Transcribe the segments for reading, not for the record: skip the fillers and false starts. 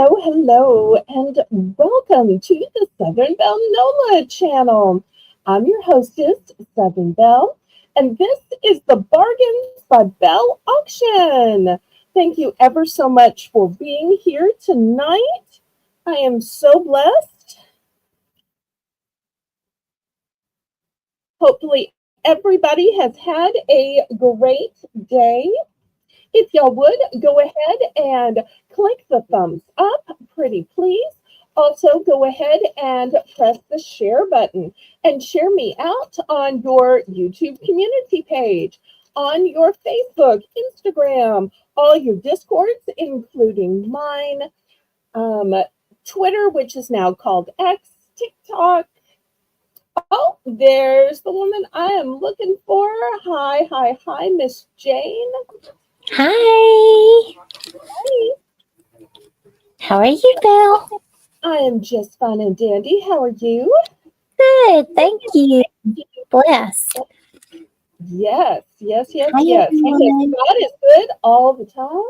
Hello, and welcome to the Southern Belle NOLA channel. I'm your hostess, Southern Belle, and this is the Bargains by Belle auction. Thank you ever so much for being here tonight. I am so blessed. Hopefully, everybody has had a great day. If y'all would, go ahead and click the thumbs up, pretty please. Also, go ahead and press the share button and share me out on your YouTube community page, on your Facebook, Instagram, all your Discords, including mine, Twitter, which is now called X, TikTok. Oh, there's the woman I am looking for. Hi, Miss Jane. Hi. Hi. How are you, Belle? I am just fine and dandy. How are you? Good, thank you. Blessed. Yes. Hi, Because everyone. God is good all the time,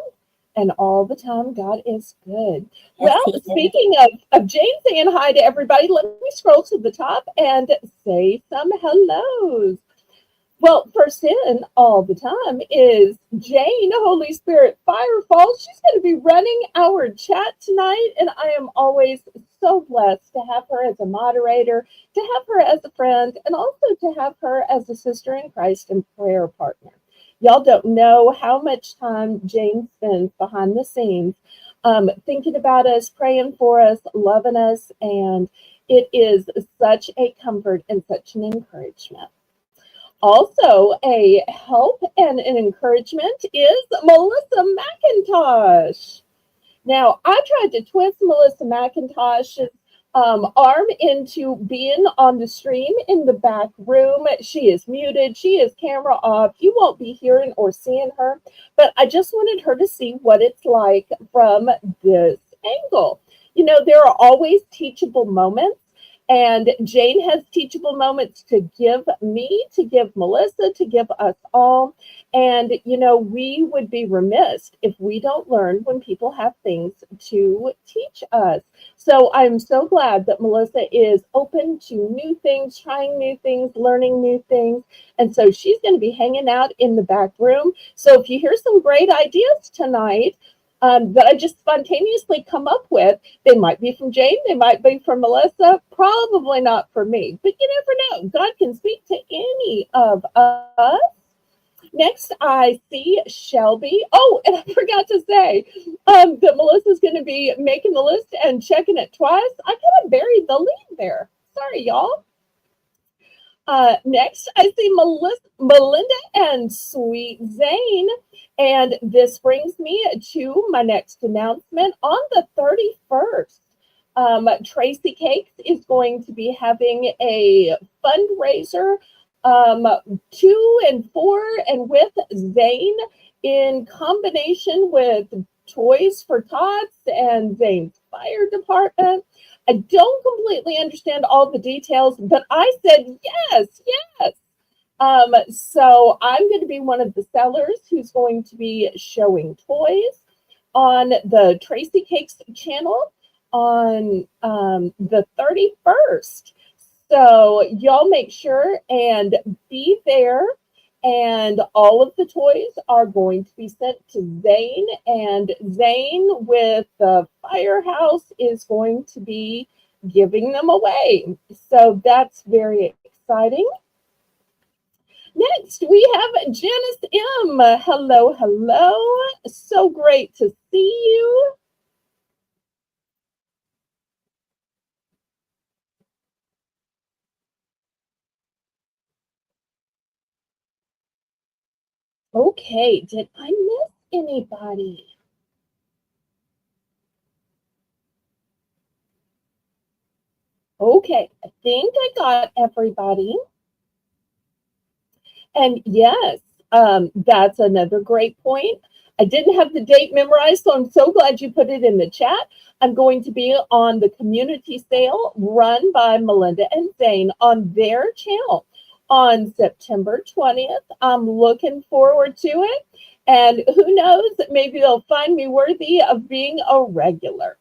and all the time God is good. Yes, Well, he is. speaking of Jane saying hi to everybody, let me scroll to the top and say some hellos. Well, first in all the time is Jane, Holy Spirit Firefall. She's going to be running our chat tonight, and I am always so blessed to have her as a moderator, to have her as a friend, and also to have her as a sister in Christ and prayer partner. Y'all don't know how much time Jane spends behind the scenes thinking about us, praying for us, loving us, and it is such a comfort and such an encouragement. Also, a help and an encouragement is Melissa McIntosh. Now, I tried to twist Melissa McIntosh's arm into being on the stream in the back room. She is muted. She is camera off. You won't be hearing or seeing her, but I just wanted her to see what it's like from this angle. You know, there are always teachable moments. And Jane has teachable moments to give me, to give Melissa, to give us all. And, you know, we would be remiss if we don't learn when people have things to teach us. So I'm so glad that Melissa is open to new things, trying new things, learning new things. And so she's going to be hanging out in the back room. So if you hear some great ideas tonight, that I just spontaneously come up with. They might be from Jane, they might be from Melissa, probably not from me, but you never know. God can speak to any of us. Next, I see Shelby. Oh, and I forgot to say that Melissa's going to be making the list and checking it twice. I kind of buried the lead there. Sorry, y'all. Next, I see Melinda and Sweet Zane. And this brings me to my next announcement. On the 31st, Tracy Cakes is going to be having a fundraiser 2 and 4 and with Zane in combination with Toys for Tots and Zane's fire department. I don't completely understand all the details, but I said yes. So I'm going to be one of the sellers who's going to be showing toys on the Tracy Cakes channel on the 31st. So y'all make sure and be there. And all of the toys are going to be sent to Zane. And Zane with the firehouse is going to be giving them away. So that's very exciting. Next, we have Janice M. Hello. So great to see you. Okay, did I miss anybody? Okay, I think I got everybody. And yes, that's another great point. I didn't have the date memorized, so I'm so glad you put it in the chat. I'm going to be on the community sale run by Melinda and Zane on their channel on September 20th. I'm looking forward to it. And who knows, maybe they'll find me worthy of being a regular.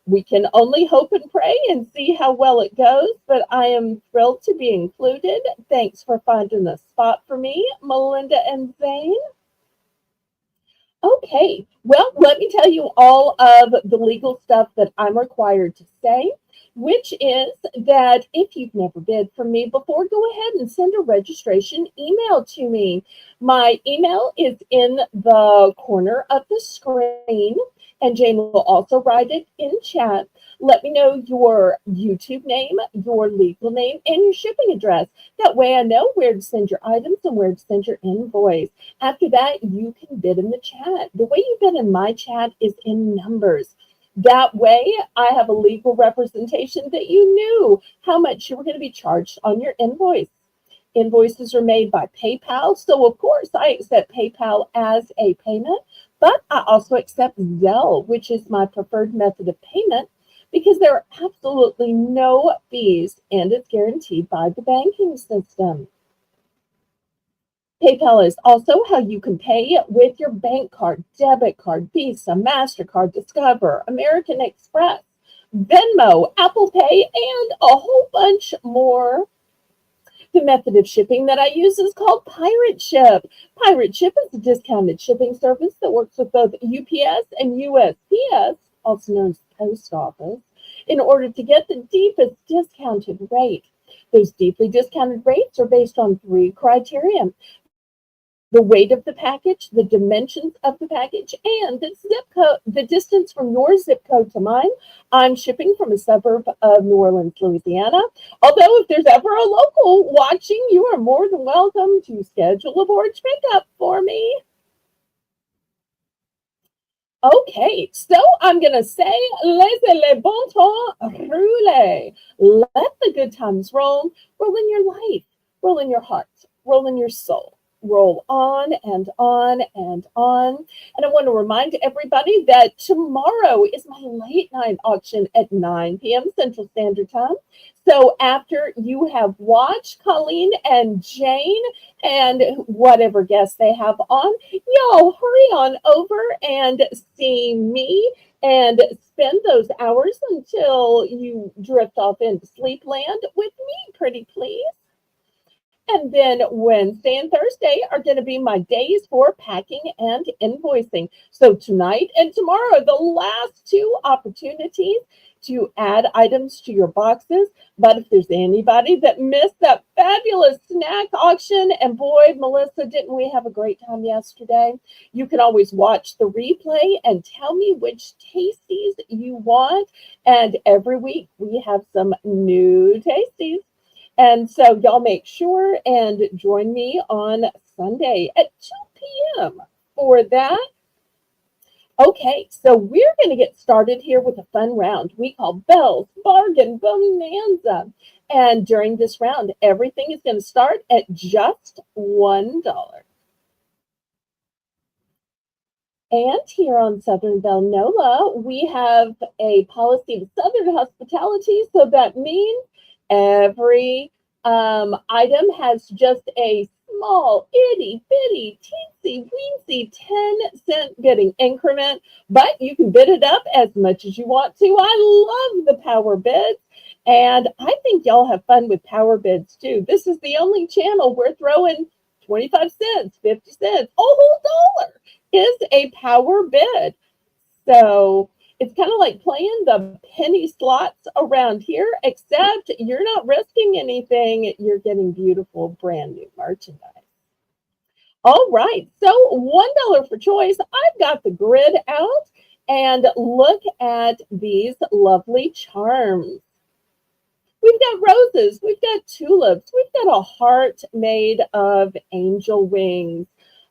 We can only hope and pray and see how well it goes, but I am thrilled to be included. Thanks for finding the spot for me, Melinda and Zane. Okay, well, let me tell you all of the legal stuff that I'm required to say, which is that if you've never bid from me before, go ahead and send a registration email to me. My email is in the corner of the screen, and Jane will also write it in chat. Let me know your YouTube name, your legal name, and your shipping address. That way I know where to send your items and where to send your invoice. After that, you can bid in the chat. The way you bid in my chat is in numbers. That way, I have a legal representation that you knew how much you were going to be charged on your invoice. Invoices are made by PayPal, so of course I accept PayPal as a payment, but I also accept Zelle, which is my preferred method of payment because there are absolutely no fees and it's guaranteed by the banking system. PayPal is also how you can pay with your bank card, debit card, Visa, MasterCard, Discover, American Express, Venmo, Apple Pay, and a whole bunch more. The method of shipping that I use is called Pirate Ship. Pirate Ship is a discounted shipping service that works with both UPS and USPS, also known as Post Office, in order to get the deepest discounted rate. Those deeply discounted rates are based on 3 criteria: the weight of the package, the dimensions of the package, and the zip code, the distance from your zip code to mine. I'm shipping from a suburb of New Orleans, Louisiana. Although if there's ever a local watching, you are more than welcome to schedule a porch pickup for me. Okay, so I'm going to say, laissez le bon temps rouler. Let the good times roll. Roll in your life, roll in your heart, roll in your soul. Roll on and on and on. And I want to remind everybody that tomorrow is my late night auction at 9 p.m. Central Standard Time. So after you have watched Colleen and Jane and whatever guests they have on, y'all hurry on over and see me and spend those hours until you drift off into sleepland with me, pretty please. And then Wednesday and Thursday are going to be my days for packing and invoicing. So tonight and tomorrow, the last 2 opportunities to add items to your boxes. But if there's anybody that missed that fabulous snack auction, and boy, Melissa, didn't we have a great time yesterday? You can always watch the replay and tell me which tasties you want. And every week we have some new tasties. And so y'all make sure and join me on Sunday at 2 p.m. for that. Okay, so we're going to get started here with a fun round we call Belle's Bargain Bonanza. And during this round, everything is going to start at just $1. And here on Southern Belle Nola, we have a policy of Southern hospitality, so that means every item has just a small, itty bitty, teensy weensy 10-cent bidding increment, but you can bid it up as much as you want to. I love the power bids, and I think y'all have fun with power bids too. This is the only channel we're throwing 25 cents, 50 cents, a whole dollar is a power bid. So it's kind of like playing the penny slots around here, except you're not risking anything. You're getting beautiful brand new merchandise. All right, so $1 for choice. I've got the grid out, and look at these lovely charms. We've got roses, we've got tulips, we've got a heart made of angel wings.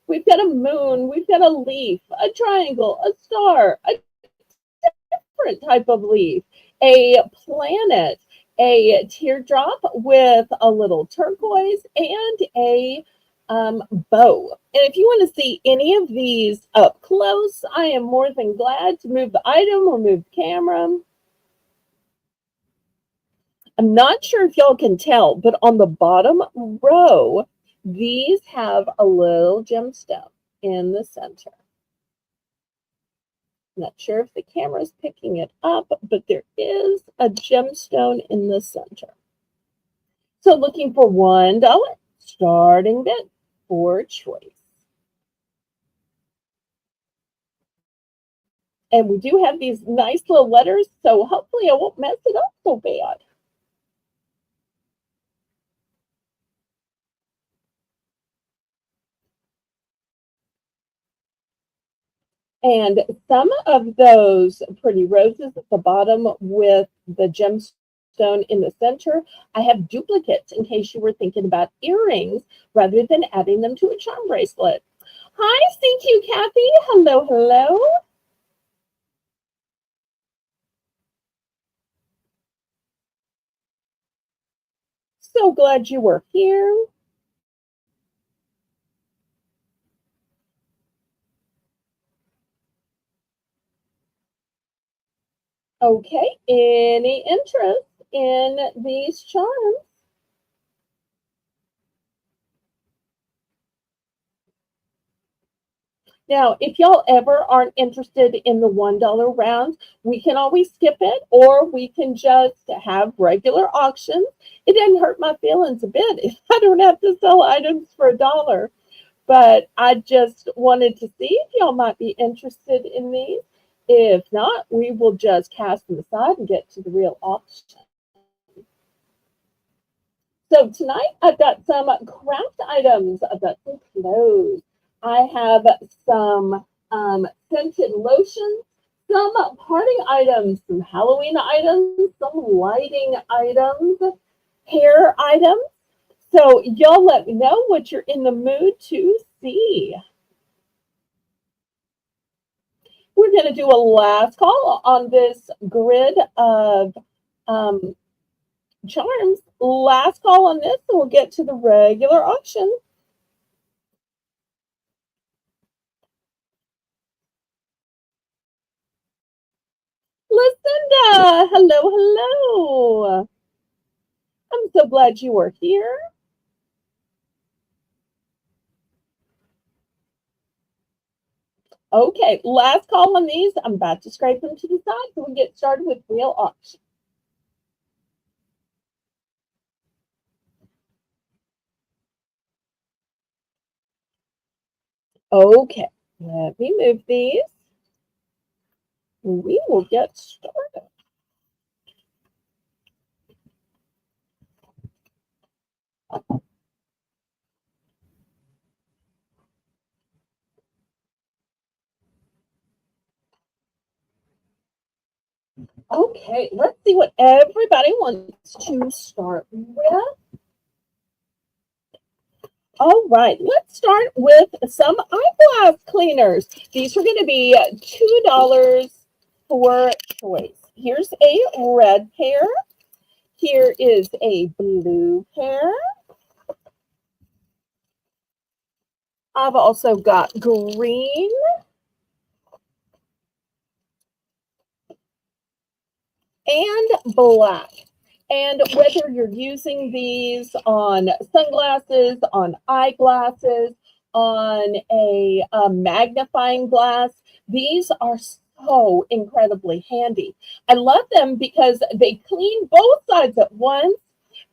We've got a moon, we've got a leaf, a triangle, a star, a different type of leaf, a planet, a teardrop with a little turquoise, and a bow. And if you want to see any of these up close, I am more than glad to move the item or move the camera. I'm not sure if y'all can tell, but on the bottom row, these have a little gemstone in the center. Not sure if the camera is picking it up, but there is a gemstone in the center. So looking for $1 starting bid for choice. And we do have these nice little letters, so hopefully I won't mess it up so bad. And some of those pretty roses at the bottom with the gemstone in the center, I have duplicates in case you were thinking about earrings rather than adding them to a charm bracelet. Hi, thank you, Kathy. Hello, hello. So glad you were here. Okay, any interest in these charms? Now, if y'all ever aren't interested in the $1 rounds, we can always skip it, or we can just have regular auctions. It didn't hurt my feelings a bit if I don't have to sell items for $1. But I just wanted to see if y'all might be interested in these. If not, we will just cast them aside and get to the real auction. So tonight I've got some craft items. I've got some clothes. I have some scented lotions, some party items, some Halloween items, some lighting items, hair items. So y'all let me know what you're in the mood to see. We're going to do a last call on this grid of charms. Last call on this, and we'll get to the regular auction. Lucinda, hello, hello. I'm so glad you were here. Okay, last call on these. I'm about to scrape them to the side so we get started with real auction. Okay, let me move these. We will get started. Okay, let's see what everybody wants to start with. All right, let's start with some eyeglass cleaners. These are going to be $2 for choice. Here's a red pair. Here is a blue pair. I've also got green. And black. And whether you're using these on sunglasses, on eyeglasses, on a magnifying glass, these are so incredibly handy. I love them because they clean both sides at once,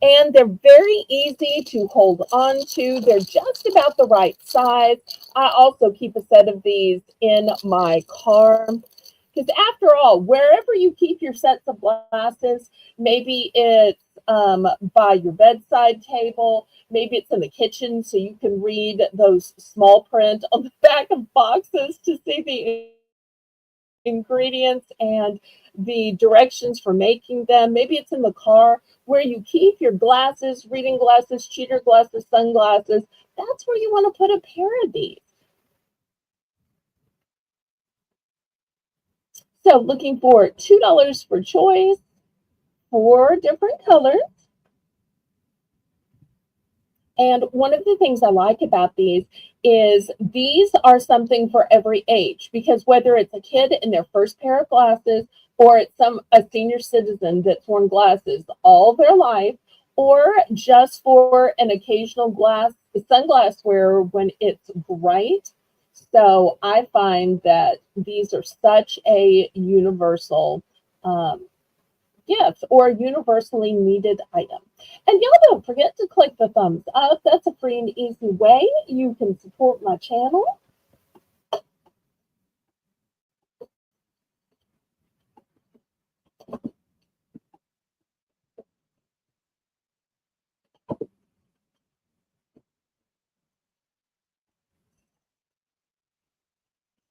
and they're very easy to hold on to. They're just about the right size. I also keep a set of these in my car. Because after all, wherever you keep your sets of glasses, maybe it's by your bedside table, maybe it's in the kitchen so you can read those small print on the back of boxes to see the ingredients and the directions for making them. Maybe it's in the car where you keep your glasses, reading glasses, cheater glasses, sunglasses. That's where you want to put a pair of these. So looking for $2 for choice, 4 different colors. And one of the things I like about these is these are something for every age, because whether it's a kid in their first pair of glasses, or it's a senior citizen that's worn glasses all their life, or just for an occasional sunglass wearer when it's bright, So I find that these are such a universal gift or universally needed item. And y'all don't forget to click the thumbs up. That's a free and easy way you can support my channel.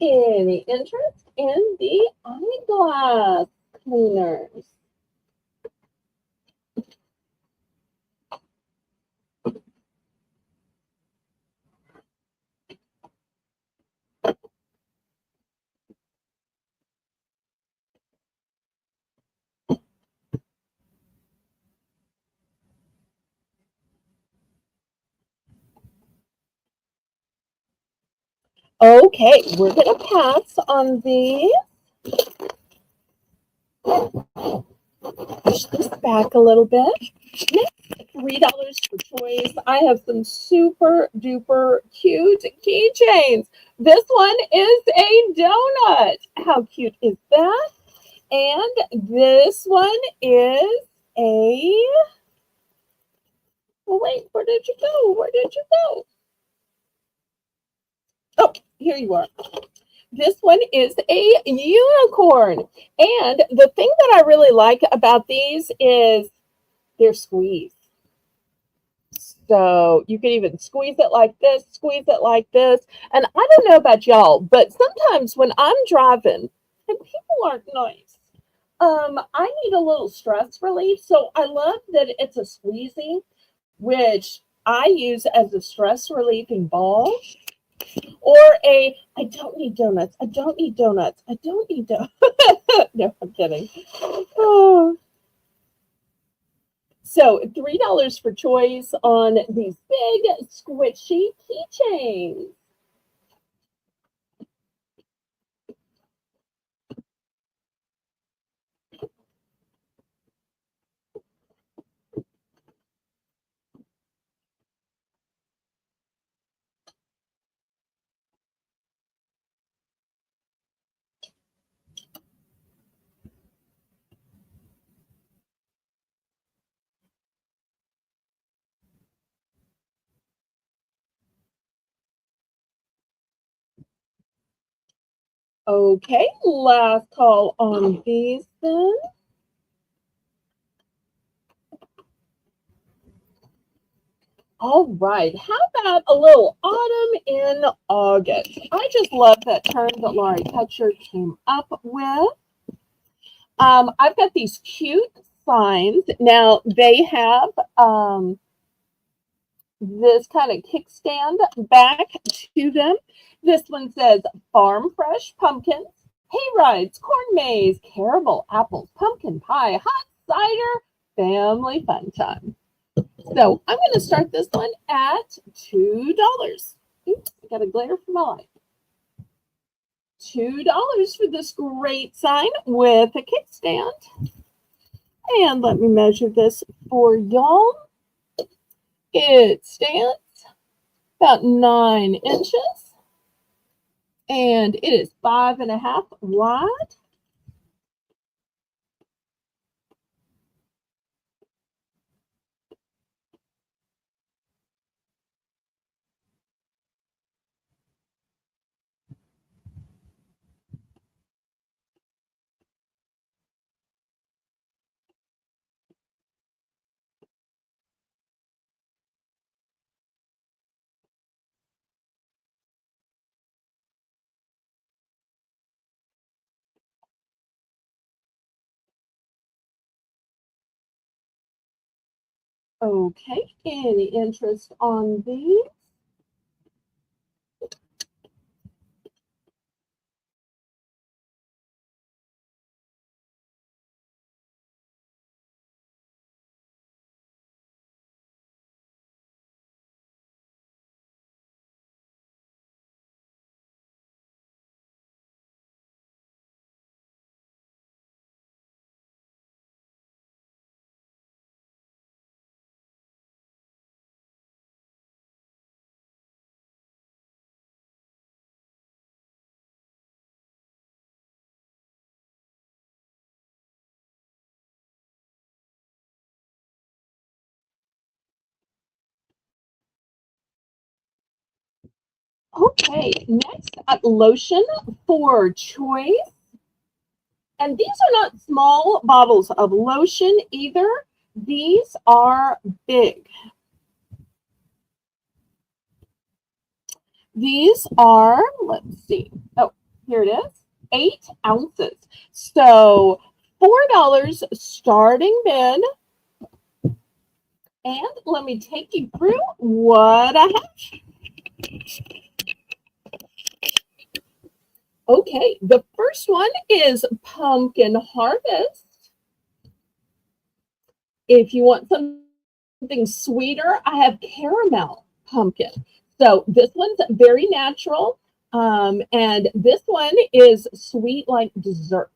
Any interest in the eyeglass cleaners? Okay, we're going to pass on these. Push this back a little bit. Next, $3 for choice. I have some super duper cute keychains. This one is a donut. How cute is that? And this one is a. Oh, wait, where did you go? Where did you go? Oh, here you are. This one is a unicorn. And the thing that I really like about these is they're squeezed. So you can even squeeze it like this, squeeze it like this. And I don't know about y'all, but sometimes when I'm driving and people aren't nice, I need a little stress relief. So I love that it's a squeezy, which I use as a stress relieving ball. Or a, I don't need donuts. I don't need donuts. I don't need donuts. No, I'm kidding. Oh. So $3 for choice on these big squishy keychains. Okay, last call on these then. All right, how about a little autumn in August? I just love that term that Laurie Kutcher came up with. I've got these cute signs. Now they have this kind of kickstand back to them. This one says farm fresh pumpkins, hay rides, corn maze, caramel apples, pumpkin pie, hot cider, family fun time. So I'm going to start this one at $2. Oops, I got a glare for my light. $2 for this great sign with a kickstand. And let me measure this for y'all. It stands about 9 inches and it is 5.5 wide. Okay, any interest on these? Okay, next lotion for choice. And these are not small bottles of lotion either. These are big. These are, let's see. Oh, here it is. 8 ounces. So $4 starting bid. And let me take you through what I have. Okay, the first one is Pumpkin Harvest. If you want something sweeter, I have Caramel Pumpkin. So this one's very natural, and this one is sweet like dessert.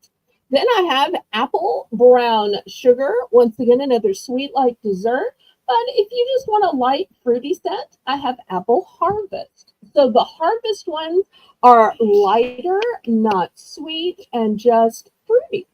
Then I have Apple Brown Sugar. Once again, another sweet like dessert. But if you just want a light fruity scent, I have Apple Harvest. So the Harvest ones are lighter, not sweet, and just fruity.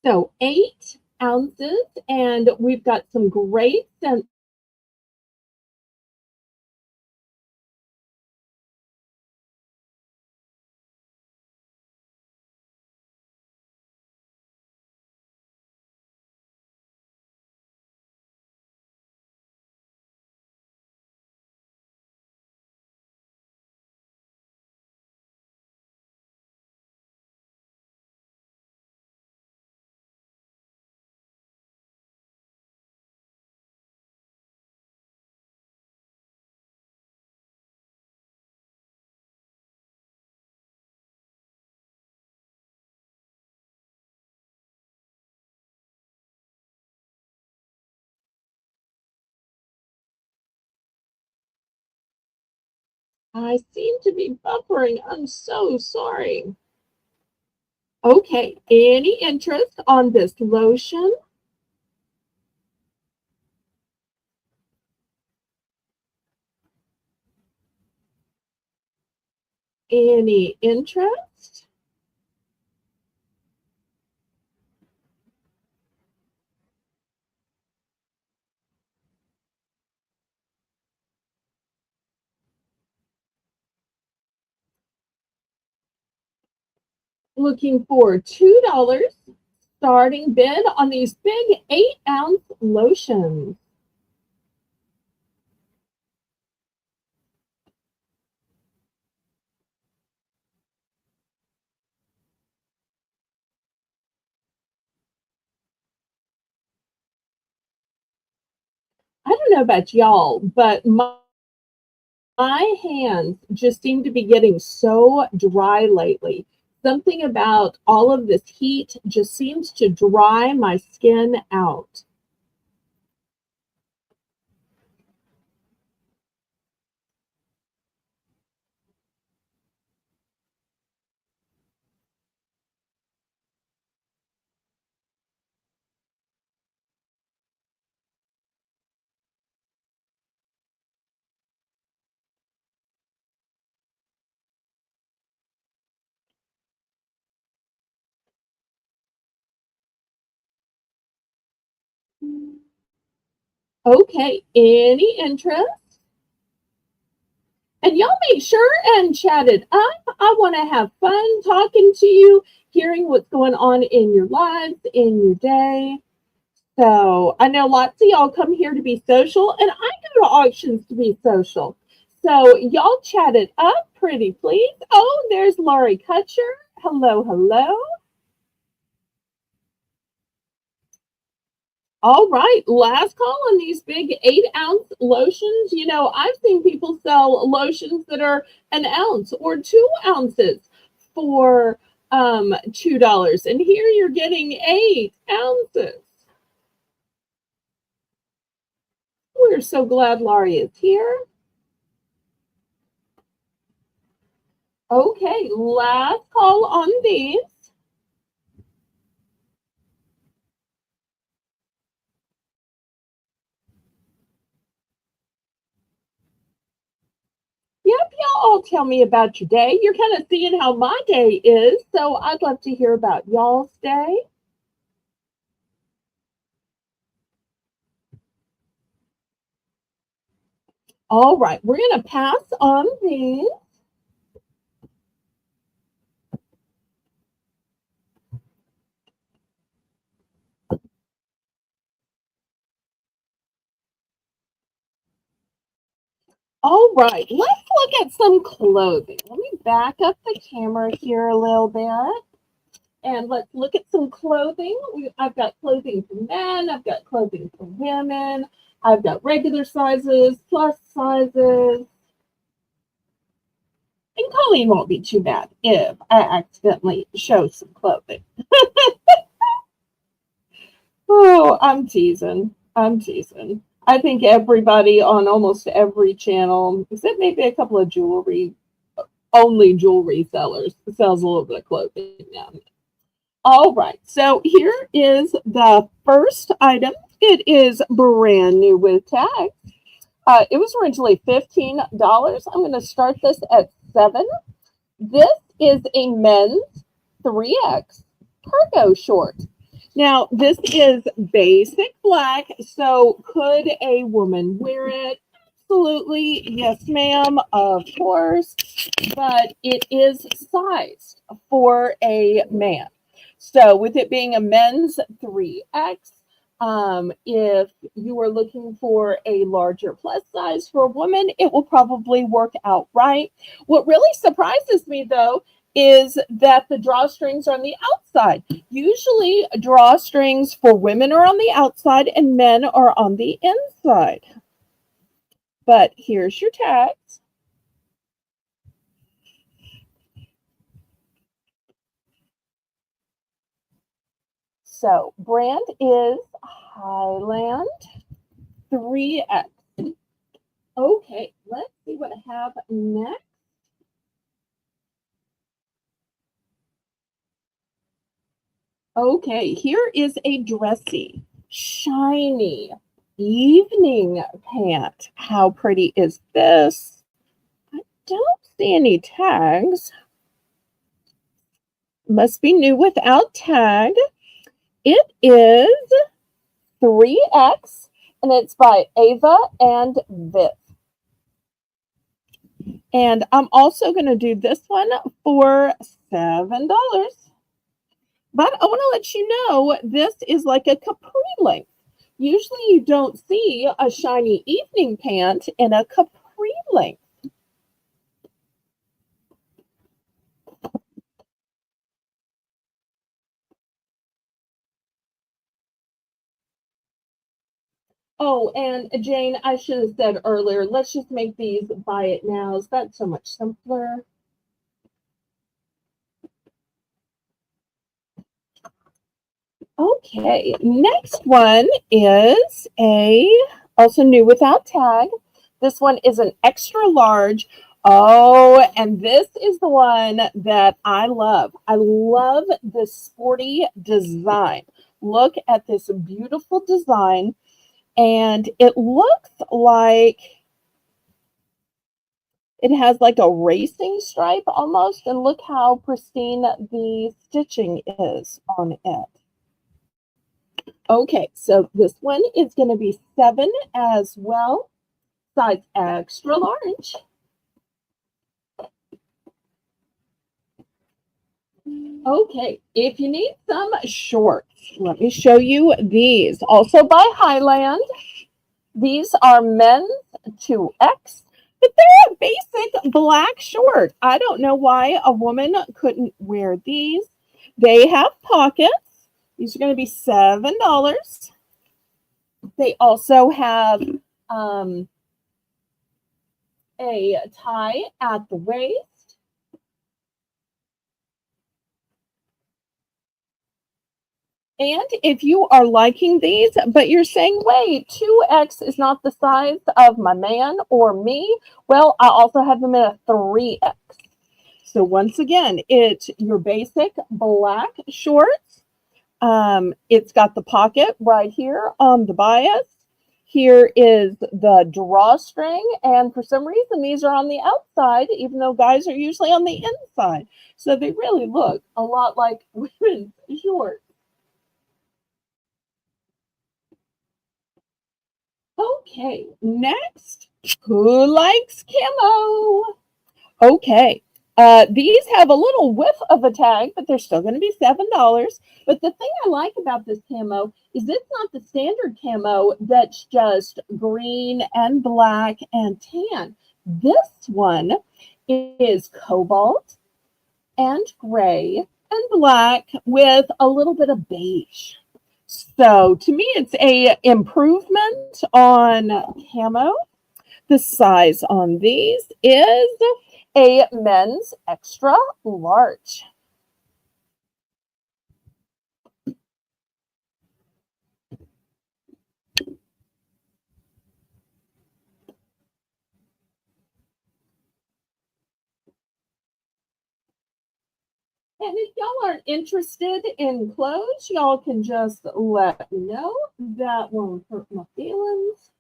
So 8 ounces, and we've got some great scents. I seem to be buffering. I'm so sorry. Okay, any interest on this lotion? Any interest? Looking for $2 starting bid on these big 8-ounce lotions. I don't know about y'all, but my hands just seem to be getting so dry lately. Something about all of this heat just seems to dry my skin out. Okay, any interest? And y'all make sure and chat it up. I want to have fun talking to you, hearing what's going on in your lives, in your day. So I know lots of y'all come here to be social, and I go to auctions to be social. So y'all chat it up pretty please. Oh, there's Laurie Kutcher. Hello, hello. All right, last call on these big 8-ounce lotions. You know, I've seen people sell lotions that are an ounce or 2 ounces for $2. And here you're getting 8 ounces. We're so glad Laurie is here. Okay, last call on these. Yep, y'all all tell me about your day. You're kind of seeing how my day is, so I'd love to hear about y'all's day. All right, we're going to pass on these. All right, let's look at some clothing. Let me back up the camera here a little bit. And let's look at some clothing. I've got clothing for men. I've got clothing for women. I've got regular sizes, plus sizes. And Colleen won't be too mad if I accidentally show some clothing. Oh, I'm teasing. I'm teasing. I think everybody on almost every channel, except maybe a couple of only jewelry sellers, sells a little bit of clothing now. All right, so here is the first item. It is brand new with tag. It was originally $15. I'm going to start this at $7. This is a men's 3X cargo short. Now, this is basic black, so could a woman wear it? Absolutely, yes, ma'am, of course, but it is sized for a man. So, with it being a men's 3X, if you are looking for a larger plus size for a woman, it will probably work out right. What really surprises me, though, is that the drawstrings are on the outside. Usually, drawstrings for women are on the outside and men are on the inside. But here's your tags. So, brand is Highland 3X. Okay, let's see what I have next. Okay, here is a dressy, shiny evening pant. How pretty is this? I don't see any tags. Must be new without tag. It is 3X and it's by Ava and Viv. And I'm also going to do this one for $7. But I want to let you know this is like a capri length. Usually you don't see a shiny evening pant in a capri length. Oh, and Jane, I should have said earlier, let's just make these buy it nows. That's so much simpler. Okay, next one is also new without tag. This one is an extra large. Oh, and this is the one that I love. I love the sporty design. Look at this beautiful design. And it looks like it has like a racing stripe almost. And look how pristine the stitching is on it. Okay, so this one is going to be 7 as well, size extra large. Okay, if you need some shorts, let me show you these. Also by Highland. These are men's 2X, but they're a basic black short. I don't know why a woman couldn't wear these. They have pockets. These are going to be $7. They also have a tie at the waist. And if you are liking these, but you're saying, wait, 2X is not the size of my man or me, well, I also have them in a 3X. So once again, it's your basic black shorts. It's got the pocket right here on the bias. Here is the drawstring, and for some reason these are on the outside, even though guys are usually on the inside. So they really look a lot like women's shorts. Okay, next, who likes camo? Okay. These have a little whiff of a tag, but they're still going to be $7. But the thing I like about this camo is it's not the standard camo that's just green and black and tan. This one is cobalt and gray and black with a little bit of beige. So to me, it's a improvement on camo. The size on these is a men's extra large. And if y'all aren't interested in clothes, y'all can just let me know. That won't hurt my feelings.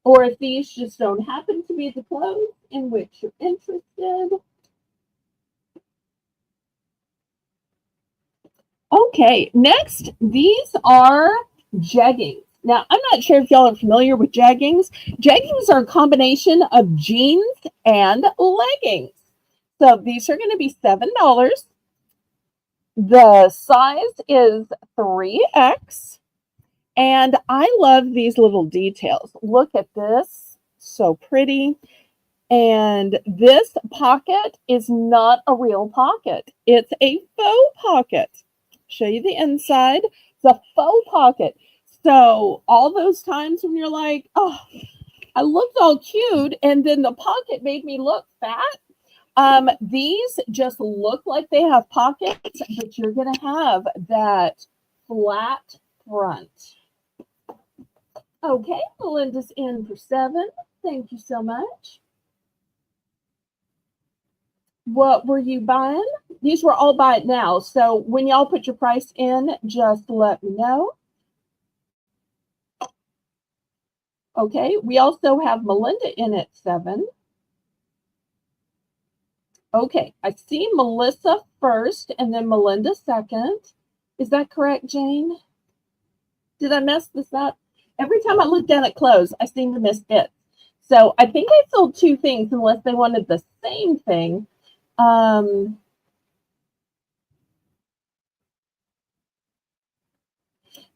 Or if these just don't happen to be the clothes in which you're interested. Okay, next, these are jeggings. Now, I'm not sure if y'all are familiar with jeggings. Jeggings are a combination of jeans and leggings. So these are going to be $7. The size is 3X. And I love these little details. Look at this. So pretty. And this pocket is not a real pocket. It's a faux pocket. Show you the inside. It's a faux pocket. So all those times when you're like, oh, I looked all cute and then the pocket made me look fat. These just look like they have pockets, but you're going to have that flat front. Okay, Melinda's in for 7. Thank you so much. What were you buying? These were all buy it now. So when y'all put your price in, just let me know. Okay, we also have Melinda in at 7. Okay, I see Melissa first and then Melinda second. Is that correct, Jane? Did I mess this up? Every time I look down at clothes, I seem to miss it. So I think I sold 2 things unless they wanted the same thing.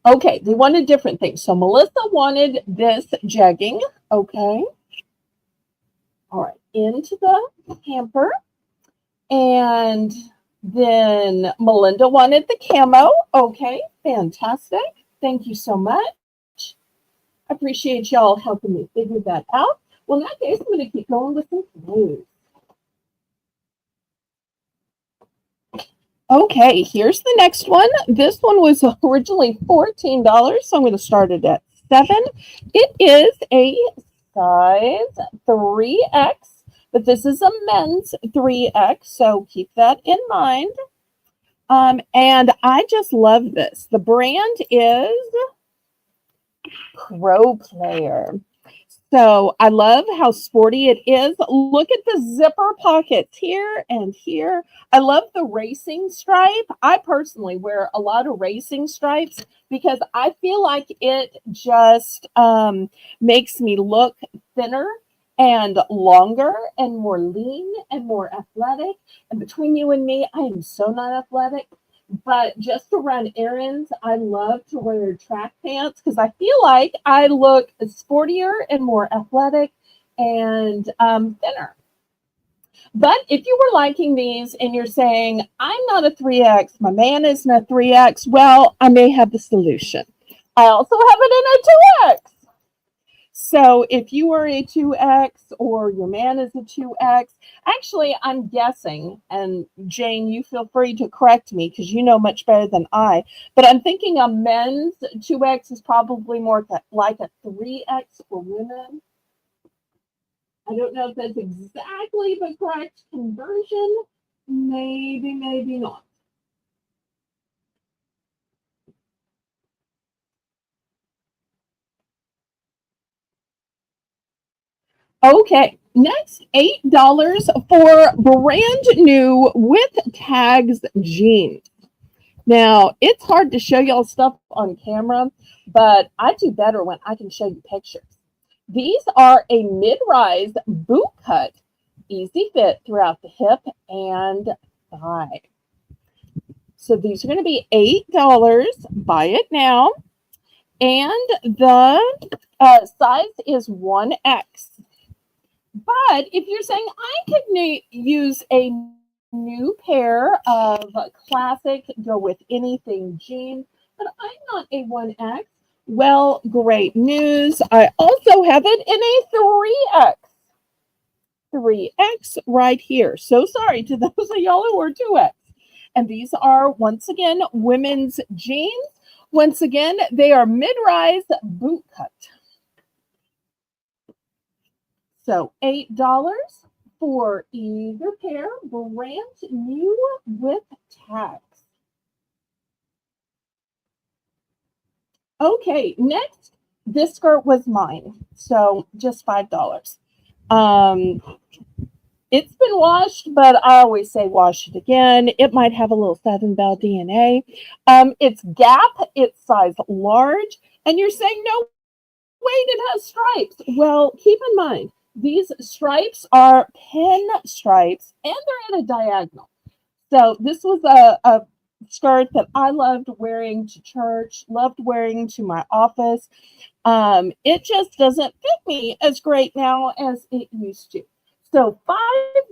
Okay, they wanted different things. So Melissa wanted this jegging. Okay. All right, into the hamper. And then Melinda wanted the camo. Okay, fantastic. Thank you so much. I appreciate y'all helping me figure that out. Well, in that case, I'm going to keep going with some clothes. Okay, here's the next one. This one was originally $14, so I'm going to start it at 7. It is a size 3X, but this is a men's 3X, so keep that in mind. And I just love this. The brand is Pro Player. So I love how sporty it is. Look at the zipper pockets here and here. I love the racing stripe. I personally wear a lot of racing stripes because I feel like it just makes me look thinner and longer and more lean and more athletic. And between you and me, I am so not athletic. But just to run errands, I love to wear track pants because I feel like I look sportier and more athletic and thinner. But if you were liking these and you're saying, I'm not a 3X, my man isn't a 3X, well, I may have the solution. I also have it in a 2X. So if you are a 2X or your man is a 2X, actually, I'm guessing, and Jane, you feel free to correct me because you know much better than I, but I'm thinking a men's 2X is probably more like a 3X for women. I don't know if that's exactly the correct conversion. Maybe, maybe not. Okay, next $8 for brand new with tags jeans. Now, it's hard to show y'all stuff on camera, but I do better when I can show you pictures. These are a mid-rise boot cut, easy fit throughout the hip and thigh. So these are going to be $8. Buy it now. And the size is 1X. But if you're saying I could use a new pair of classic, go with anything jeans, but I'm not a 1X, well, great news. I also have it in a 3X. 3X right here. So sorry to those of y'all who are 2X. And these are, once again, women's jeans. Once again, they are mid-rise boot cut. So $8 for either pair, brand new with tags. Okay, next, this skirt was mine, so just $5. It's been washed, but I always say wash it again. It might have a little Southern Belle DNA. It's Gap, it's size large, and you're saying, no, wait, it has stripes. Well, keep in mind, these stripes are pin stripes, and they're at a diagonal. So this was a skirt that I loved wearing to church, loved wearing to my office. It just doesn't fit me as great now as it used to. So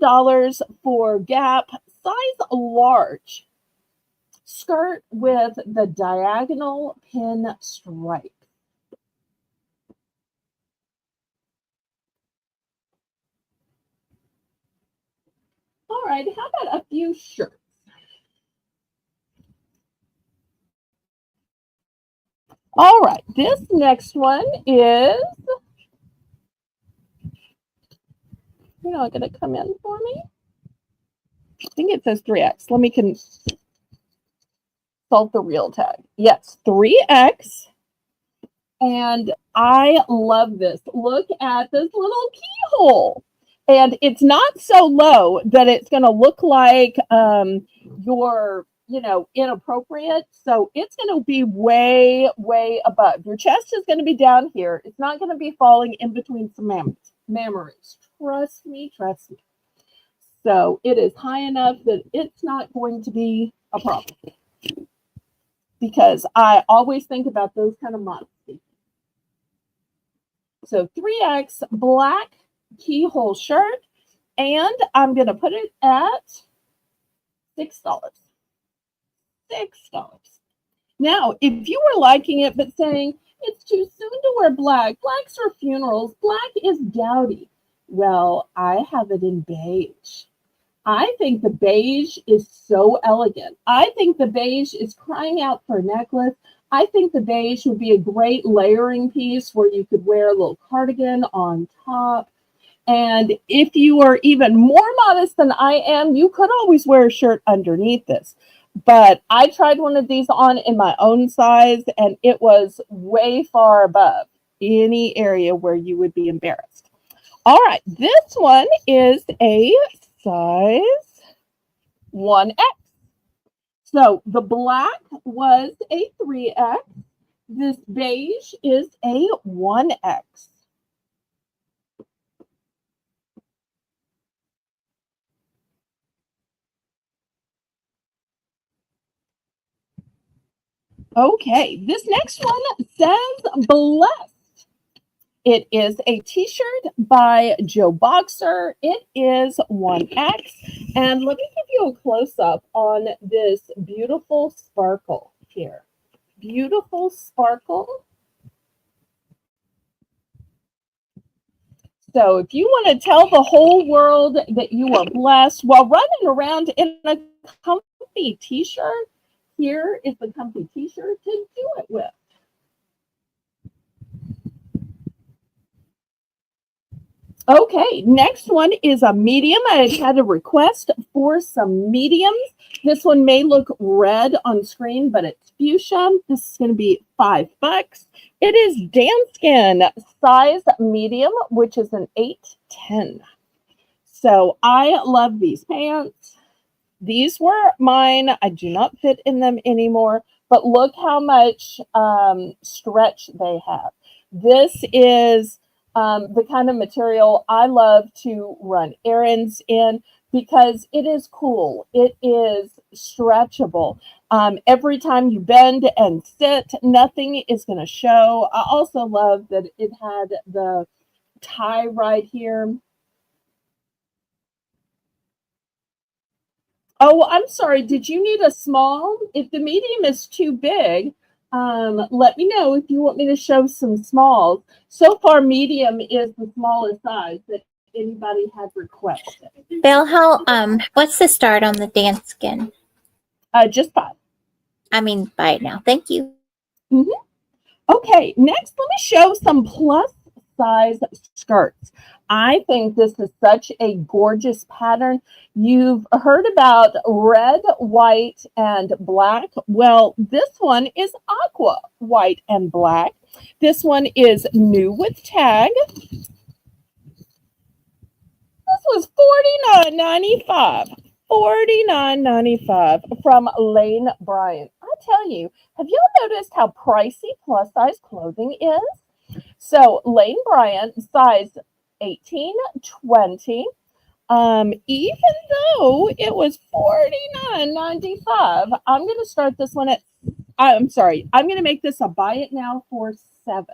$5 for Gap size large skirt with the diagonal pin stripe. All right, how about a few shirts? All right, this next one is, you're not going to come in for me? I think it says 3X. Let me consult the real tag. Yes, 3X. And I love this. Look at this little keyhole. And it's not so low that it's going to look like you're, inappropriate. So it's going to be way, way above. Your chest is going to be down here. It's not going to be falling in between some mammaries. Trust me, trust me. So it is high enough that it's not going to be a problem. Because I always think about those kind of modesty. So 3X black keyhole shirt, and I'm going to put it at $6. $6. Now, if you were liking it but saying it's too soon to wear black, black's for funerals, black is dowdy, well, I have it in beige. I think the beige is so elegant. I think the beige is crying out for a necklace. I think the beige would be a great layering piece where you could wear a little cardigan on top. And if you are even more modest than I am, you could always wear a shirt underneath this. But I tried one of these on in my own size, and it was way far above any area where you would be embarrassed. All right, this one is a size 1X. So the black was a 3X. This beige is a 1X. Okay, this next one says blessed. It is a t-shirt by Joe Boxer. It is 1X. And let me give you a close-up on this beautiful sparkle here. Beautiful sparkle. So if you want to tell the whole world that you are blessed while running around in a comfy t-shirt, here is the comfy t-shirt to do it with. Okay, next one is a medium. I had a request for some mediums. This one may look red on screen, but it's fuchsia. This is going to be $5. It is Danskin size medium, which is an 8-10. So I love these pants. These were mine. I do not fit in them anymore, but look how much stretch they have. This is the kind of material I love to run errands in because it is cool. It is stretchable. Every time you bend and sit, nothing is going to show. I also love that it had the tie right here. Oh, I'm sorry. Did you need a small? If the medium is too big, let me know if you want me to show some smalls. So far, medium is the smallest size that anybody has requested. Belle, what's the start on the dance skin? Just 5. I mean, buy it now. Thank you. Mm-hmm. Okay, next, let me show some plus size skirts. I think this is such a gorgeous pattern. You've heard about red, white, and black. Well, this one is aqua, white, and black. This one is new with tag. This was $49.95. $49.95 from Lane Bryant. I tell you, have you noticed how pricey plus size clothing is? So Lane Bryant, size 18, 20. Even though it was $49.95, I'm going to start this one at, I'm sorry, I'm going to make this a buy it now for $7.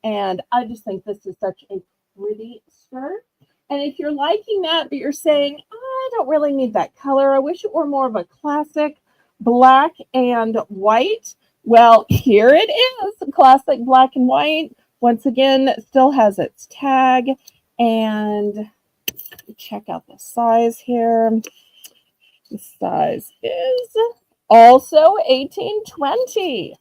And I just think this is such a pretty skirt. And if you're liking that, but you're saying, I don't really need that color, I wish it were more of a classic black and white. Well, here it is, classic black and white. Once again, it still has its tag. And check out the size here. The size is also 18-20.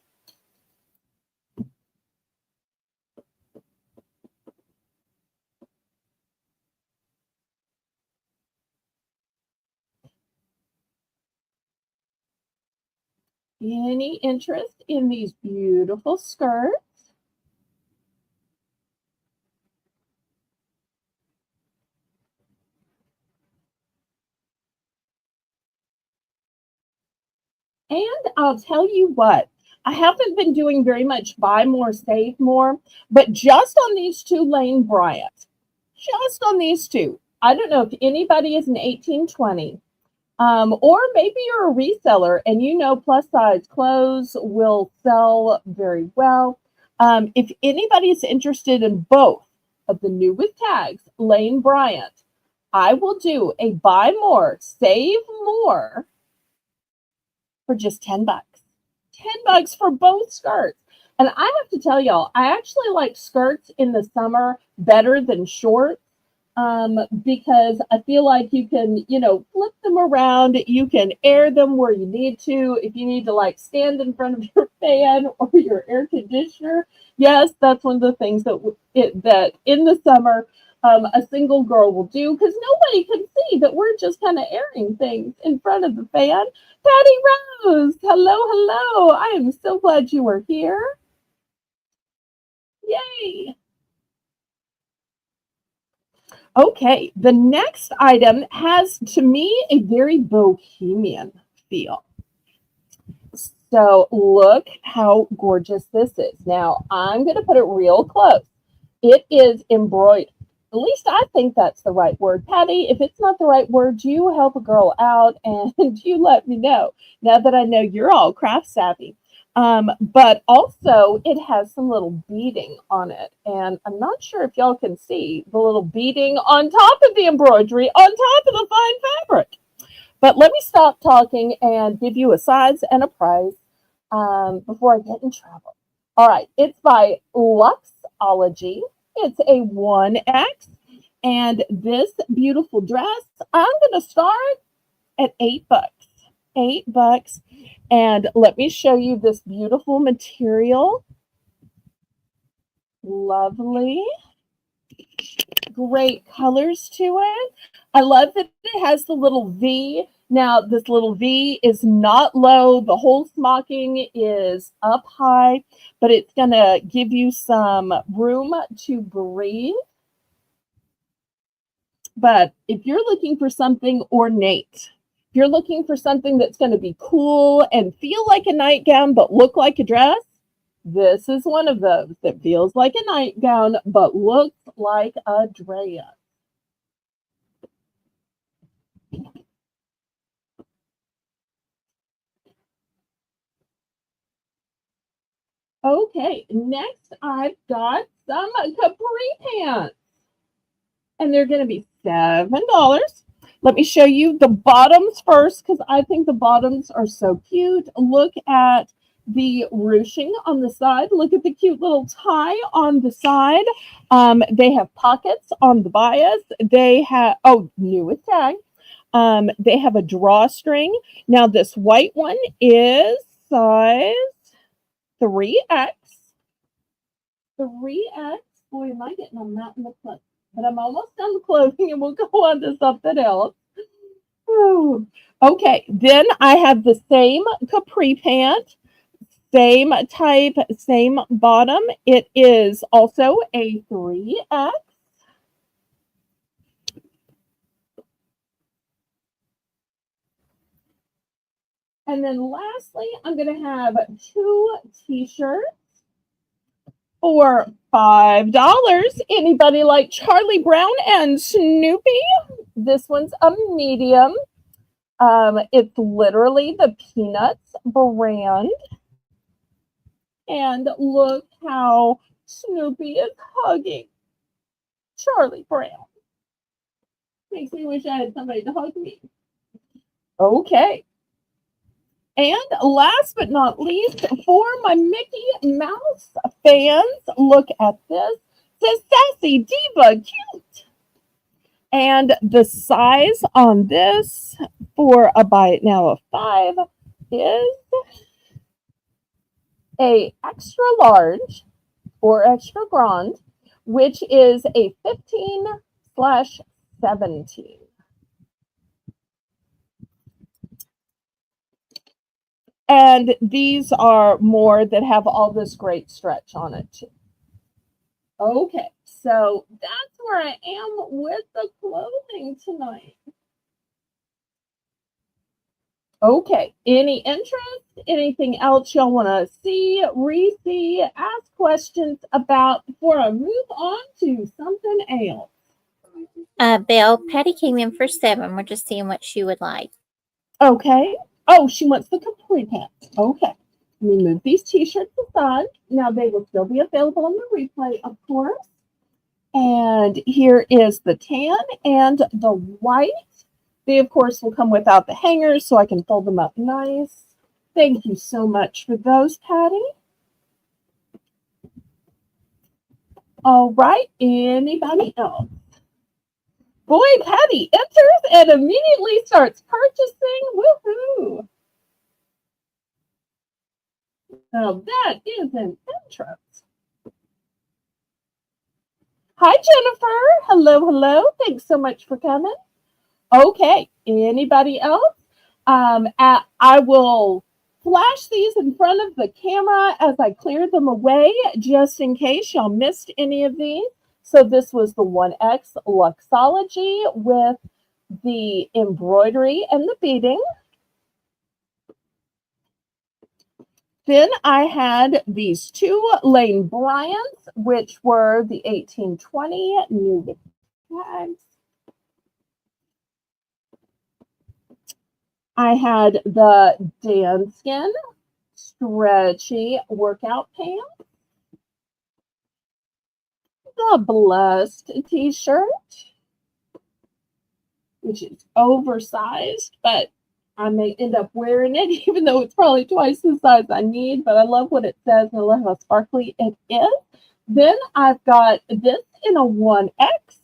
Any interest in these beautiful skirts? And I'll tell you what, I haven't been doing very much buy more, save more, but just on these two Lane Bryant, just on these two, I don't know if anybody is an 18-20, or maybe you're a reseller and you know plus size clothes will sell very well. If anybody is interested in both of the new with tags, Lane Bryant, I will do a buy more, save more for just $10. $10 for both skirts. And I have to tell y'all, I actually like skirts in the summer better than shorts, because I feel like you can, flip them around. You can air them where you need to. If you need to like stand in front of your fan or your air conditioner, yes, that's one of the things that in the summer a single girl will do, because nobody can see that we're just kind of airing things in front of the fan. Patty Rose, hello, hello. I am so glad you were here. Yay. Okay, the next item has, to me, a very bohemian feel. So look how gorgeous this is. Now, I'm going to put it real close. It is embroidered. At least I think that's the right word. Patty, if it's not the right word, you help a girl out and you let me know, now that I know you're all craft savvy. But also it has some little beading on it. And I'm not sure if y'all can see the little beading on top of the embroidery, on top of the fine fabric. But let me stop talking and give you a size and a price before I get in trouble. All right, it's by Luxology. It's a 1X. And this beautiful dress, I'm going to start at $8. $8. And let me show you this beautiful material. Lovely. great colors to it. I love that it has the little V. Now, this little V is not low. The whole smocking is up high, but it's going to give you some room to breathe. But if you're looking for something ornate, if you're looking for something that's going to be cool and feel like a nightgown but look like a dress, this is one of those that feels like a nightgown but looks like a dress. Okay, next I've got some capri pants. And they're going to be $7. Let me show you the bottoms first because I think the bottoms are so cute. Look at the ruching on the side. Look at the cute little tie on the side. They have pockets on the bias. They have, new with tag. They have a drawstring. Now this white one is size 3X. 3X. Boy, am I getting on that in the clip. But I'm almost done with clothing and we'll go on to something else. Whew. Okay, then I have the same capri pant, same type, same bottom. It is also a 3X. And then lastly, I'm going to have 2 t-shirts for $5. Anybody like Charlie Brown and Snoopy? This one's a medium. It's literally the Peanuts brand. And look how Snoopy is hugging Charlie Brown. Makes me wish I had somebody to hug me. Okay. And last but not least, for my Mickey Mouse fans, look at this. It's a sassy diva, cute. And the size on this for a buy it now of 5 is a extra large or extra grand, which is a 15/17. And these are more that have all this great stretch on it too. Okay, so that's where I am with the clothing tonight. Okay, any interest? Anything else y'all want to see, re-see, ask questions about before I move on to something else? Belle, Patty came in for 7. We're just seeing what she would like. Okay. Oh, she wants the capri pants. Okay. Let me move these t-shirts aside. Now they will still be available on the replay, of course. And here is the tan and the white. They, of course, will come without the hangers, so I can fold them up nice. Thank you so much for those, Patty. All right. Anybody else? Boy, Patty enters and immediately starts purchasing. Woohoo! Now that is an interest. Hi, Jennifer. Hello, hello. Thanks so much for coming. Okay, anybody else? I will flash these in front of the camera as I clear them away, just in case y'all missed any of these. So this was the 1X Luxology with the embroidery and the beading. Then I had these 2 Lane Bryants, which were the 1820 new tags. I had the Danskin stretchy workout pants, the Blessed t-shirt, which is oversized, but I may end up wearing it, even though it's probably twice the size I need, but I love what it says and I love how sparkly it is. Then I've got this in a 1X.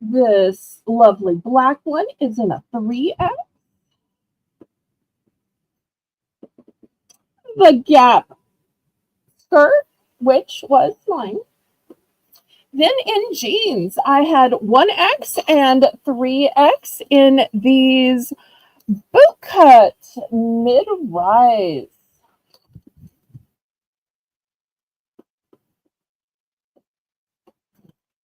This lovely black one is in a 3X. The Gap skirt, which was mine. Then in jeans, I had 1X and 3X in these bootcut mid-rise.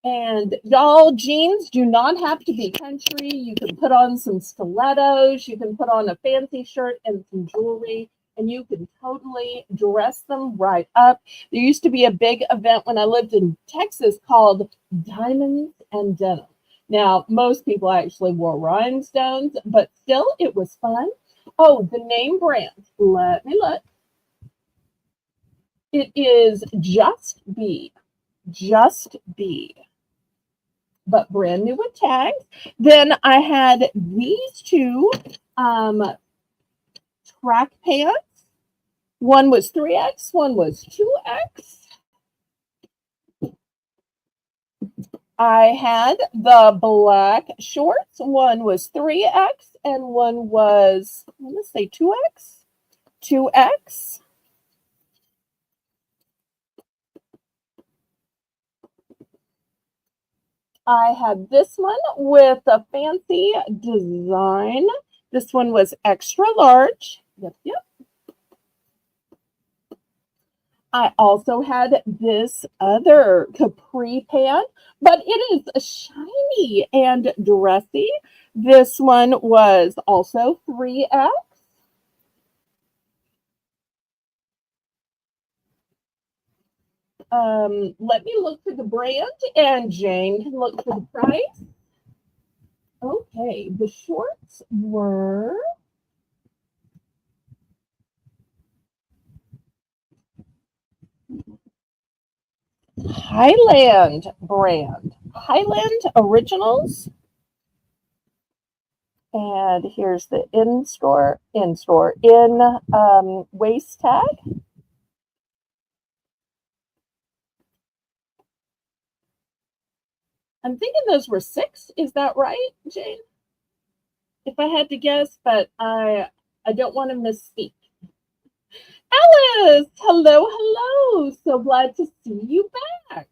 And y'all, jeans do not have to be country. You can put on some stilettos. You can put on a fancy shirt and some jewelry, and you can totally dress them right up. There used to be a big event when I lived in Texas called Diamonds and Denim. Now, most people actually wore rhinestones, but still, it was fun. Oh, the name brand. Let me look. It is Just Be. Just Be. But brand new with tags. Then I had these two track pants. One was 3X, one was 2X. I had the black shorts. One was 3X and one was, let's say 2X. 2X. I had this one with a fancy design. This one was extra large. Yep, yep. I also had this other capri pant, but it is shiny and dressy. This one was also 3X. Let me look for the brand, and Jane can look for the price. Okay, the shorts were Highland brand, Highland Originals. And here's the in-store, waist tag. I'm thinking those were 6. Is that right, Jane? If I had to guess, but I don't want to misspeak. Alice, hello, hello. So glad to see you back.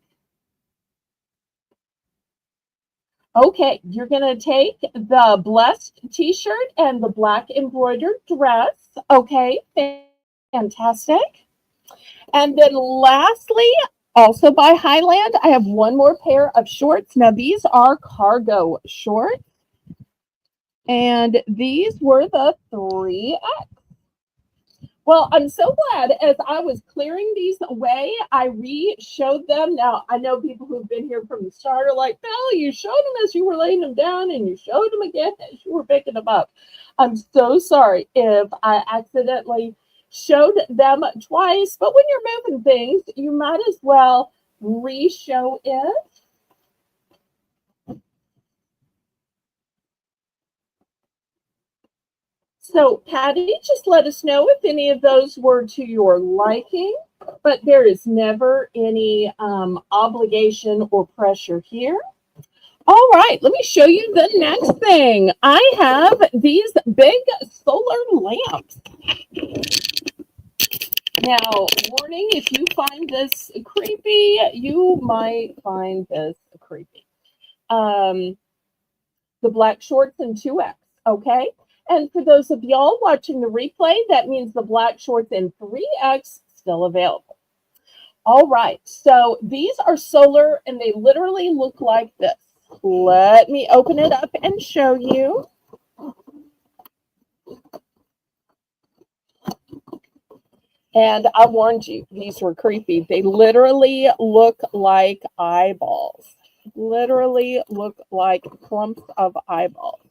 Okay, you're going to take the Blessed t-shirt and the black embroidered dress. Okay, fantastic. And then lastly, also by Highland, I have one more pair of shorts. Now, these are cargo shorts. And these were the 3X. Well, I'm so glad as I was clearing these away, I re-showed them. Now, I know people who've been here from the start are like, Belle, you showed them as you were laying them down and you showed them again as you were picking them up. I'm so sorry if I accidentally showed them twice, but when you're moving things, you might as well re-show it. So, Patty, just let us know if any of those were to your liking, but there is never any obligation or pressure here. All right, let me show you the next thing. I have these big solar lamps. Now, warning, if you find this creepy, you might find this creepy. The black shorts in 2X, okay? And for those of y'all watching the replay, that means the black shorts in 3X still available. All right, so these are solar and they literally look like this. Let me open it up and show you. And I warned you, these were creepy. They literally look like eyeballs. Literally look like clumps of eyeballs.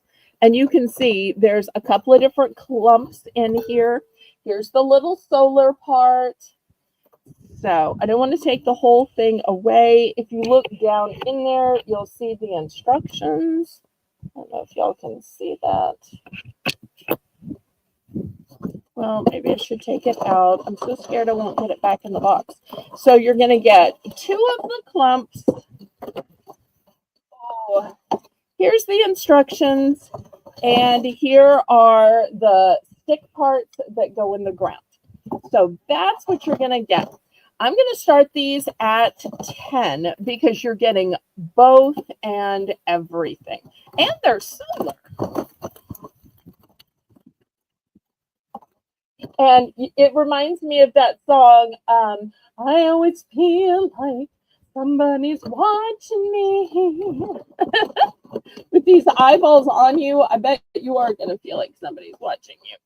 And you can see there's a couple of different clumps in here. Here's the little solar part. So I don't want to take the whole thing away. If you look down in there, you'll see the instructions. I don't know if y'all can see that. Well, maybe I should take it out. I'm so scared I won't get it back in the box. So you're going to get 2 of the clumps. Oh, here's the instructions. And here are the stick parts that go in the ground. So that's what you're going to get. I'm going to start these at 10 because you're getting both and everything. And they're solar. And it reminds me of that song, I always feel like somebody's watching me. With these eyeballs on you, I bet you are going to feel like somebody's watching you.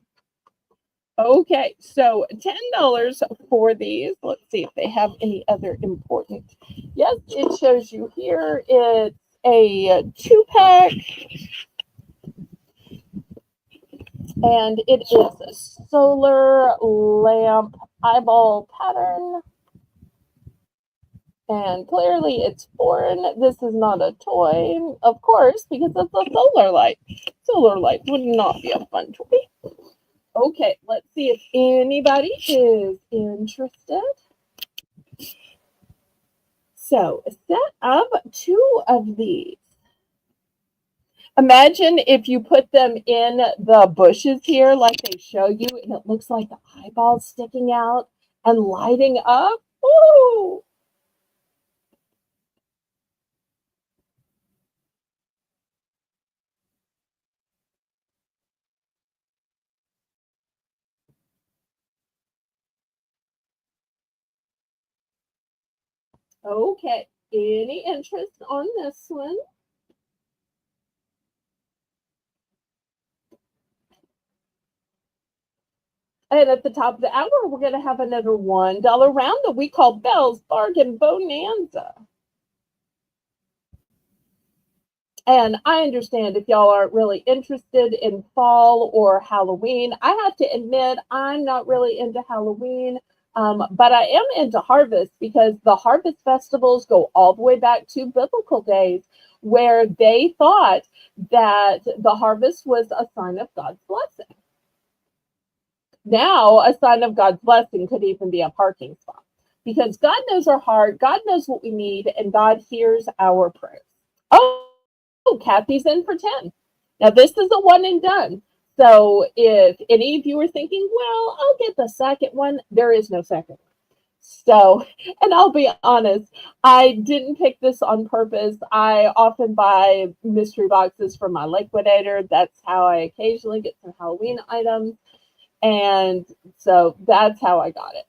Okay, so $10 for these. Let's see if they have any other important. Yes, it shows you here. It's a 2-pack, and it is a solar lamp eyeball pattern. And clearly it's foreign. This is not a toy, of course, because it's a solar light. Solar light would not be a fun toy. Okay, let's see if anybody is interested. So set up 2 of these. Imagine if you put them in the bushes here like they show you, and it looks like the eyeballs sticking out and lighting up. Woo! Okay, any interest on this one? And at the top of the hour, we're going to have another $1 round that we call Belle's Bargain Bonanza. And I understand if y'all aren't really interested in fall or Halloween. I have to admit, I'm not really into Halloween, but I am into harvest because the harvest festivals go all the way back to biblical days where they thought that the harvest was a sign of God's blessing. Now, a sign of God's blessing could even be a parking spot because God knows our heart, God knows what we need, and God hears our prayers. Kathy's in for 10. Now, this is a one and done. So, if any of you are thinking, well, I'll get the second one, there is no second one. So, and I'll be honest, I didn't pick this on purpose. I often buy mystery boxes from my liquidator. That's how I occasionally get some Halloween items. And so that's how I got it.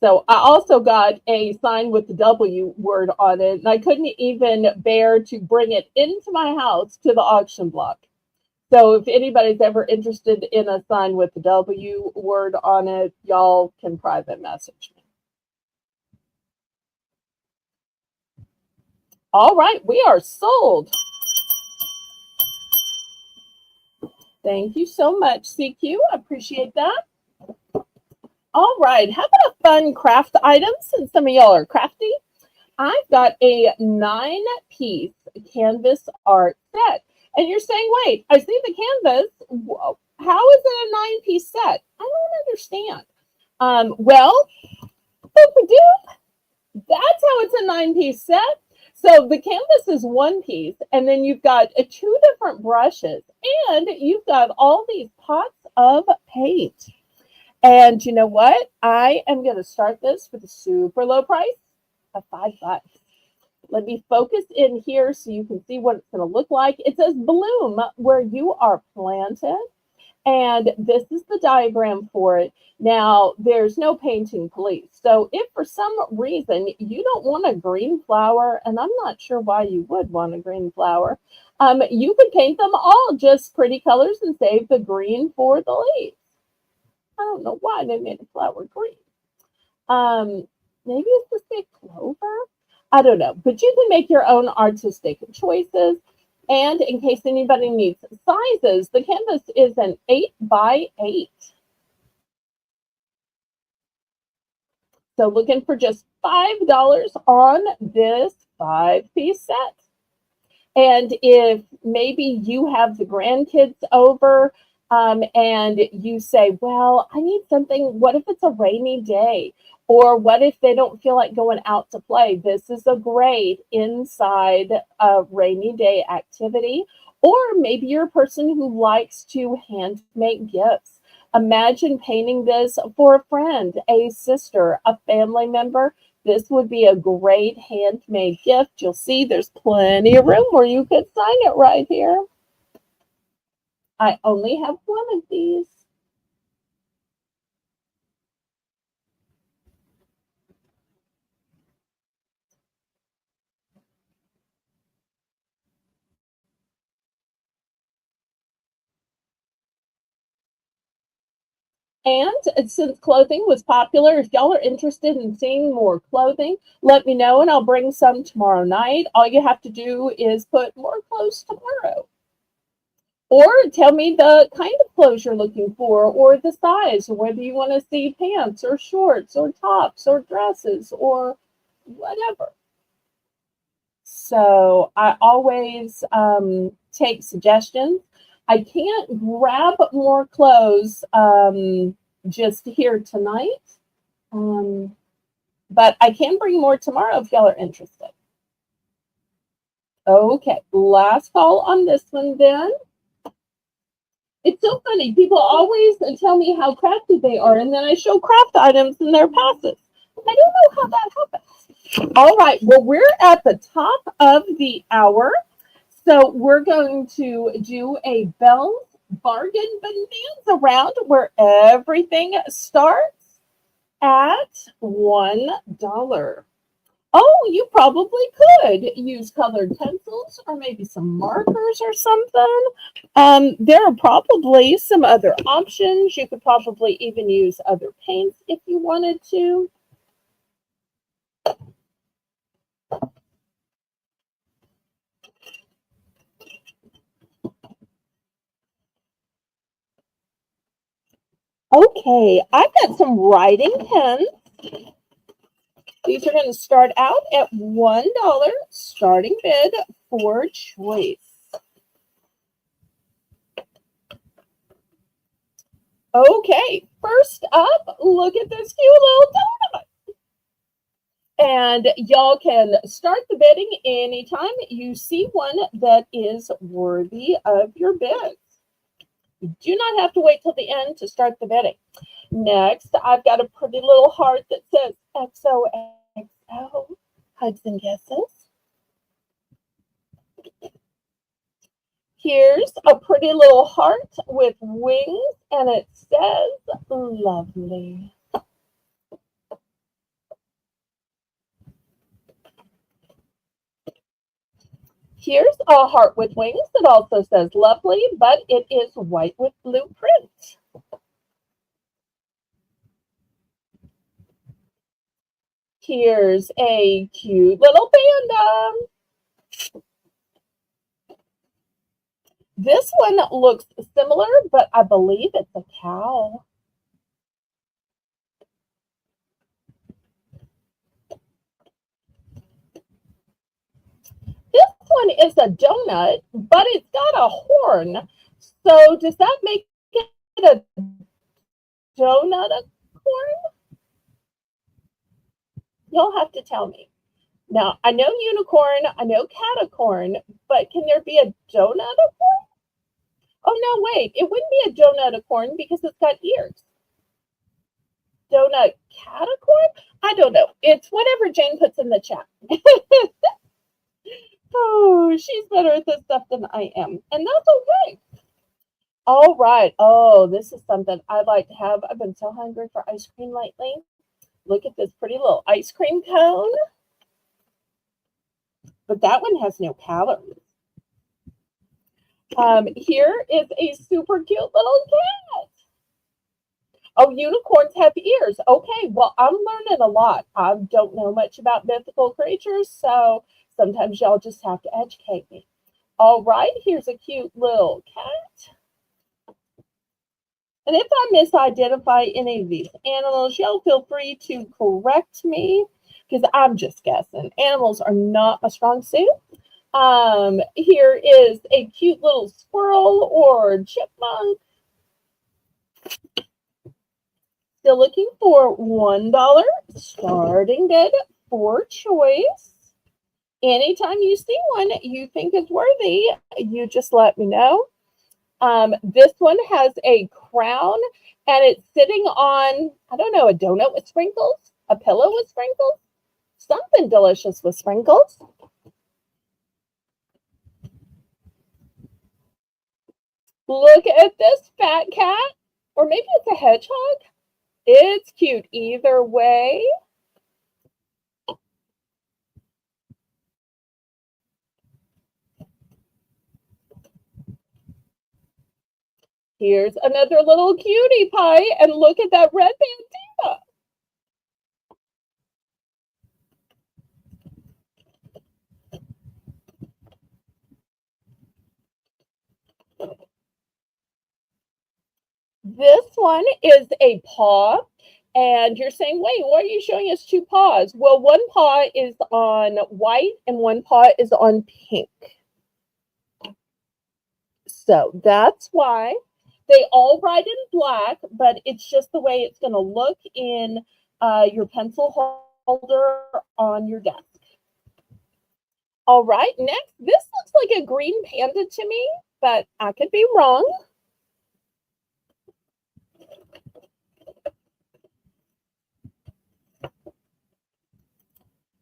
So I also got a sign with the W word on it, and I couldn't even bear to bring it into my house to the auction block. So if anybody's ever interested in a sign with the W word on it, y'all can private message me. All right, we are sold. Thank you so much, CQ. I appreciate that. All right, how about a fun craft item since some of y'all are crafty? I've got a 9-piece canvas art set. And you're saying, wait, I see the canvas. How is it a 9-piece set? I don't understand. Well, that's how it's a 9-piece set. So the canvas is 1 piece, and then you've got 2 different brushes, and you've got all these pots of paint. And you know what? I am going to start this with a super low price of $5. Let me focus in here so you can see what it's going to look like. It says bloom where you are planted. And this is the diagram for it. Now, there's no painting police. So if for some reason you don't want a green flower, and I'm not sure why you would want a green flower, you could paint them all just pretty colors and save the green for the leaves. I don't know why they made a flower green. Maybe it's supposed to be clover. I don't know, but you can make your own artistic choices. And in case anybody needs sizes, the canvas is an 8x8. So looking for just $5 on this 5-piece set. And if maybe you have the grandkids over and you say, well, I need something. What if it's a rainy day? Or what if they don't feel like going out to play? This is a great inside rainy day activity. Or maybe you're a person who likes to hand make gifts. Imagine painting this for a friend, a sister, a family member. This would be a great handmade gift. You'll see there's plenty of room where you could sign it right here. I only have one of these. And since clothing was popular, if y'all are interested in seeing more clothing, let me know and I'll bring some tomorrow night. All you have to do is put more clothes tomorrow. Or tell me the kind of clothes you're looking for, or the size, or whether you want to see pants or shorts or tops or dresses or whatever. So I always take suggestions. I can't grab more clothes just here tonight, but I can bring more tomorrow if y'all are interested. Okay, last call on this one then. It's so funny. People always tell me how crafty they are, and then I show craft items in their passes. I don't know how that happens. All right. Well, we're at the top of the hour. So we're going to do a Belle's Bargain Bonanza round where everything starts at $1. Oh, you probably could use colored pencils or maybe some markers or something. There are probably some other options. You could probably even use other paints if you wanted to. Okay, I've got some writing pens. These are going to start out at $1, starting bid for choice. Okay, first up, look at this cute little donut. And y'all can start the bidding anytime you see one that is worthy of your bid. You do not have to wait till the end to start the bidding. Next, I've got a pretty little heart that says XOXO, hugs and kisses. Here's a pretty little heart with wings, and it says lovely. Here's a heart with wings that also says lovely, but it is white with blue print. Here's a cute little panda. This one looks similar, but I believe it's a cow. This one is a donut, but it's got a horn. So does that make it a donut corn? You'll have to tell me. Now, I know unicorn, I know catacorn, but can there be a donut corn? Oh, no, wait. It wouldn't be a donut corn because it's got ears. Donut catacorn? I don't know. It's whatever Jane puts in the chat. Oh, she's better at this stuff than I am. And that's okay. All right. Oh, this is something I'd like to have. I've been so hungry for ice cream lately. Look at this pretty little ice cream cone. But that one has no calories. Here is a super cute little cat. Oh, unicorns have ears. Okay, well, I'm learning a lot. I don't know much about mythical creatures, so sometimes y'all just have to educate me. All right, here's a cute little cat. And if I misidentify any of these animals, y'all feel free to correct me because I'm just guessing. Animals are not my strong suit. Here is a cute little squirrel or chipmunk. Still looking for $1, starting bid for choice. Anytime you see one you think is worthy, you just let me know. This one has a crown and it's sitting on, I don't know, a donut with sprinkles, a pillow with sprinkles, something delicious with sprinkles. Look at this fat cat, or maybe it's a hedgehog. It's cute either way. Here's another little cutie pie, and look at that red bandana. This one is a paw, and you're saying, wait, why are you showing us two paws? Well, one paw is on white and one paw is on pink. So that's why they all write in black, but it's just the way it's going to look in your pencil holder on your desk. All right, next, this looks like a green panda to me, but I could be wrong.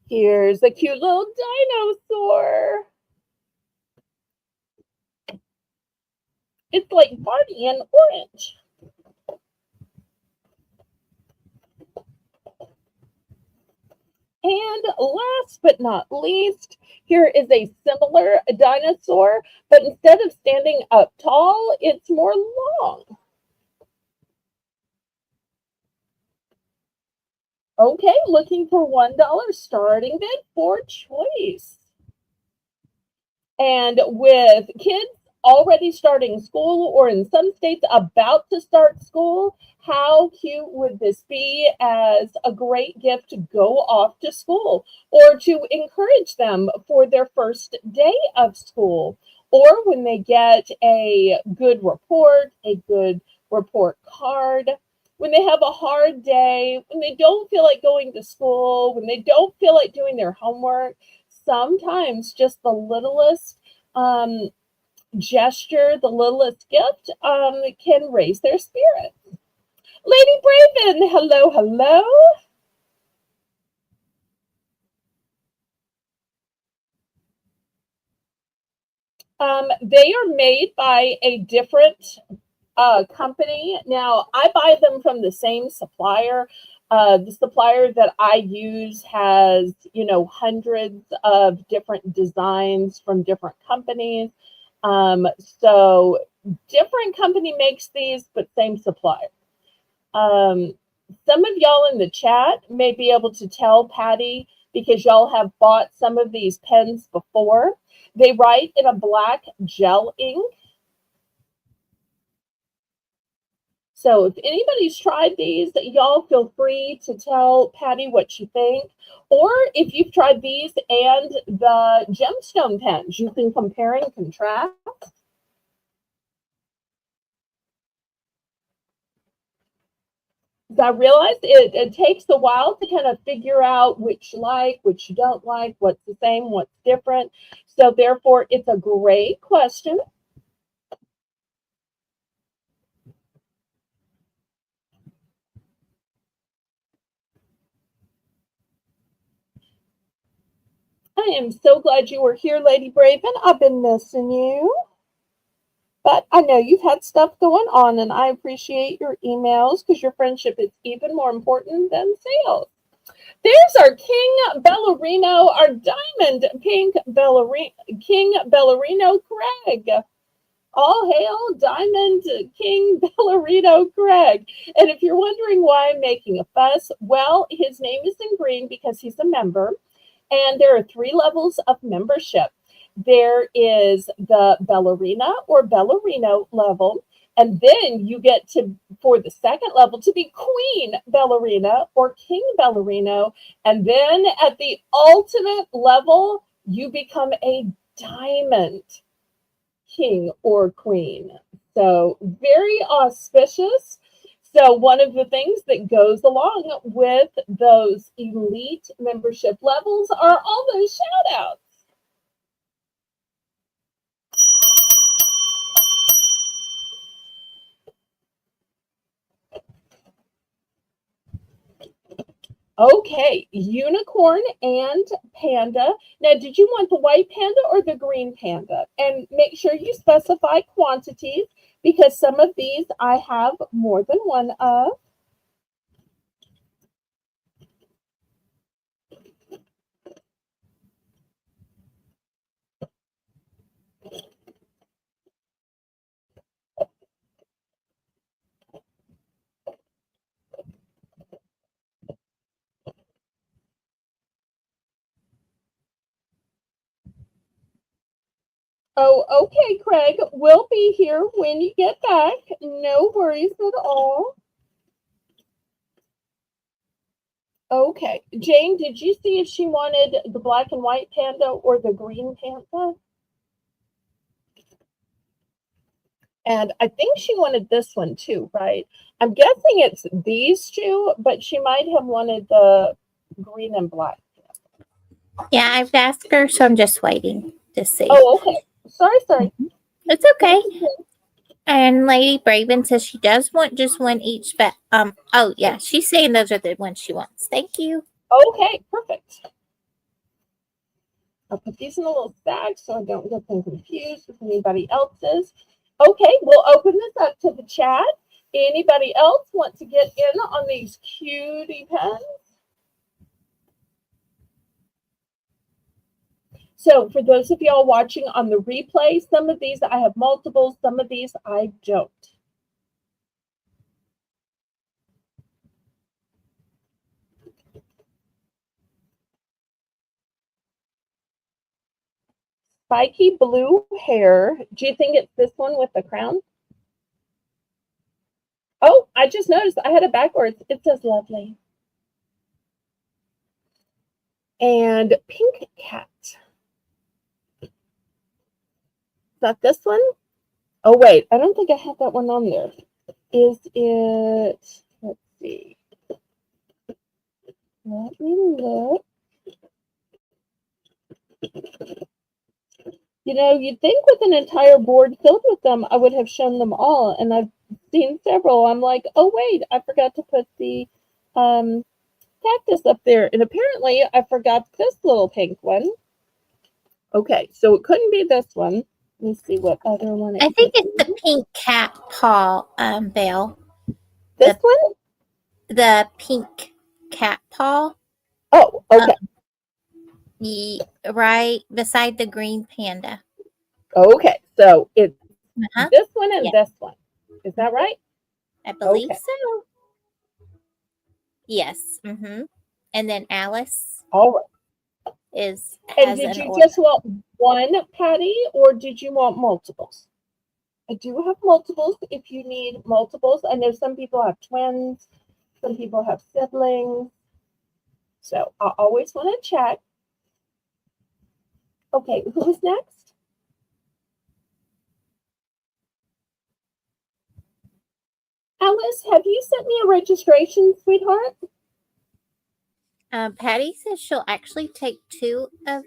Here's a cute little dinosaur. It's like Barney in orange. And last but not least, here is a similar dinosaur, but instead of standing up tall, it's more long. Okay, looking for $1 starting bid for choice. And with kids already starting school, or in some states about to start school, how cute would this be as a great gift to go off to school, or to encourage them for their first day of school, or when they get a good report card, when they have a hard day, when they don't feel like going to school, when they don't feel like doing their homework. Sometimes just the littlest gesture, the littlest gift can raise their spirits. Lady Braven, hello, hello. They are made by a different company. Now, I buy them from the same supplier. The supplier that I use has, hundreds of different designs from different companies. So different company makes these, but same supplier. Some of y'all in the chat may be able to tell Patty because y'all have bought some of these pens before. They write in a black gel ink. So if anybody's tried these, y'all feel free to tell Patty what you think. Or if you've tried these and the gemstone pens, you can compare and contrast. I realize it takes a while to kind of figure out which you like, which you don't like, what's the same, what's different. So therefore, it's a great question. I am so glad you were here, Lady Braven. I've been missing you. But I know you've had stuff going on, and I appreciate your emails because your friendship is even more important than sales. There's our King Ballerino, our diamond pink King Ballerino Craig. All hail Diamond King Ballerino Craig. And if you're wondering why I'm making a fuss, well, his name is in green because he's a member. And there are 3 levels of membership. There is the ballerina or ballerino level. And then you get to, for the second level, to be queen ballerina or king ballerino. And then at the ultimate level, you become a diamond king or queen. So very auspicious. So one of the things that goes along with those elite membership levels are all those shout outs. Okay, unicorn and panda. Now, did you want the white panda or the green panda? And make sure you specify quantities because some of these I have more than one of. Oh, okay, Craig. We'll be here when you get back. No worries at all. Okay. Jane, did you see if she wanted the black and white panda or the green panda? And I think she wanted this one too, right? I'm guessing it's these two, but she might have wanted the green and black. Yeah, I've asked her, so I'm just waiting to see. Oh, okay. Sorry. It's okay. And Lady Braven says she does want just one each, but oh yeah, she's saying those are the ones she wants. Thank you. Okay, perfect. I'll put these in a little bag so I don't get them confused with anybody else's. Okay, we'll open this up to the chat. Anybody else want to get in on these cutie pens? So for those of y'all watching on the replay, some of these I have multiples, some of these I don't. Spiky blue hair. Do you think it's this one with the crown? Oh, I just noticed I had it backwards. It says lovely. And pink cat. Is that this one? Oh, wait. I don't think I had that one on there. Is it? Let's see. Let me look. You know, you'd think with an entire board filled with them, I would have shown them all. And I've seen several. I'm like, oh, wait, I forgot to put the cactus up there. And apparently I forgot this little pink one. Okay, so it couldn't be this one. Let me see what other one I think it's the pink cat paw, Belle. This one? The pink cat paw. Oh, okay. Right beside the green panda. Okay, so it's this one and this one. Is that right? I believe so. Yes. Mm-hmm. And then Alice. All right. And did you just want one, Patty, or did you want multiples? I do have multiples if you need multiples. I know some people have twins, some people have siblings. So I always want to check. Okay, who's next? Alice, have you sent me a registration, sweetheart? Patty says she'll actually take two of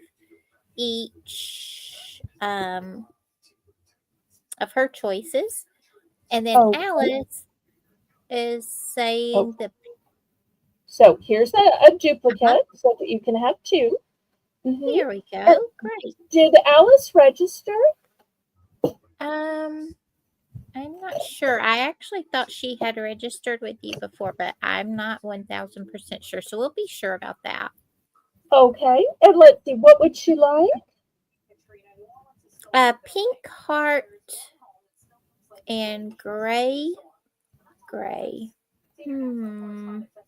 each of her choices. And then Alice is saying the. So here's a duplicate so that you can have two. Here we go. Great. Did Alice register? I'm not sure. I actually thought she had registered with you before, but I'm not 1000% sure. So we'll be sure about that. Okay. And let's see, what would she like? Pink heart and gray.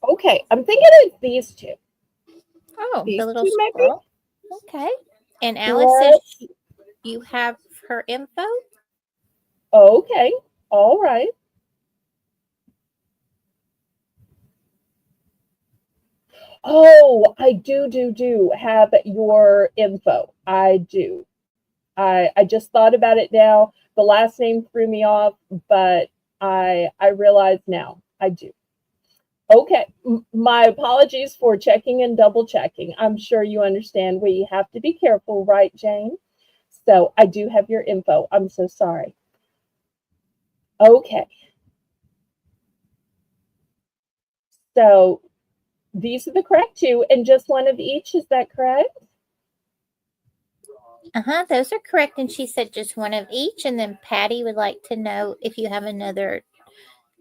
Okay, I'm thinking it's these two. Oh, these the little two squirrel. Maybe? Okay. And Alice says you have her info? Okay. All right. Oh, I do have your info. I do. I just thought about it now. The last name threw me off, but I realize now. I do. Okay. My apologies for checking and double checking. I'm sure you understand we have to be careful, right, Jane? So I do have your info. I'm so sorry. Okay. So these are the correct two, and just one of each. Is that correct? Those are correct. And she said just one of each. And then Patty would like to know if you have another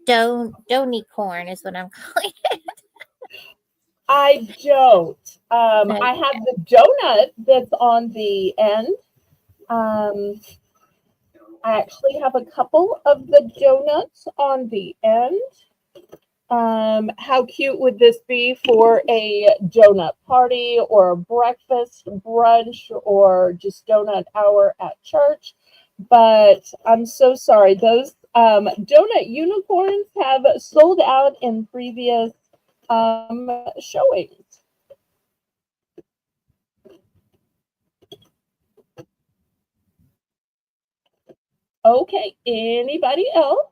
corn is what I'm calling it. I don't. Okay. I have the donut that's on the end. I actually have a couple of the donuts on the end. How cute would this be for a donut party or a breakfast, brunch, or just donut hour at church? But I'm so sorry. Those donut unicorns have sold out in previous showings. Okay, anybody else?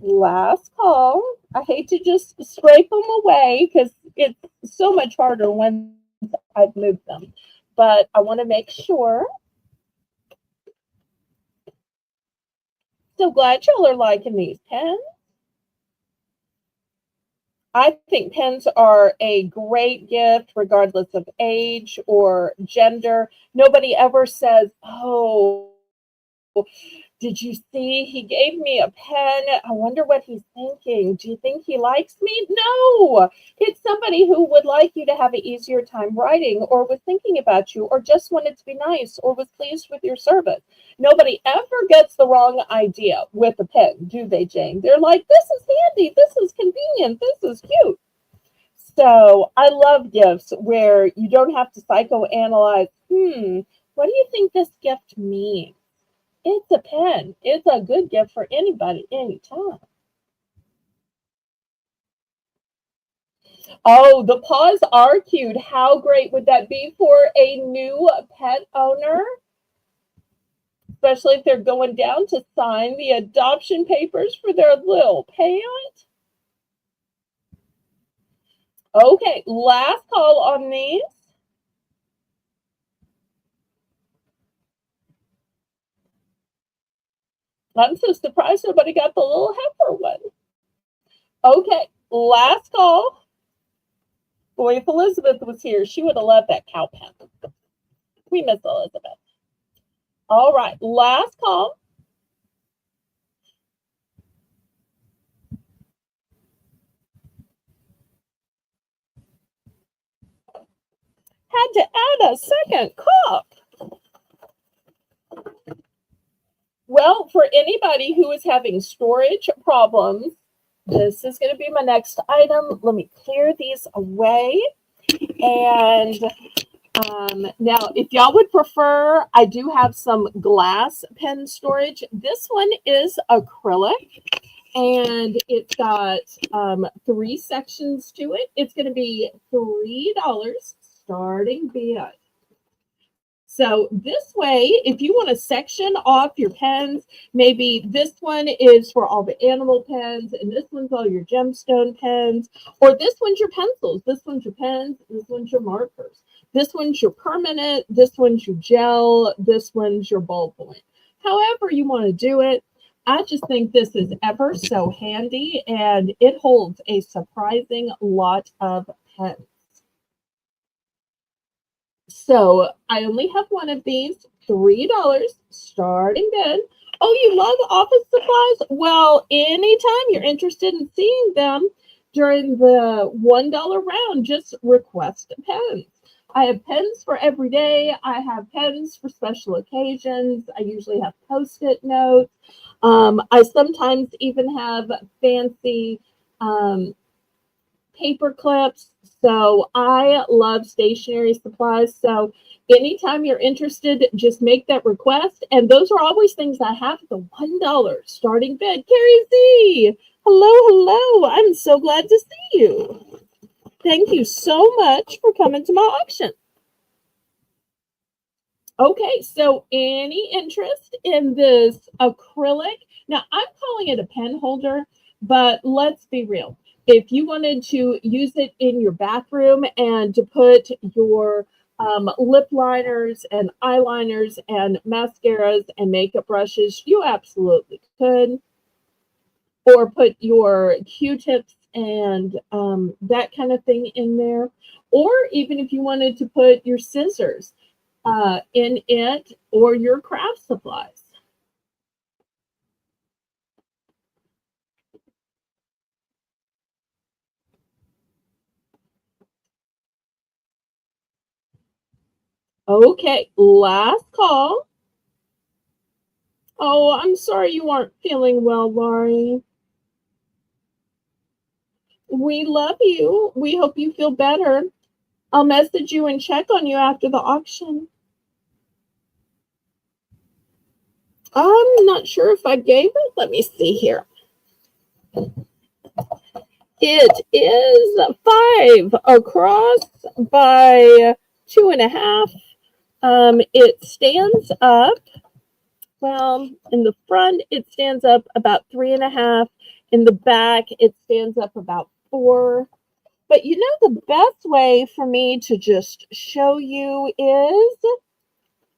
Last call. I hate to just scrape them away because it's so much harder once I've moved them. But I want to make sure. So glad y'all are liking these pens. I think pens are a great gift regardless of age or gender. Nobody ever says, oh, did you see he gave me a pen? I wonder what he's thinking. Do you think he likes me? No, it's somebody who would like you to have an easier time writing, or was thinking about you, or just wanted to be nice, or was pleased with your service. Nobody ever gets the wrong idea with a pen, do they, Jane? They're like, this is handy, this is convenient, this is cute. So I love gifts where you don't have to psychoanalyze, what do you think this gift means? It's a pen. It's a good gift for anybody, anytime. Oh, the paws are cute. How great would that be for a new pet owner? Especially if they're going down to sign the adoption papers for their little pet. Okay, last call on these. I'm so surprised nobody got the little heifer one. Okay, last call. Boy, if Elizabeth was here, she would have loved that cow pen. We miss Elizabeth. All right, last call. Had to add a second cup. Well, for anybody who is having storage problems, this is going to be my next item. Let me clear these away. And now, if y'all would prefer, I do have some glass pen storage. This one is acrylic, and it's got 3 sections to it. It's going to be $3 starting bid. So this way, if you want to section off your pens, maybe this one is for all the animal pens, and this one's all your gemstone pens, or this one's your pencils, this one's your pens, this one's your markers, this one's your permanent, this one's your gel, this one's your ballpoint. However you want to do it, I just think this is ever so handy, and it holds a surprising lot of pens. So I only have one of these, $3 starting bid. Oh, you love office supplies? Well, anytime you're interested in seeing them during the $1 round, just request pens. I have pens for every day. I have pens for special occasions. I usually have Post-it notes. I sometimes even have fancy paper clips. So I love stationery supplies. So anytime you're interested, just make that request. And those are always things I have at the $1 starting bid. Carrie Z, hello. I'm so glad to see you. Thank you so much for coming to my auction. Okay, so any interest in this acrylic? Now, I'm calling it a pen holder, but let's be real. If you wanted to use it in your bathroom and to put your lip liners and eyeliners and mascaras and makeup brushes, you absolutely could. Or put your Q-tips and that kind of thing in there. Or even if you wanted to put your scissors in it or your craft supplies. Okay, last call. Oh, I'm sorry you aren't feeling well, Laurie. We love you. We hope you feel better. I'll message you and check on you after the auction. I'm not sure if I gave it. Let me see here. It is 5 across by 2.5. It stands up. Well, in the front, it stands up about 3.5. In the back, it stands up about 4. But you know, the best way for me to just show you is,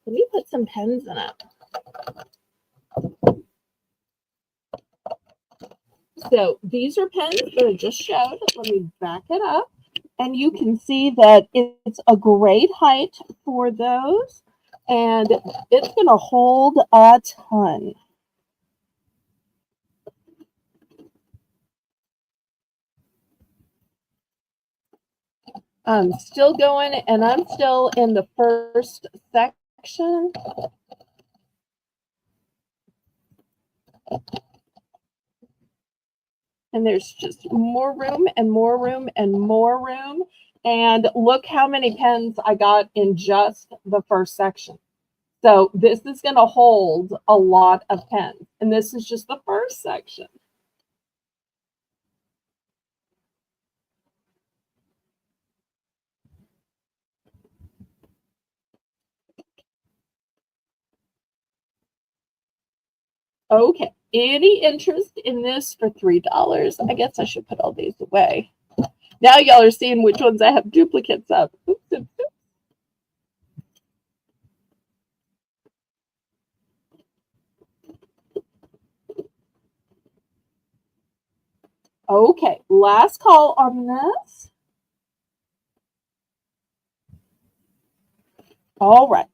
let me put some pens in it. So these are pens that I just showed. Let me back it up. And you can see that it's a great height for those. And it's going to hold a ton. I'm still going, and I'm still in the first section. And there's just more room and more room and more room. And look how many pens I got in just the first section. So this is going to hold a lot of pens. And this is just the first section. Okay. Any interest in this for $3? I guess I should put all these away. Now y'all are seeing which ones I have duplicates of. Oops, oops, oops. Okay, last call on this. All right,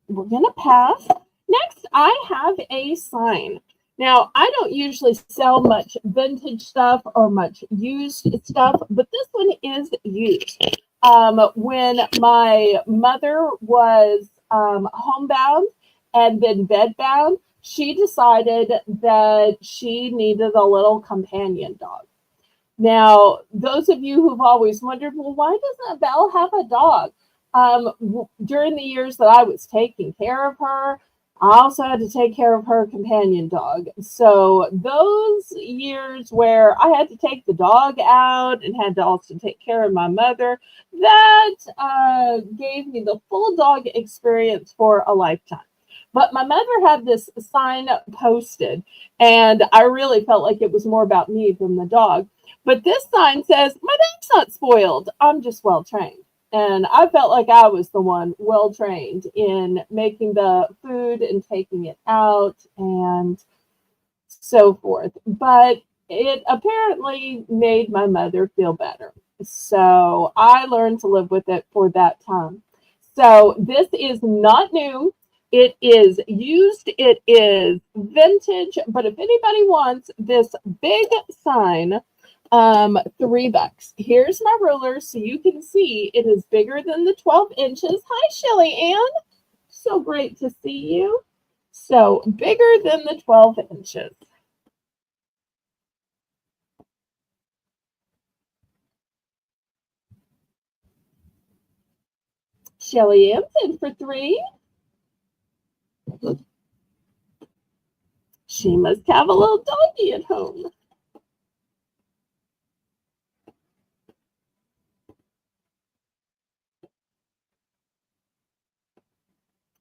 we're going to pass. Next, I have a sign. Now, I don't usually sell much vintage stuff or much used stuff, but this one is used. When my mother was homebound and then bedbound, she decided that she needed a little companion dog. Now, those of you who've always wondered, well, why doesn't Belle have a dog? During the years that I was taking care of her, I also had to take care of her companion dog. So those years where I had to take the dog out and had to also take care of my mother, that gave me the full dog experience for a lifetime. But my mother had this sign posted, and I really felt like it was more about me than the dog. But this sign says, my dog's not spoiled. I'm just well trained. And I felt like I was the one well trained in making the food and taking it out and so forth. But it apparently made my mother feel better. So I learned to live with it for that time. So this is not new. It is used. It is vintage. But if anybody wants this big sign, $3. Here's my ruler so you can see it is bigger than the 12 inches. Hi, Shelly Ann. So great to see you. So bigger than the 12 inches. Shelly Ann's in for 3. She must have a little doggy at home.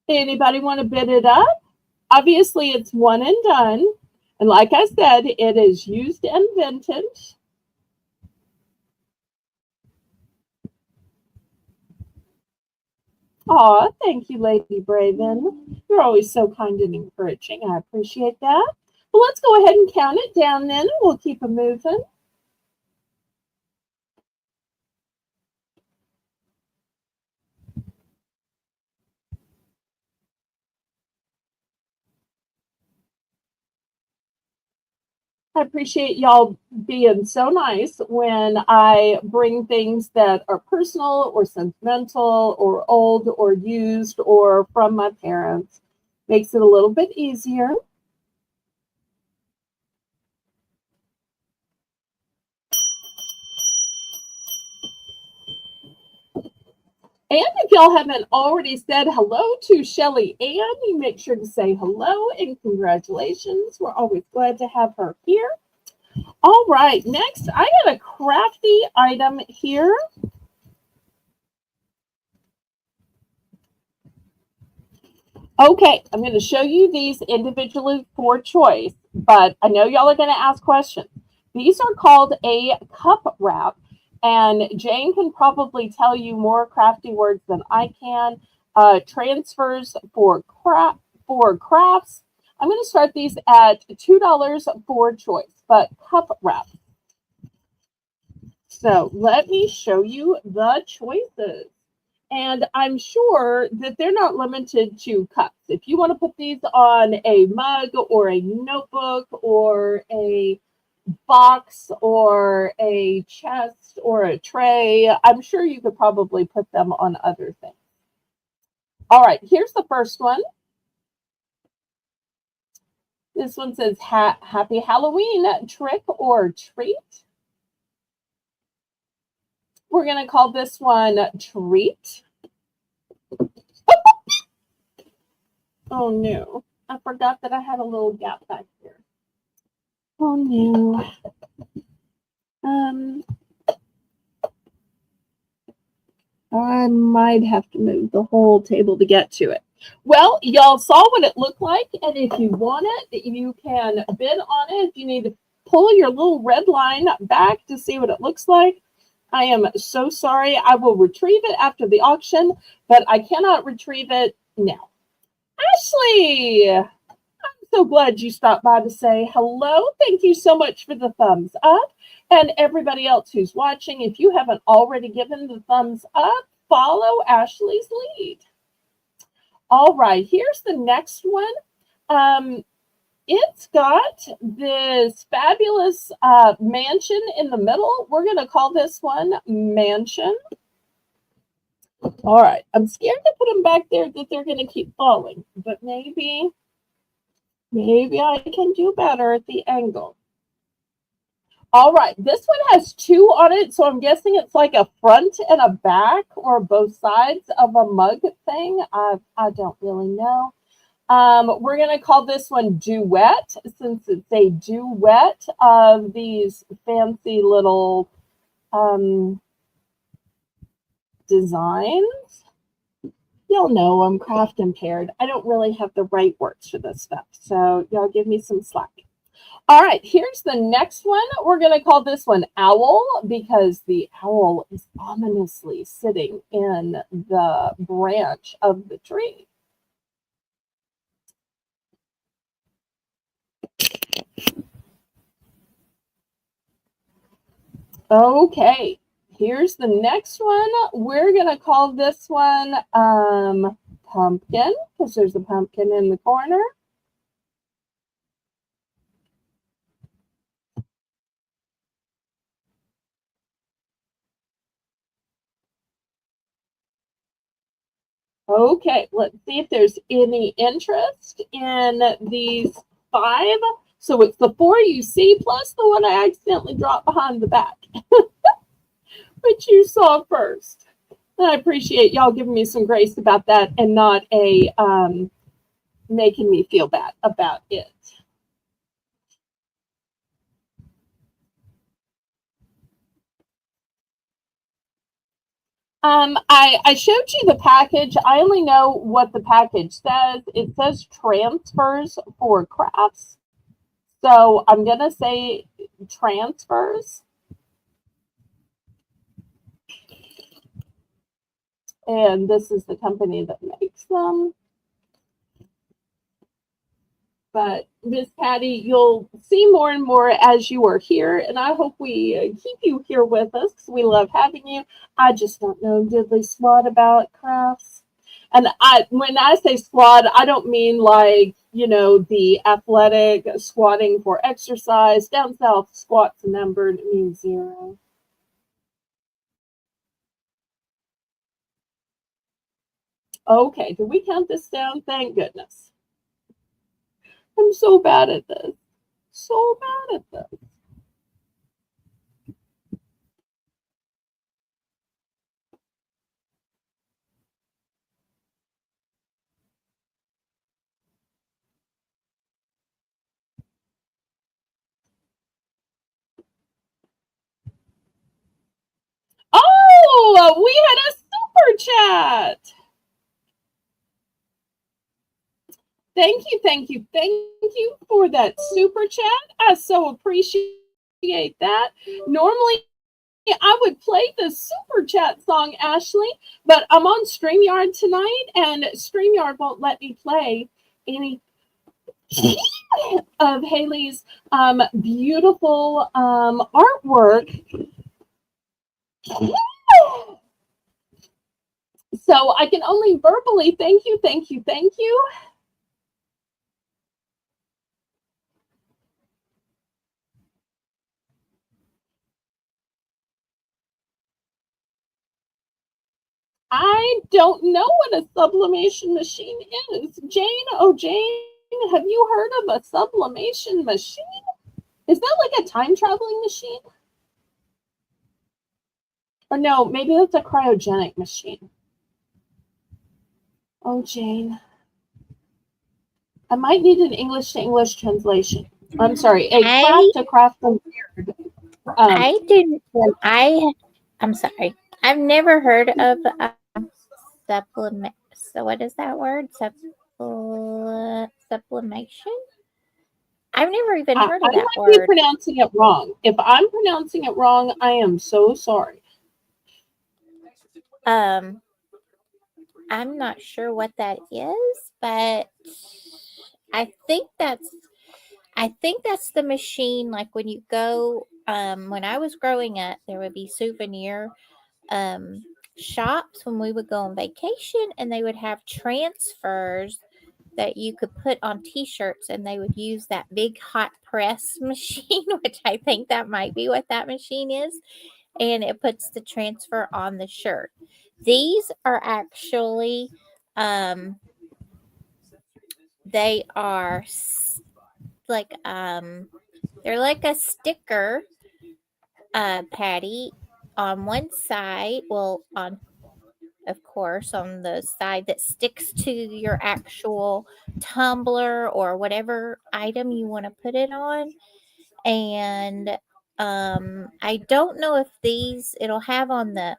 Anybody want to bid it up? Obviously, it's one and done. And like I said, it is used and vintage. Aw, thank you, Lady Braven. You're always so kind and encouraging. I appreciate that. Well, let's go ahead and count it down then. We'll keep it moving. I appreciate y'all being so nice when I bring things that are personal or sentimental or old or used or from my parents. Makes it a little bit easier. And if y'all haven't already said hello to Shelly Ann, you make sure to say hello and congratulations. We're always glad to have her here. All right, next I got a crafty item here. Okay, I'm going to show you these individually for choice, but I know y'all are going to ask questions. These are called a cup wrap, and Jane can probably tell you more crafty words than I can. Transfers for crafts. I'm going to start these at $2 for choice, but cup wrap. So let me show you the choices. And I'm sure that they're not limited to cups. If you want to put these on a mug or a notebook or a box or a chest or a tray, I'm sure you could probably put them on other things. All right, here's the first one. This one says Happy Halloween, trick or treat. We're going to call this one treat. Oh no, I forgot that I had a little gap back here. Oh no. I might have to move the whole table to get to it. Well, y'all saw what it looked like, and if you want it, you can bid on it. If you need to pull your little red line back to see what it looks like, I am so sorry. I will retrieve it after the auction, but I cannot retrieve it now. Ashley, I'm so glad you stopped by to say hello. Thank you so much for the thumbs up. And everybody else who's watching, if you haven't already given the thumbs up, follow Ashley's lead. All right, here's the next one. It's got this fabulous mansion in the middle. We're going to call this one mansion. All right, I'm scared to put them back there that they're going to keep falling, but maybe I can do better at the angle. All right, this one has two on it, so I'm guessing it's like a front and a back or both sides of a mug thing. I don't really know. We're going to call this one duet, since it's a duet of these fancy little designs. Y'all know I'm craft impaired. I don't really have the right words for this stuff, so y'all give me some slack. All right, here's the next one. We're going to call this one Owl because the owl is ominously sitting in the branch of the tree. Okay, here's the next one. We're going to call this one Pumpkin because there's a pumpkin in the corner. Okay, let's see if there's any interest in these 5. So it's the 4 you see plus the one I accidentally dropped behind the back, which you saw first. And I appreciate y'all giving me some grace about that and not a making me feel bad about it. I showed you the package. I only know what the package says. It says transfers for crafts. So I'm going to say transfers. and this is the company that makes them. But Miss Patty, you'll see more and more as you are here, and I hope we keep you here with us because we love having you. I just don't know diddly squat about crafts. And when I say squat, I don't mean like, the athletic squatting for exercise. Down south, squat's a number and it means 0. Okay, did we count this down? Thank goodness. I'm so bad at this. So bad at this. Oh, we had a super chat. Thank you, thank you, thank you for that super chat. I so appreciate that. Normally, I would play the super chat song, Ashley, but I'm on StreamYard tonight, and StreamYard won't let me play any of Haley's beautiful artwork. So I can only verbally thank you, thank you, thank you. I don't know what a sublimation machine is. Jane, oh Jane, have you heard of a sublimation machine? Is that like a time traveling machine? Or no, maybe that's a cryogenic machine. Oh, Jane. I might need an English to English translation. I'm sorry, a craft to craft compared. I didn't. I'm sorry. I've never heard of supplement. So what is that word? Sublimation? I've never even heard of that I might word. be pronouncing it wrong. If I'm pronouncing it wrong, I am so sorry. I'm not sure what that is, but I think that's the machine. Like when you go, when I was growing up, there would be souvenir shops when we would go on vacation, and they would have transfers that you could put on t-shirts, and they would use that big hot press machine, which I think that might be what that machine is, and it puts the transfer on the shirt. These are actually they are like they're like a sticker patty on one side, well, on of course on the side that sticks to your actual tumbler or whatever item you want to put it on. And I don't know if these it'll have on the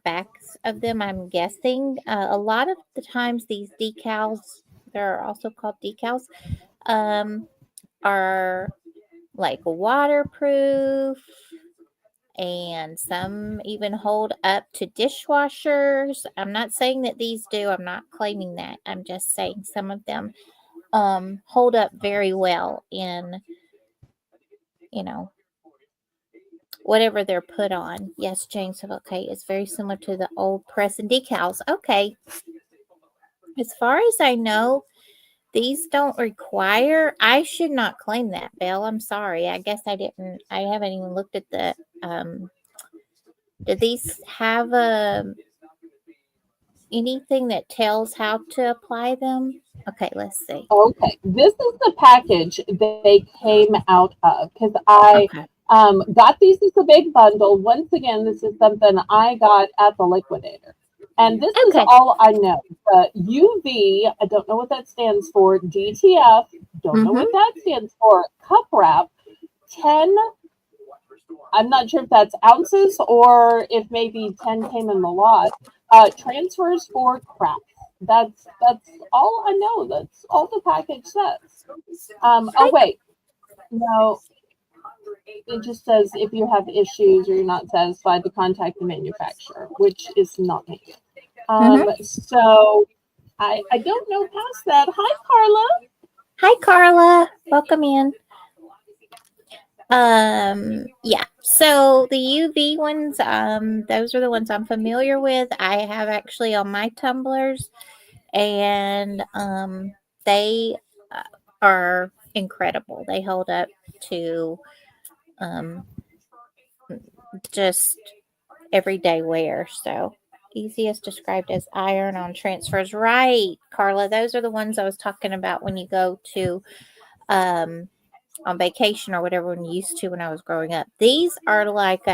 backs of them, I'm guessing. A lot of the times these decals, they're also called decals, are like waterproof, and some even hold up to dishwashers. I'm not saying that these do. I'm not claiming that. I'm just saying some of them hold up very well in, whatever they're put on. Yes, Jane said, okay, it's very similar to the old press and decals. Okay. As far as I know, these don't require. I should not claim that, Belle. I'm sorry. I guess I didn't. I haven't even looked at the. Do these have anything that tells how to apply them? Okay, let's see. Okay, this is the package they came out of because I Okay. got these as a big bundle. Once again, this is something I got at the liquidator. And this is Okay. all I know. UV, I don't know what that stands for. DTF, don't know what that stands for. Cup wrap, 10, I'm not sure if that's ounces or if maybe 10 came in the lot. Transfers for crafts. That's all I know. That's all the package says. Oh wait, no. it just says if you have issues or you're not satisfied to contact the manufacturer, which is not me. So I don't know past that. Hi, Carla. Hi, Carla. Welcome in. Yeah. So the UV ones, those are the ones I'm familiar with. I have actually on my tumblers, and they are incredible. They hold up to just everyday wear. So easiest described as iron on transfers. Right, Carla. Those are the ones I was talking about when you go to on vacation or whatever when you used to when I was growing up. These are like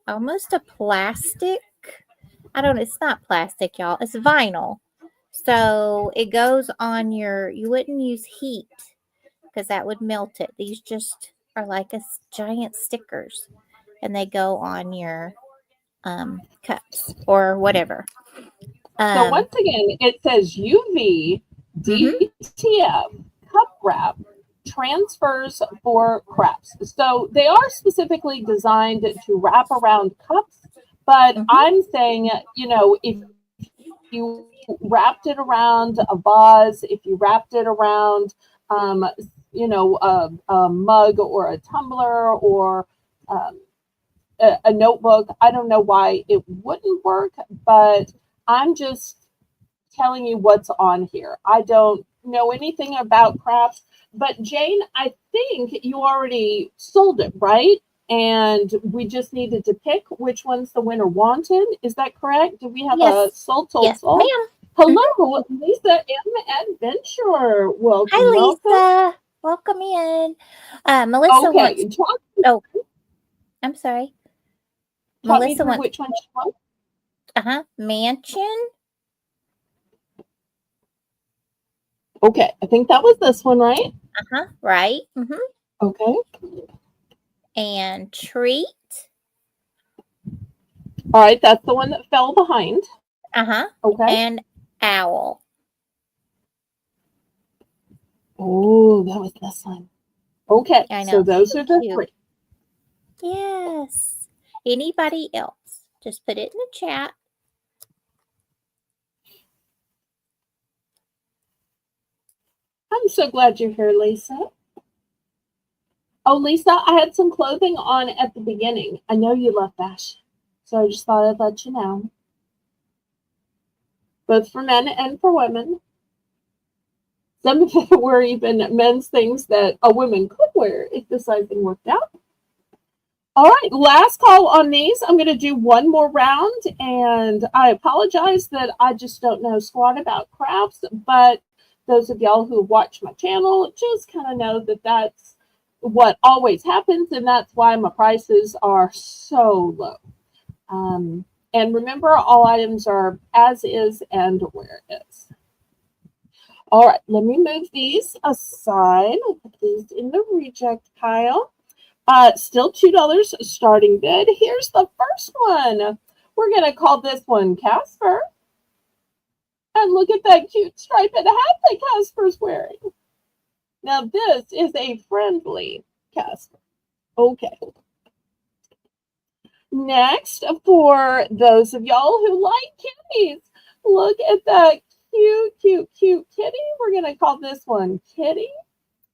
almost a plastic. I don't know. It's not plastic, y'all. It's vinyl. So it goes on your. You wouldn't use heat because that would melt it. These just are like giant stickers, and they go on your cups or whatever. So once again, it says UV DTF cup wrap transfers for crafts. So they are specifically designed to wrap around cups, but I'm saying, if you wrapped it around a vase, if you wrapped it around, a mug or a tumbler or a notebook, I don't know why it wouldn't work, but I'm just telling you what's on here. I don't know anything about crafts, but Jane, I think you already sold it, right? And we just needed to pick which one's the winner wanted. Is that correct? Do we have a sold? Yes, ma'am. Hello, Lisa M. Adventurer. Welcome, Hi, Lisa. welcome. Welcome in. Melissa wants. Oh, I'm sorry. Melissa wants which one she wants. Mansion. Okay, I think that was this one, right? Right. Okay. And treat. All right, that's the one that fell behind. Okay. And owl. Oh, that was this one. Okay, I know. So those are the three. Yes. Anybody else? Just put it in the chat. I'm so glad you're here, Lisa. Oh, Lisa, I had some clothing on at the beginning. I know you love fashion, so I just thought I'd let you know. Both for men and for women. Some of them were even men's things that a woman could wear if the sizing worked out. All right, last call on these. I'm going to do one more round, and I apologize that I just don't know squat about crafts, but those of y'all who watch my channel just kind of know that that's what always happens, and that's why my prices are so low. And remember, all items are as is and where is. All right, let me move these aside. I'll put these in the reject pile. Still $2 starting bid. Here's the first one. We're going to call this one Casper. And look at that cute striped hat that Casper's wearing. Now, this is a friendly Casper. Okay. Next, for those of y'all who like kitties, look at that cute kitty. We're going to call this one Kitty.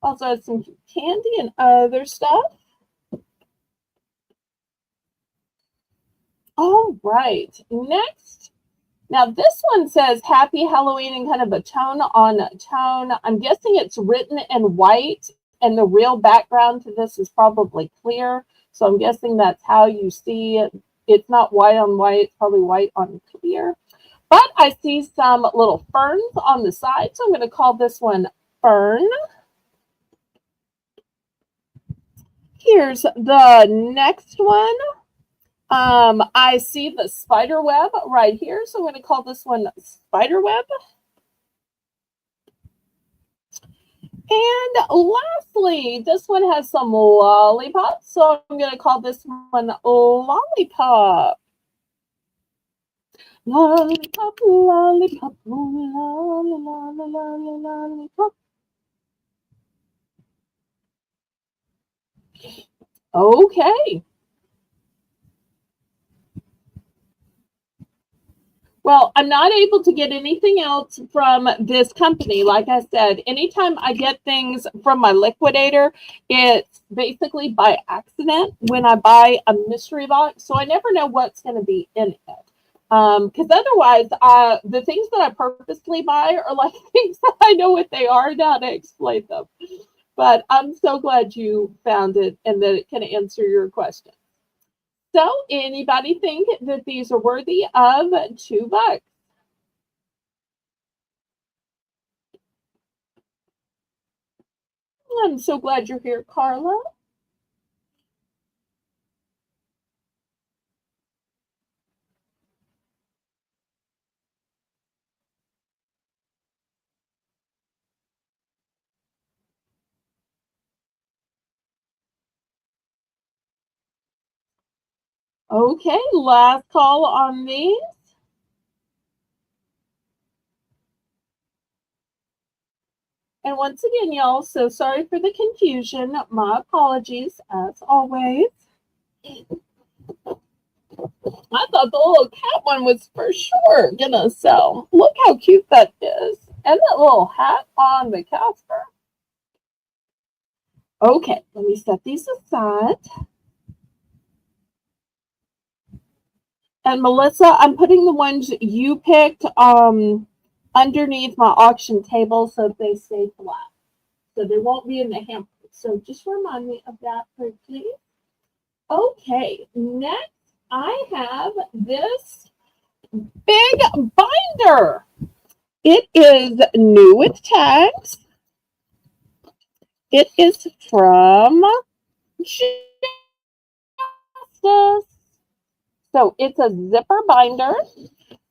Also has some candy and other stuff. All right, next. Now this one says Happy Halloween in kind of a tone on tone. I'm guessing it's written in white and the real background to this is probably clear. So I'm guessing that's how you see it. It's not white on white, it's probably white on clear. But I see some little ferns on the side, so I'm going to call this one Fern. Here's the next one. I see the spider web right here, so I'm going to call this one Spider Web. And lastly, this one has some lollipops, so I'm going to call this one Lollipop. Lollipop, lollipop, lollipop. Okay. Well, I'm not able to get anything else from this company. Like I said, anytime I get things from my liquidator, it's basically by accident when I buy a mystery box. So I never know what's going to be in it. Because otherwise, the things that I purposely buy are like things that I know what they are and how to explain them. But I'm so glad you found it and that it can answer your question. So, anybody think that these are worthy of $2? I'm so glad you're here, Carla. Okay, last call on these. And once again, y'all, so sorry for the confusion. My apologies, as always. I thought the little cat one was for sure gonna sell. Look how cute that is. And that little hat on the Casper. Okay, let me set these aside. And Melissa, I'm putting the ones you picked underneath my auction table so that they stay flat. So they won't be in the hamper. So just remind me of that, please. Okay, next I have this big binder. It is new with tags. It is from Justice. So it's a zipper binder.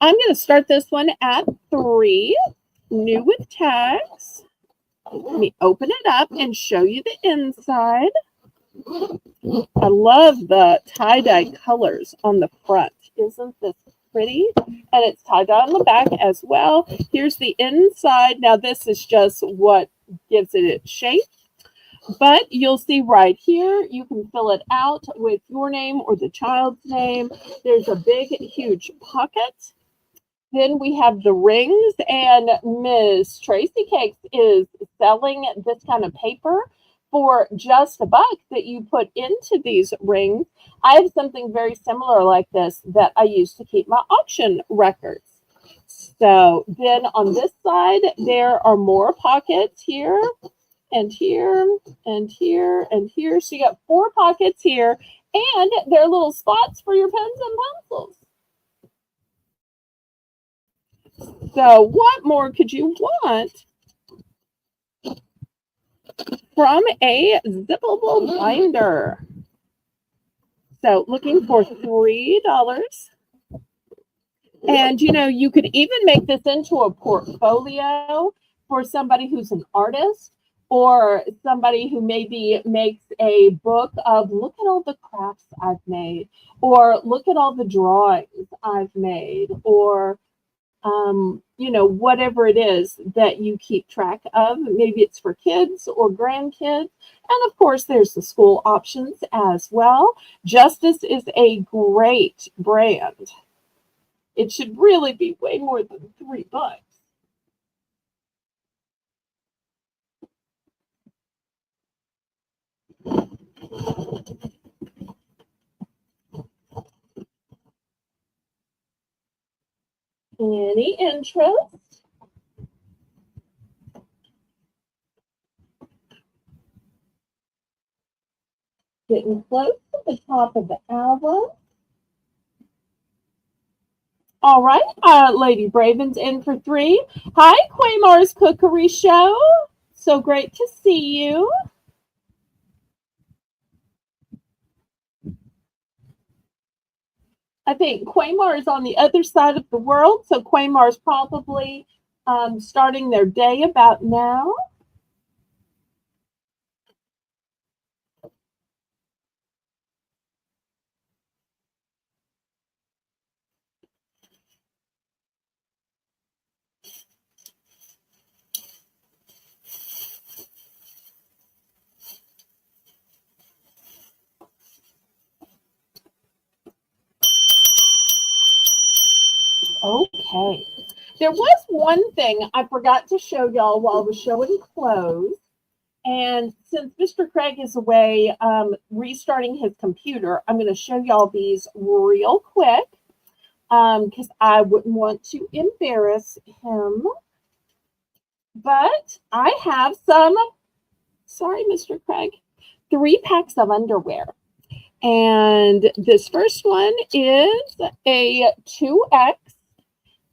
I'm going to start this one at 3, new with tags. Let me open it up and show you the inside. I love the tie-dye colors on the front. Isn't this pretty? And it's tie-dye on the back as well. Here's the inside. Now this is just what gives it its shape. But you'll see right here, you can fill it out with your name or the child's name. There's a big, huge pocket. Then we have the rings, and Miss Tracy Cakes is selling this kind of paper for just $1 that you put into these rings. I have something very similar like this that I use to keep my auction records. So then on this side, there are more pockets here and here and here and here. So you got 4 pockets here, and there are little spots for your pens and pencils. So what more could you want from a zippable binder? So looking for $3. And you could even make this into a portfolio for somebody who's an artist or somebody who maybe makes a book of look at all the crafts I've made, or look at all the drawings I've made, or whatever it is that you keep track of. Maybe it's for kids or grandkids. And of course, there's the school options as well. Justice is a great brand. It should really be way more than $3. Any interest? Getting close to the top of the album. All right, Lady Braven's in for 3. Hi, Quaymar's Cookery Show. So great to see you. I think Quaymar is on the other side of the world, so Quaymar is probably starting their day about now. Okay. There was one thing I forgot to show y'all while I was showing clothes. And since Mr. Craig is away restarting his computer, I'm going to show y'all these real quick because I wouldn't want to embarrass him. But I have some, sorry, Mr. Craig, 3 packs of underwear. And this first one is a 2X.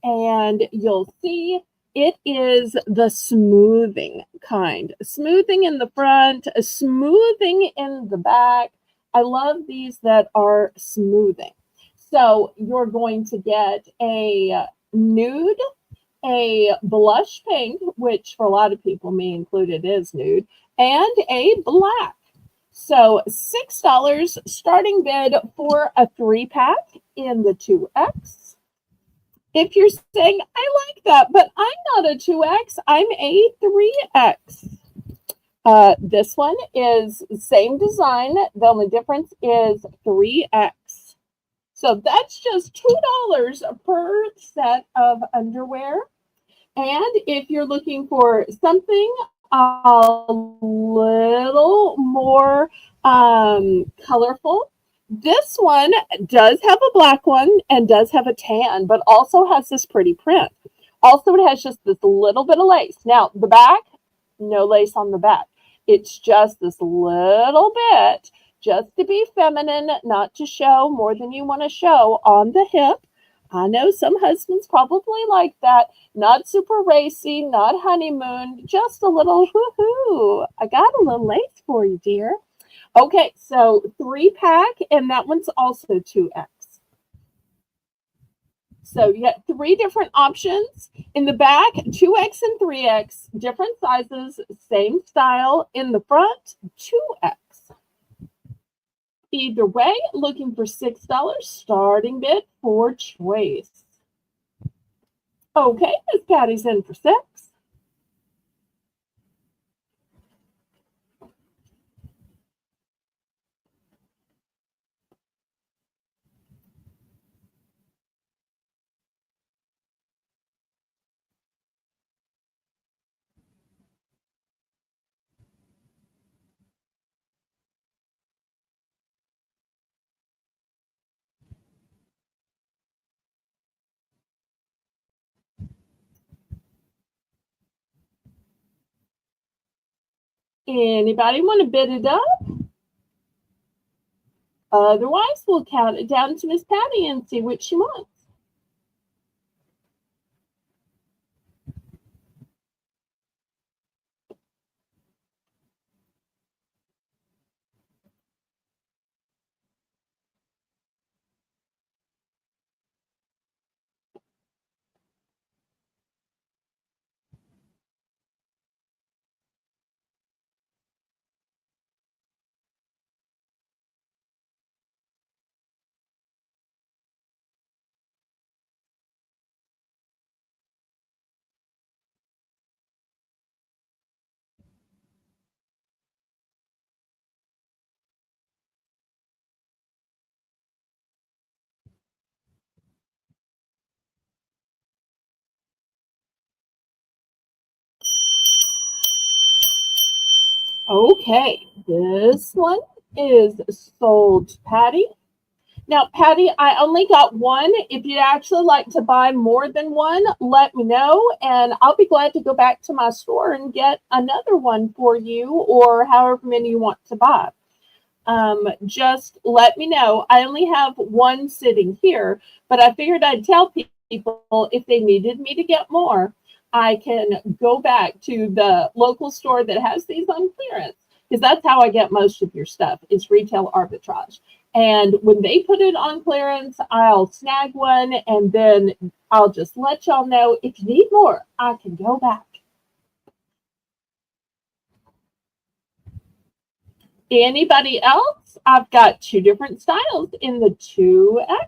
And you'll see it is the smoothing kind. Smoothing in the front, smoothing in the back. I love these that are smoothing. So you're going to get a nude, a blush pink, which for a lot of people, me included, is nude, and a black. So $6 starting bid for a 3-pack in the 2X. If you're saying, I like that, but I'm not a 2X, I'm a 3X. This one is same design. The only difference is 3X. So that's just $2 per set of underwear. And if you're looking for something a little more colorful, this one does have a black one and does have a tan, but also has this pretty print. Also, it has just this little bit of lace. Now, the back, no lace on the back. It's just this little bit, just to be feminine, not to show more than you want to show on the hip. I know some husbands probably like that. Not super racy, not honeymoon, just a little hoo-hoo. I got a little lace for you, dear. Okay, so 3-pack, and that one's also 2X. So you get 3 different options. In the back, 2X and 3X, different sizes, same style. In the front, 2X. Either way, looking for $6 starting bid for choice. Okay, Miss Patty's in for 6. Anybody want to bid it up? Otherwise, we'll count it down to Miss Patty and see what she wants. Okay, this one is sold, Patty. Now, Patty, I only got one. If you'd actually like to buy more than one, let me know, and I'll be glad to go back to my store and get another one for you, or however many you want to buy. Just let me know. I only have one sitting here, but I figured I'd tell people if they needed me to get more, I can go back to the local store that has these on clearance, because that's how I get most of your stuff is retail arbitrage. And when they put it on clearance, I'll snag one, and then I'll just let y'all know if you need more, I can go back. Anybody else? I've got 2 different styles in the 2X.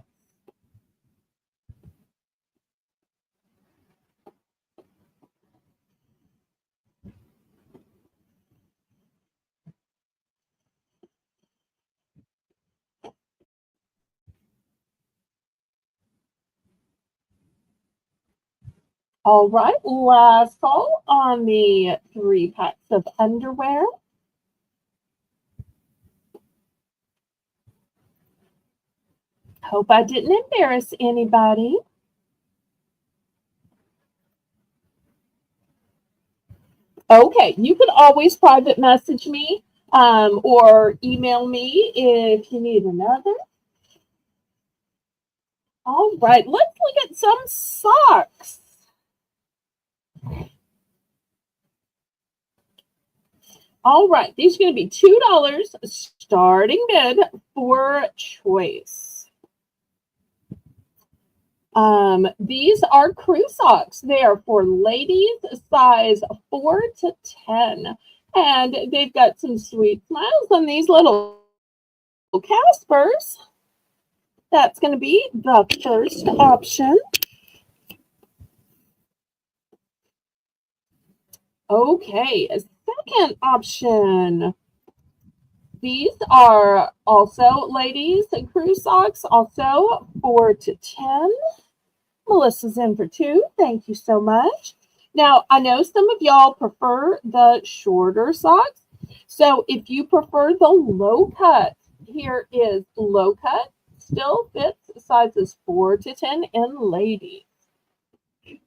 All right, last call on the 3 packs of underwear. Hope I didn't embarrass anybody. Okay, you can always private message me or email me if you need another. All right, let's look at some socks. All right, these are going to be $2 starting bid for choice. These are crew socks. They are for ladies, size 4 to 10. And they've got some sweet smiles on these little Caspers. That's going to be the first option. Okay, a second option. These are also ladies crew socks, also 4 to 10. Melissa's in for 2. Thank you so much. Now, I know some of y'all prefer the shorter socks. So if you prefer the low cut, here is low cut. Still fits sizes 4 to 10 in ladies.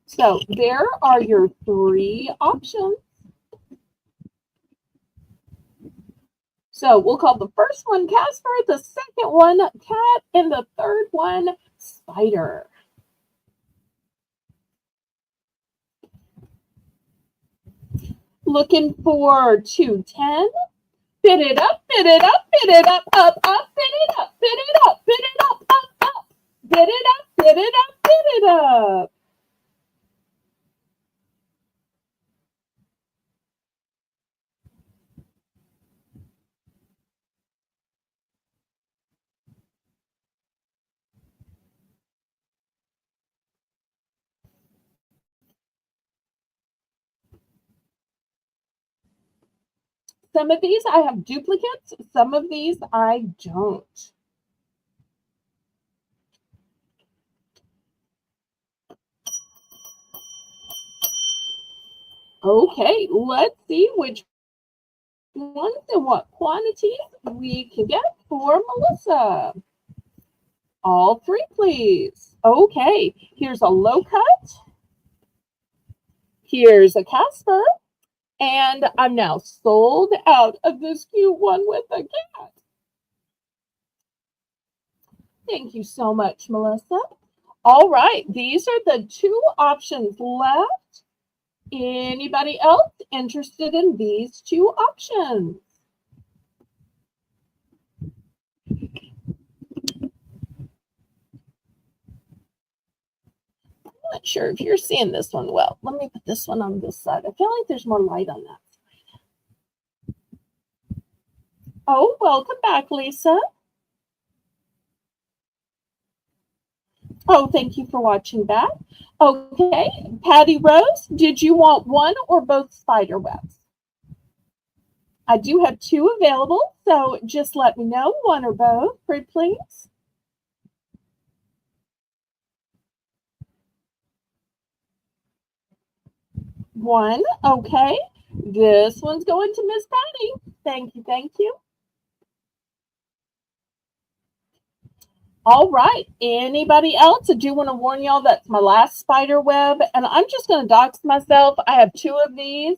So there are your 3 options. So we'll call the first one Casper, the second one Cat, and the third one Spider. Looking for 210. Bid it up, bid it up, bid it up, up, bid it up, bid it up, bid it up, up. Bid it up, bid it up, bid it up. Some of these I have duplicates, some of these I don't. Okay, let's see which ones and what quantities we can get for Melissa. All 3, please. Okay, here's a low cut. Here's a Casper. And I'm now sold out of this cute one with a cat. Thank you so much, Melissa. All right, these are the 2 options left. Anybody else interested in these 2 options? I'm not sure if you're seeing this one well. Let me put this one on this side. I feel like there's more light on that side. Oh, welcome back, Lisa. Oh, thank you for watching back. Okay, Patty Rose, did you want one or both spider webs? I do have 2 available, so just let me know, one or both, pretty please. One, okay. This one's going to Miss Patty. Thank you, thank you. All right, anybody else? I do want to warn y'all that's my last spider web, and I'm just going to dox myself. I have 2 of these,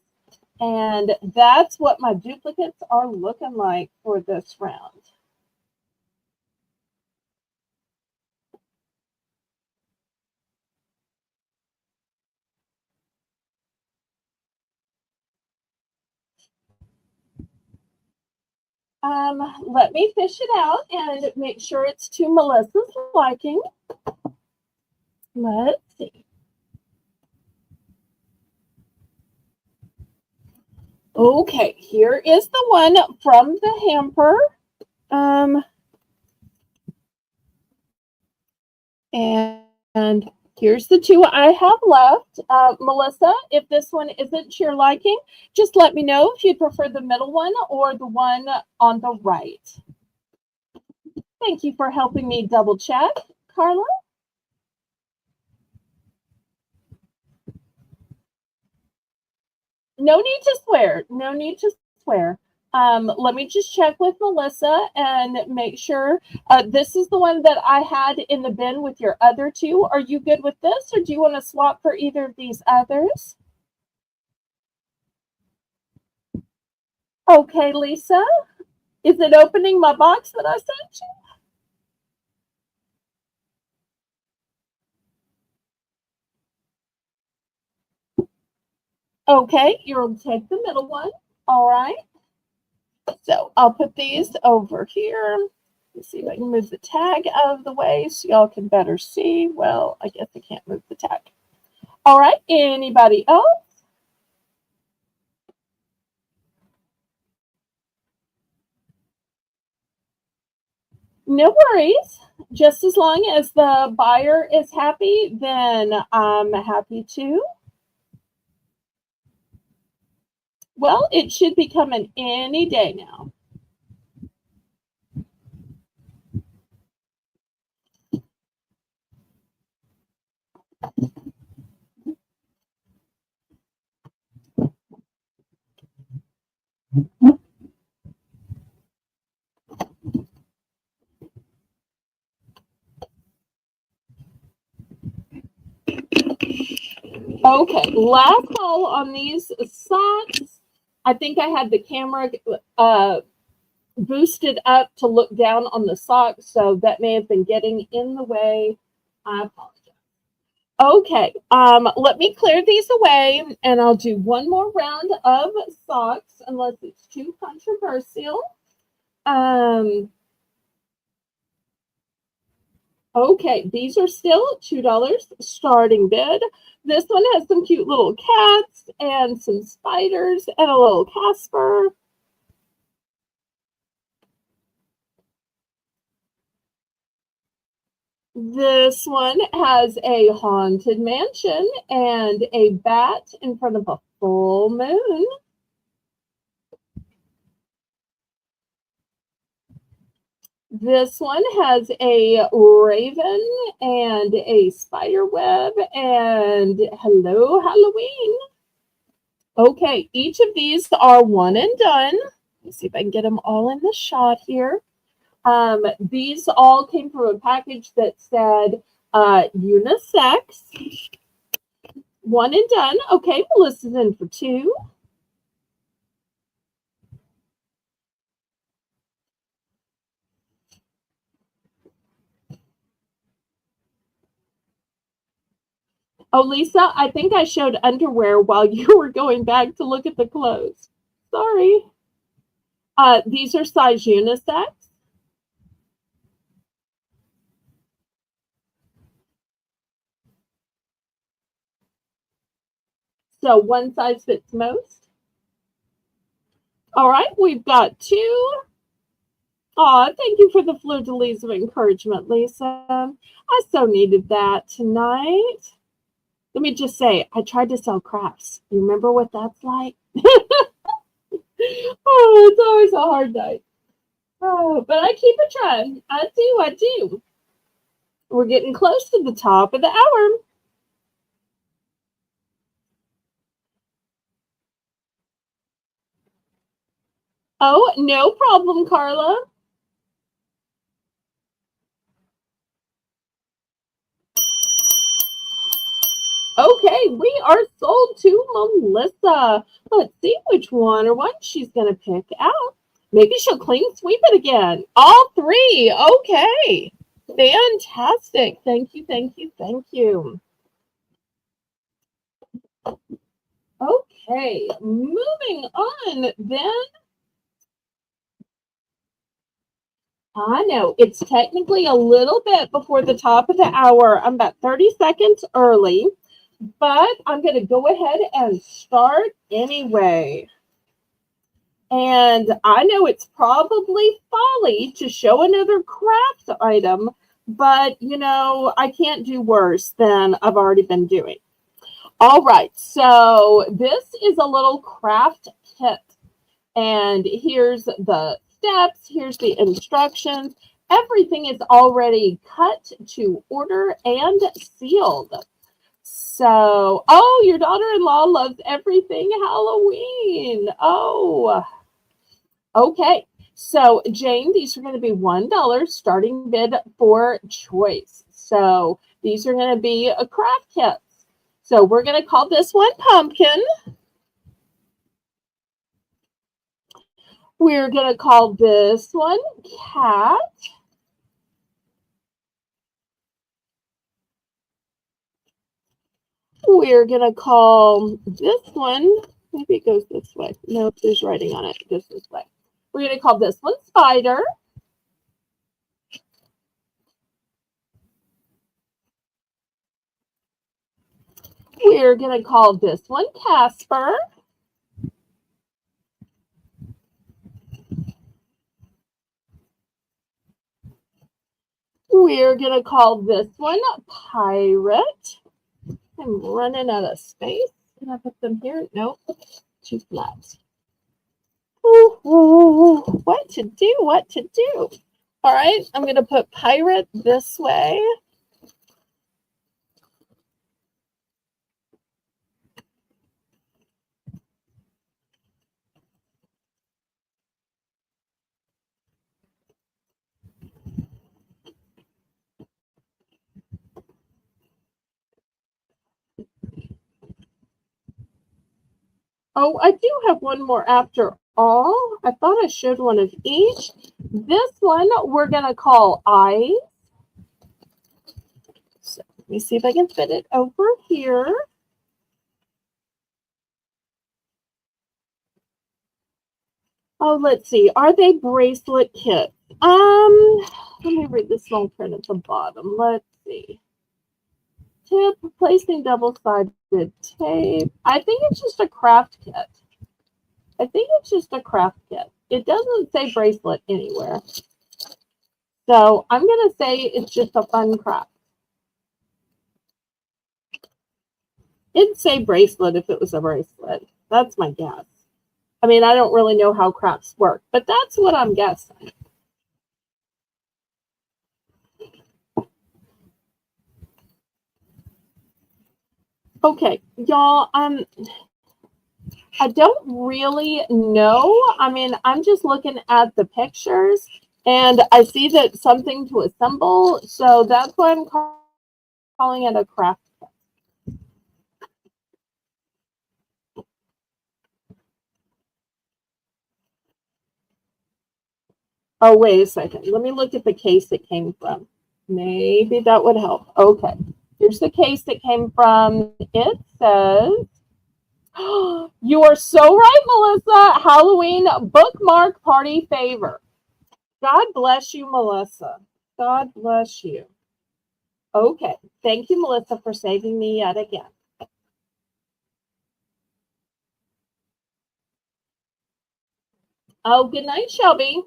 and that's what my duplicates are looking like for this round. Let me fish it out and make sure it's to Melissa's liking. Let's see. Okay, here is the one from the hamper. And here's the 2 I have left. Melissa, if this one isn't to your liking, just let me know if you prefer the middle one or the one on the right. Thank you for helping me double check, Carla. No need to swear. No need to swear. Let me just check with Melissa and make sure. This is the one that I had in the bin with your other two. Are you good with this, or do you want to swap for either of these others? Okay, Lisa. Is it opening my box that I sent you? Okay, you'll take the middle one. All right. So I'll put these over here. Let's see if I can move the tag out of the way so y'all can better see. Well, I guess I can't move the tag. All right. Anybody else? No worries. Just as long as the buyer is happy, then I'm happy too. Well, it should be coming any day now. Okay, last call on these socks. I think I had the camera boosted up to look down on the socks, so that may have been getting in the way. I apologize. Okay, let me clear these away, and I'll do one more round of socks, unless it's too controversial. Okay, these are still $2 starting bid. This one has some cute little cats and some spiders and a little Casper. This one has a haunted mansion and a bat in front of a full moon. This one has a raven and a spider web and hello Halloween. Okay, each of these are one and done. Let's see if I can get them all in the shot here. These all came from a package that said unisex. One and done. Okay, Melissa's in for two. Oh, Lisa, I think I showed underwear while you were going back to look at the clothes. Sorry. These are size unisex. So one size fits most. All right, we've got two. Aw, thank you for the fleur-de-lis of encouragement, Lisa. I so needed that tonight. Let me just say, I tried to sell crafts. You remember what that's like? Oh, it's always a hard night. Oh, but I keep it trying. I do. We're getting close to the top of the hour. Oh, no problem, Carla. Okay, we are sold to Melissa. Let's see which one or what she's going to pick out. Maybe she'll clean sweep it again. All three. Okay. Fantastic. Thank you, thank you, thank you. Okay, moving on then. I know it's technically a little bit before the top of the hour. I'm about 30 seconds early, but I'm going to go ahead and start anyway. And I know it's probably folly to show another craft item, but you know, I can't do worse than I've already been doing. All right, so this is a little craft kit. And here's the steps, here's the instructions. Everything is already cut to order and sealed. So, oh, your daughter-in-law loves everything Halloween. Oh, okay. So, Jane, these are going to be $1 starting bid for choice. So, these are going to be a craft kits. So, we're going to call this one pumpkin. We're going to call this one cat. We're going to call this one, maybe it goes this way. No, there's writing on it. It goes this way. We're going to call this one spider. We're going to call this one Casper. We're going to call this one Pirate. I'm running out of space. Can I put them here? Nope. Too flat. Ooh, what to do? What to do? All right, I'm going to put Pirate this way. Oh, I do have one more after all. I thought I showed one of each. This one we're going to call Eyes. So let me see if I can fit it over here. Oh, let's see. Are they bracelet kits? Let me read the small print at the bottom. Let's see. Tip, placing double-sided tape. I think it's just a craft kit. It doesn't say bracelet anywhere. So I'm going to say it's just a fun craft. It'd say bracelet if it was a bracelet. That's my guess. I mean, I don't really know how crafts work, but that's what I'm guessing. Okay, y'all, I don't really know. I mean, I'm just looking at the pictures and I see that something to assemble. So that's why I'm calling it a craft kit. Oh, wait a second. Let me look at the case it came from. Maybe that would help. Okay. Here's the case it came from. It says, you are so right, Melissa. Halloween bookmark party favor. God bless you, Melissa. God bless you. Okay. Thank you, Melissa, for saving me yet again. Oh, good night, Shelby.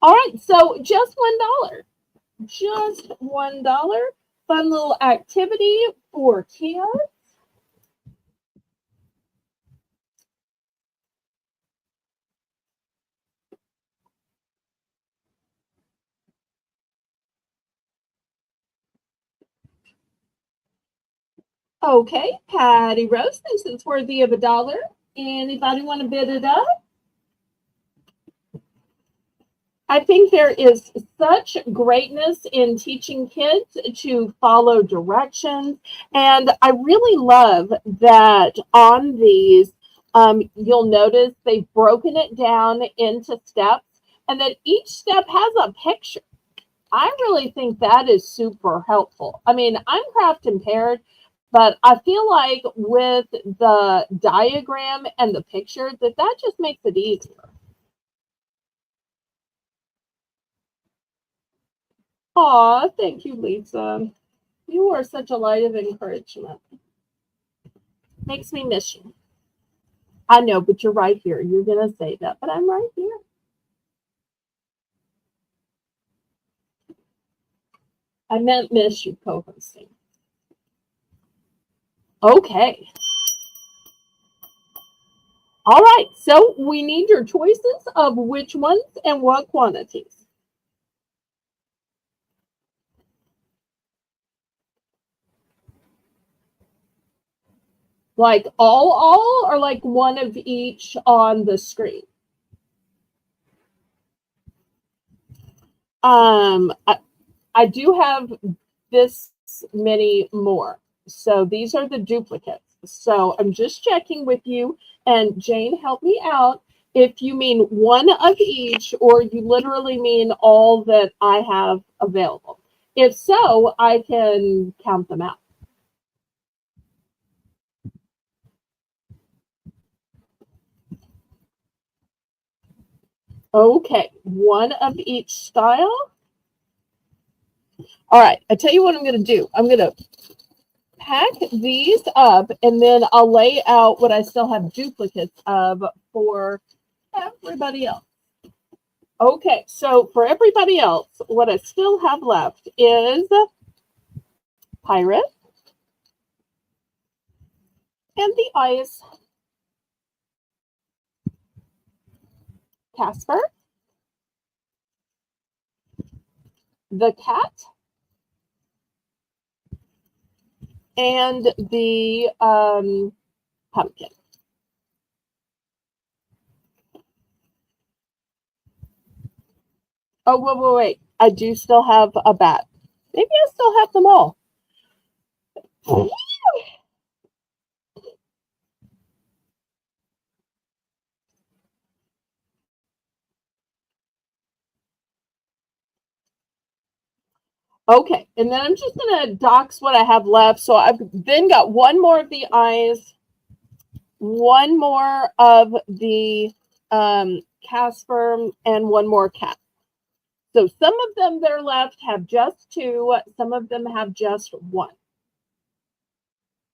All right. So just $1. Just $1. Fun little activity for kids. Okay, Patty Rose thinks it's worthy of $1. Anybody want to bid it up? I think there is such greatness in teaching kids to follow directions. And I really love that on these, you'll notice they've broken it down into steps and that each step has a picture. I really think that is super helpful. I mean, I'm craft impaired, but I feel like with the diagram and the picture that just makes it easier. Aw, thank you, Lisa. You are such a light of encouragement. Makes me miss you. I know, but you're right here. You're going to say that, but I'm right here. I meant miss you co-hosting. Okay. All right. So we need your choices of which ones and what quantities. Like all, or like one of each on the screen? I do have this many more. So these are the duplicates. So I'm just checking with you, and Jane, help me out if you mean one of each or you literally mean all that I have available. If so, I can count them out. Okay, one of each style. All right, I tell you what I'm going to do. I'm going to pack these up, and then I'll lay out what I still have duplicates of for everybody else. Okay, so for everybody else, what I still have left is Pirate and the Ice, Casper, the Cat, and the Pumpkin. Oh, wait. I do still have a bat. Maybe I still have them all. Okay, and then I'm just going to dox what I have left. So I've then got one more of the eyes, one more of the Casper, and one more cat. So some of them that are left have just two, some of them have just one.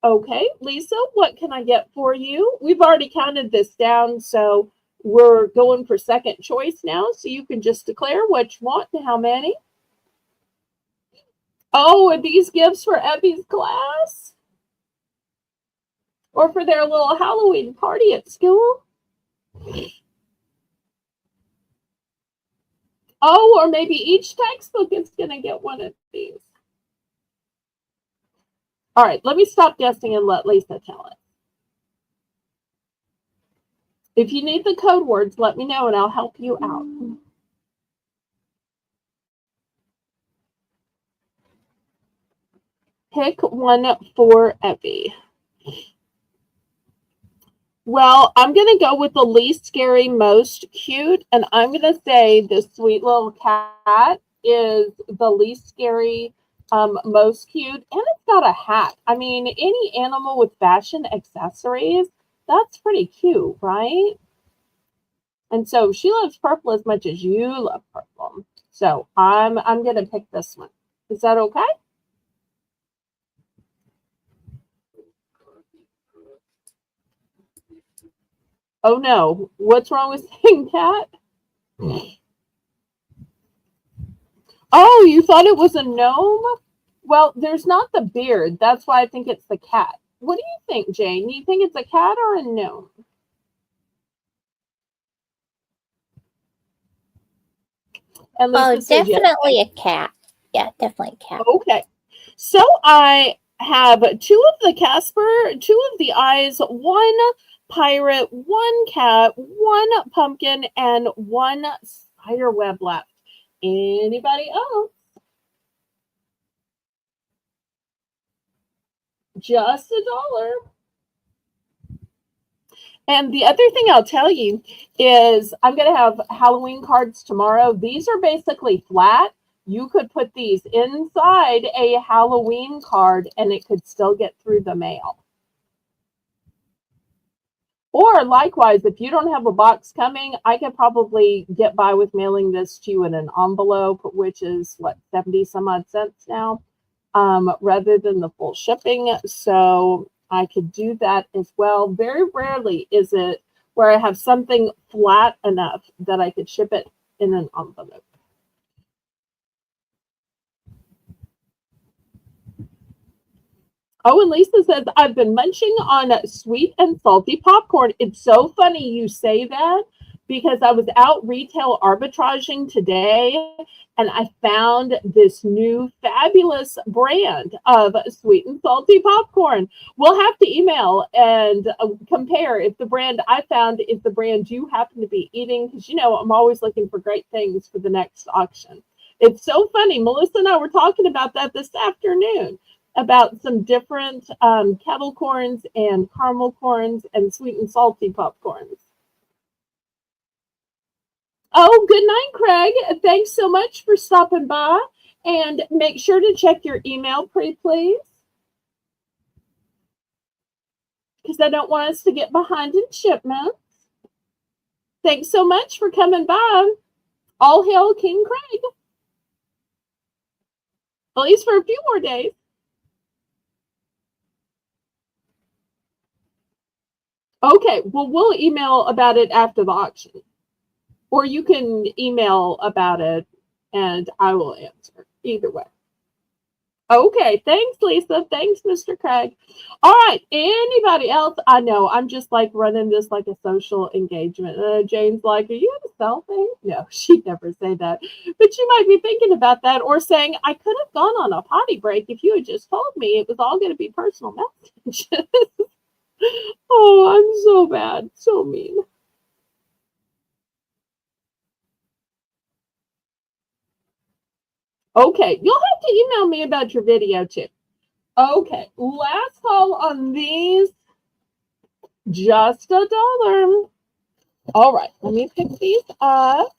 Okay, Lisa, what can I get for you? We've already counted this down, so we're going for second choice now. So you can just declare what you want and how many. Oh, are these gifts for Effie's class? Or for their little Halloween party at school? Oh, or maybe each textbook is going to get one of these. All right, let me stop guessing and let Lisa tell it. If you need the code words, let me know and I'll help you out. Pick one for Effie. Well, I'm going to go with the least scary, most cute. And I'm going to say this sweet little cat is the least scary, most cute. And it's got a hat. I mean, any animal with fashion accessories, that's pretty cute, right? And so she loves purple as much as you love purple. So I'm going to pick this one. Is that okay? Oh no, what's wrong with saying cat? Oh, you thought it was a gnome? Well, there's not the beard. That's why I think it's the cat. What do you think, Jane? Do you think it's a cat or a gnome? And Lisa says yes. Definitely a cat. Yeah, definitely a cat. Okay. So I have two of the Casper, two of the eyes, one pirate, one cat, one pumpkin, and one spider web left. Anybody else? Just $1. And the other thing I'll tell you is I'm going to have Halloween cards tomorrow. These are basically flat. You could put these inside a Halloween card and it could still get through the mail. Or likewise, if you don't have a box coming, I could probably get by with mailing this to you in an envelope, which is what, 70 some odd cents now, rather than the full shipping. So I could do that as well. Very rarely is it where I have something flat enough that I could ship it in an envelope. Oh, and Lisa says, I've been munching on sweet and salty popcorn. It's so funny you say that because I was out retail arbitraging today and I found this new fabulous brand of sweet and salty popcorn. We'll have to email and compare if the brand I found is the brand you happen to be eating, because you know I'm always looking for great things for the next auction. It's so funny. Melissa and I were talking about that this afternoon, about some different kettle corns and caramel corns and sweet and salty popcorns. Oh, good night, Craig. Thanks so much for stopping by. And make sure to check your email, pretty please, because I don't want us to get behind in shipments. Thanks so much for coming by. All hail King Craig. At least for a few more days. Okay, well, we'll email about it after the auction. Or you can email about it and I will answer. Either way. Okay, thanks, Lisa. Thanks, Mr. Craig. All right, anybody else? I know I'm just like running this like a social engagement. Jane's like, "Are you at a cell thing?" No, she'd never say that. But you might be thinking about that or saying, "I could have gone on a potty break if you had just told me it was all going to be personal messages." Oh, I'm so bad, so mean. Okay, you'll have to email me about your video too. Okay, last call on these. Just $1. All right, let me pick these up.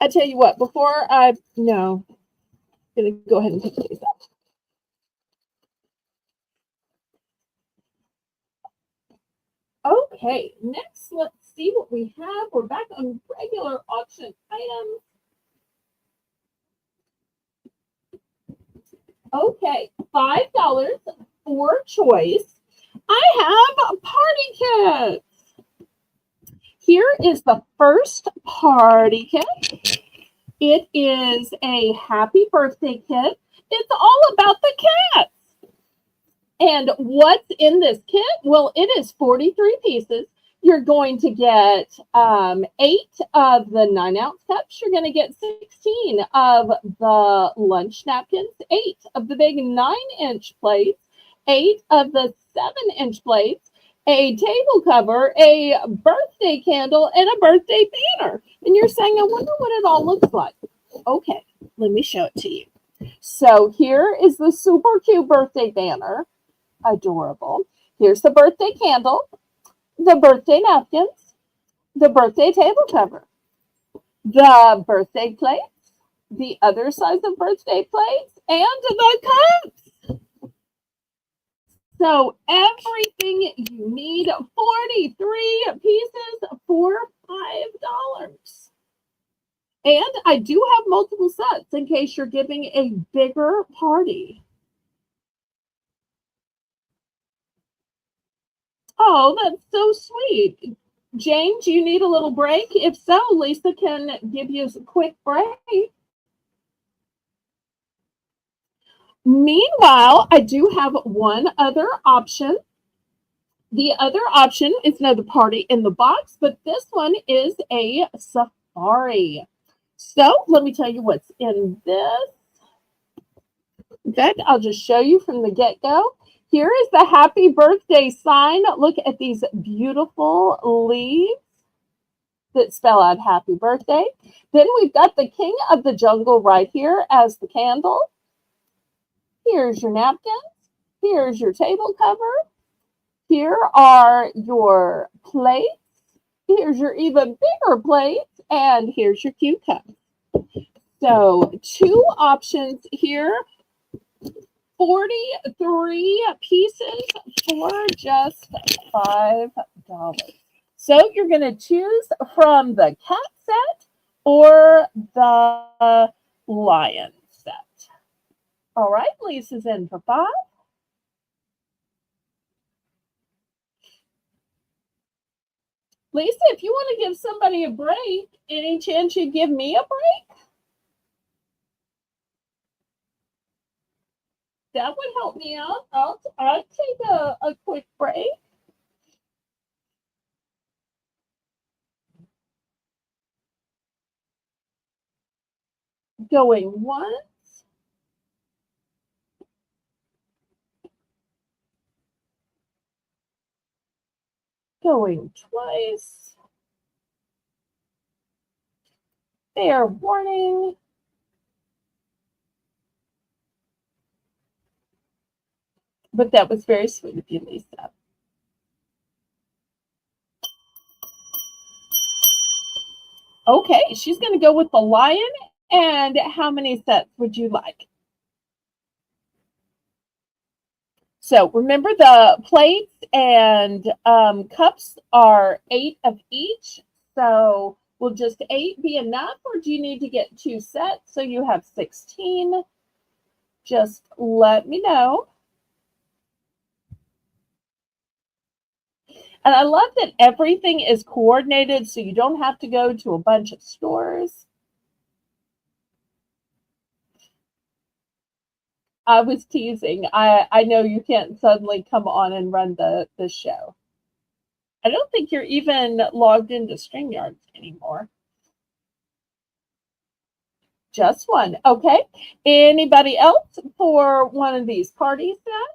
I tell you what, before no, I'm gonna go ahead and pick these up. Okay, next let's see what we have. We're back on regular auction items. Okay, $5 for choice. I have party kits. Here is the first party kit. It is a happy birthday kit. It's all about the cats. And what's in this kit? Well, it is 43 pieces. You're going to get 8 of the 9-ounce cups. You're going to get 16 of the lunch napkins, 8 of the big 9-inch plates, 8 of the 7-inch plates, a table cover, a birthday candle, and a birthday banner. And you're saying, I wonder what it all looks like. Okay, let me show it to you. So here is the super cute birthday banner. Adorable. Here's the birthday candle, the birthday napkins, the birthday table cover, the birthday plates, the other size of birthday plates, and the cups. So everything you need, 43 pieces for $5. And I do have multiple sets in case you're giving a bigger party. Oh, that's so sweet. Jane, do you need a little break? If so, Lisa can give you a quick break. Meanwhile, I do have one other option. The other option is another party in the box, but this one is a safari. So let me tell you what's in this. Good. I'll just show you from the get-go. Here is the happy birthday sign. Look at these beautiful leaves that spell out happy birthday. Then we've got the king of the jungle right here as the candle. Here's your napkins. Here's your table cover. Here are your plates. Here's your even bigger plates. And here's your cue cup. So 2 options here. 43 pieces for just $5. So you're going to choose from the cat set or the lion set. All right, Lisa's in for 5. Lisa, if you want to give somebody a break, any chance you'd give me a break? That would help me out. I'll take a quick break. Going once. Going twice. Fair warning. But that was very sweet of you, Lisa. Okay, she's going to go with the lion. And how many sets would you like? So remember, the plates and cups are 8 of each. So will just 8 be enough, or do you need to get 2 sets so you have 16? Just let me know. And I love that everything is coordinated so you don't have to go to a bunch of stores. I was teasing. I know you can't suddenly come on and run the show. I don't think you're even logged into StreamYard anymore. Just one. Okay. Anybody else for one of these party sets?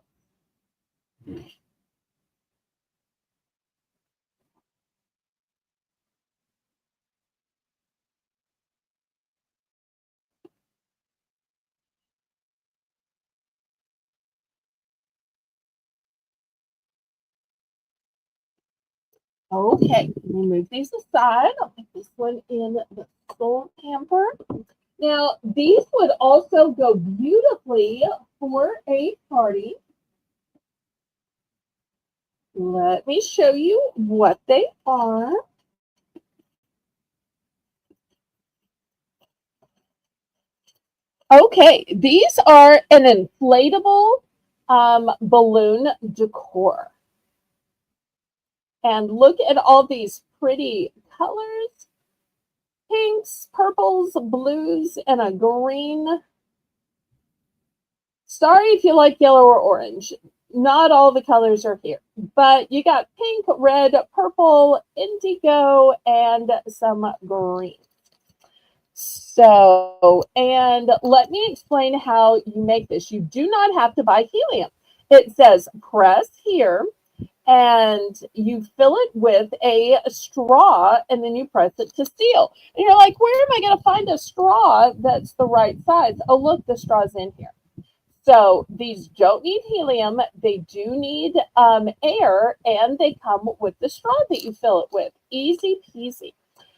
Okay, we'll move these aside. I'll put this one in the soul hamper. Now, these would also go beautifully for a party. Let me show you what they are. Okay, these are an inflatable balloon decor. And look at all these pretty colors. Pinks, purples, blues, and a green. Sorry if you like yellow or orange. Not all the colors are here. But you got pink, red, purple, indigo, and some green. So, and let me explain how you make this. You do not have to buy helium. It says press here, and you fill it with a straw, and then you press it to seal. And you're like, where am I going to find a straw that's the right size? Oh, look, the straw's in here. So these don't need helium. They do need air, and they come with the straw that you fill it with. Easy peasy.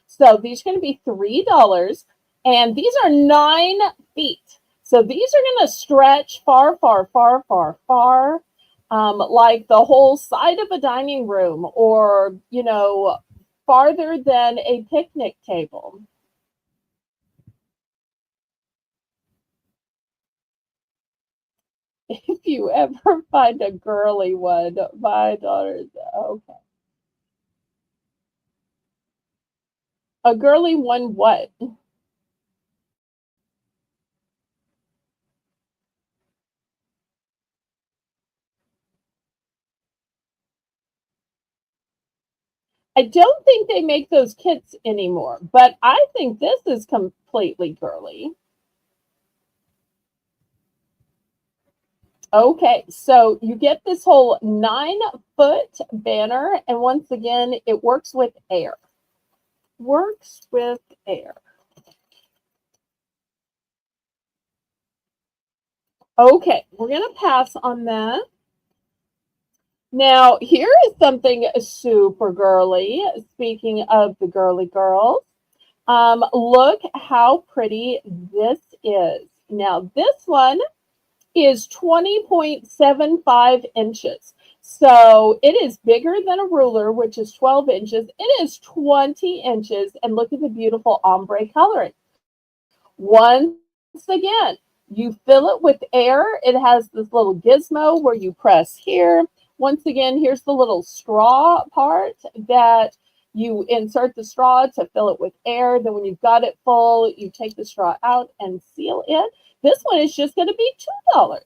So these are going to be $3, and these are 9 feet. So these are going to stretch far, far, far, far, far, like the whole side of a dining room, or, you know, farther than a picnic table. If you ever find a girly one, my daughter's okay. A girly one, what? I don't think they make those kits anymore, but I think this is completely girly. Okay, so you get this whole 9-foot banner, and once again, it works with air. Works with air. Okay, we're going to pass on that. Now, here is something super girly. Speaking of the girly girls, look how pretty this is. Now, this one is 20.75 inches. So it is bigger than a ruler, which is 12 inches. It is 20 inches. And look at the beautiful ombre coloring. Once again, you fill it with air. It has this little gizmo where you press here. Once again, here's the little straw part that you insert the straw to fill it with air. Then when you've got it full, you take the straw out and seal it. This one is just going to be $2.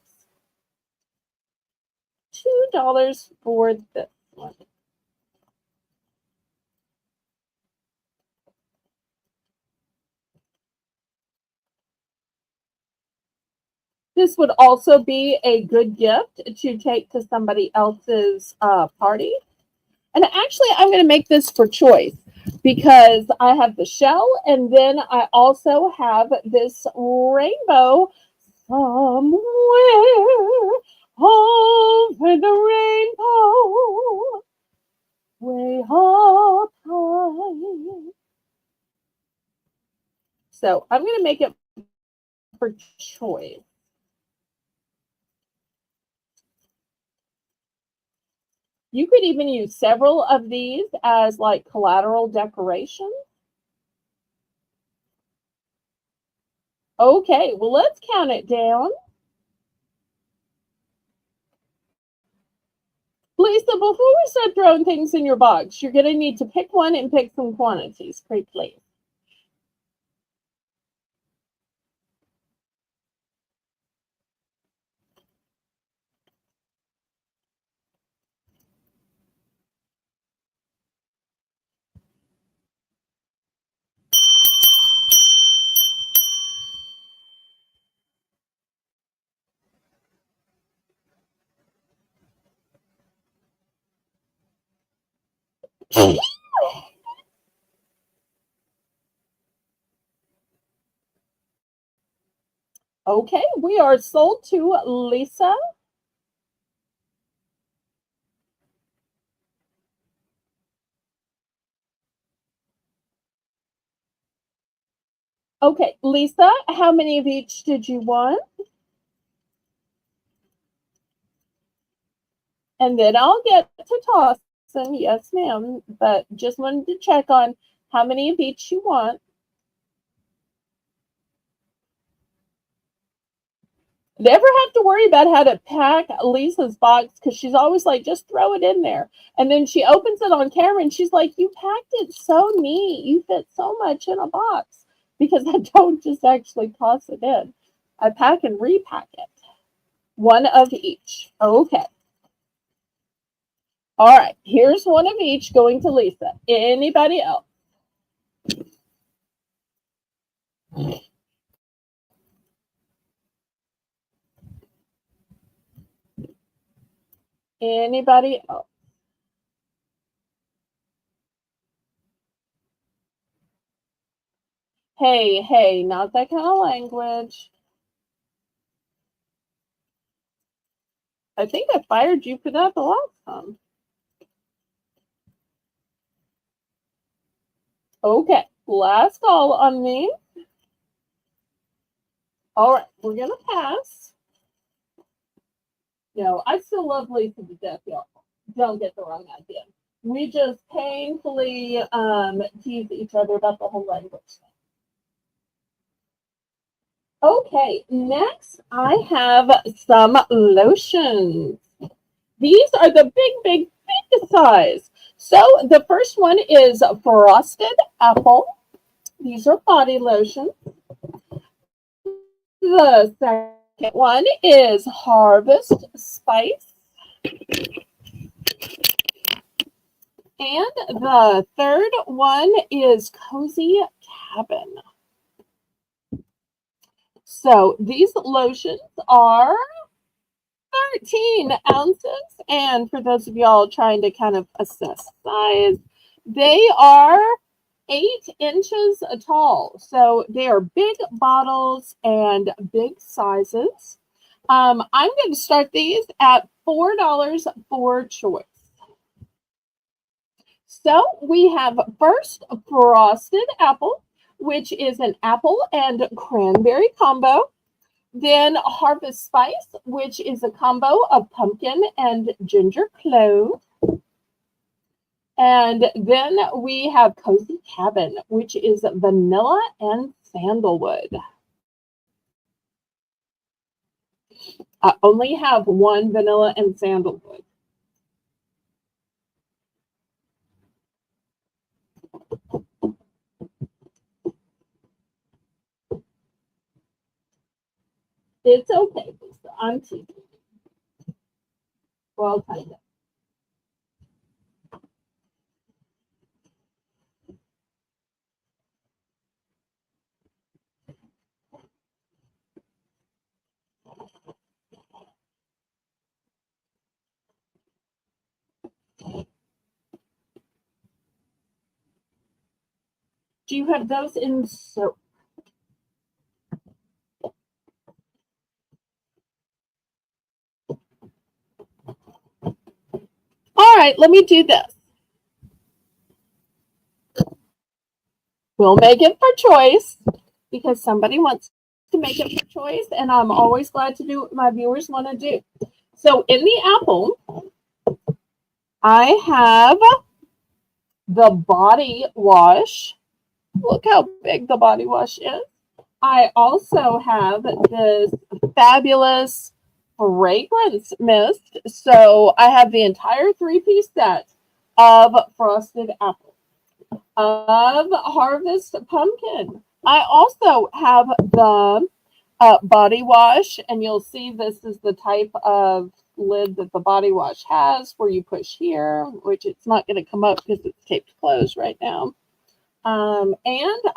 $2 for this one. This would also be a good gift to take to somebody else's party. And actually, I'm going to make this for choice because I have the shell and then I also have this rainbow somewhere over the rainbow, way up high. So I'm going to make it for choice. You could even use several of these as like collateral decoration. Okay, well, let's count it down. Lisa, before we start throwing things in your box, you're going to need to pick one and pick some quantities, please. Okay, we are sold to Lisa. Okay, Lisa, how many of each did you want? And then I'll get to tossing. Yes, ma'am. But just wanted to check on how many of each you want. Never have to worry about how to pack Lisa's box because she's always like, just throw it in there. And then she opens it on camera and she's like, you packed it so neat. You fit so much in a box because I don't just actually toss it in. I pack and repack it. One of each. Okay. All right. Here's one of each going to Lisa. Anybody else? Anybody else? Hey, hey, not that kind of language. I think I fired you for that the last time. Okay, last call on me. All right, we're going to pass. No, I still love Lisa to death, y'all. Don't get the wrong idea. We just painfully tease each other about the whole language thing. Okay, next I have some lotions. These are the big size. So the first one is Frosted Apple. These are body lotions. The second one is Harvest Spice. And the third one is Cozy Cabin. So these lotions are 13 ounces. And for those of y'all trying to kind of assess size, they are 8 inches tall. So they are big bottles and big sizes. I'm going to start these at $4 for choice. So we have first Frosted Apple, which is an apple and cranberry combo. Then Harvest Spice, which is a combo of pumpkin and ginger clove. And then we have Cozy Cabin, which is vanilla and sandalwood. I only have one vanilla and sandalwood. It's okay, Lisa. I'm teasing. Well, kind of. Do you have those in soap? All right, let me do this. We'll make it for choice because somebody wants to make it for choice, and I'm always glad to do what my viewers want to do. So in the apple, I have the body wash. Look how big the body wash is. I also have this fabulous fragrance mist. So I have the entire 3-piece set of frosted apple, of harvest pumpkin. I also have the body wash, and you'll see this is the type of lid that the body wash has, where you push here, which it's not going to come up because it's taped closed right now. And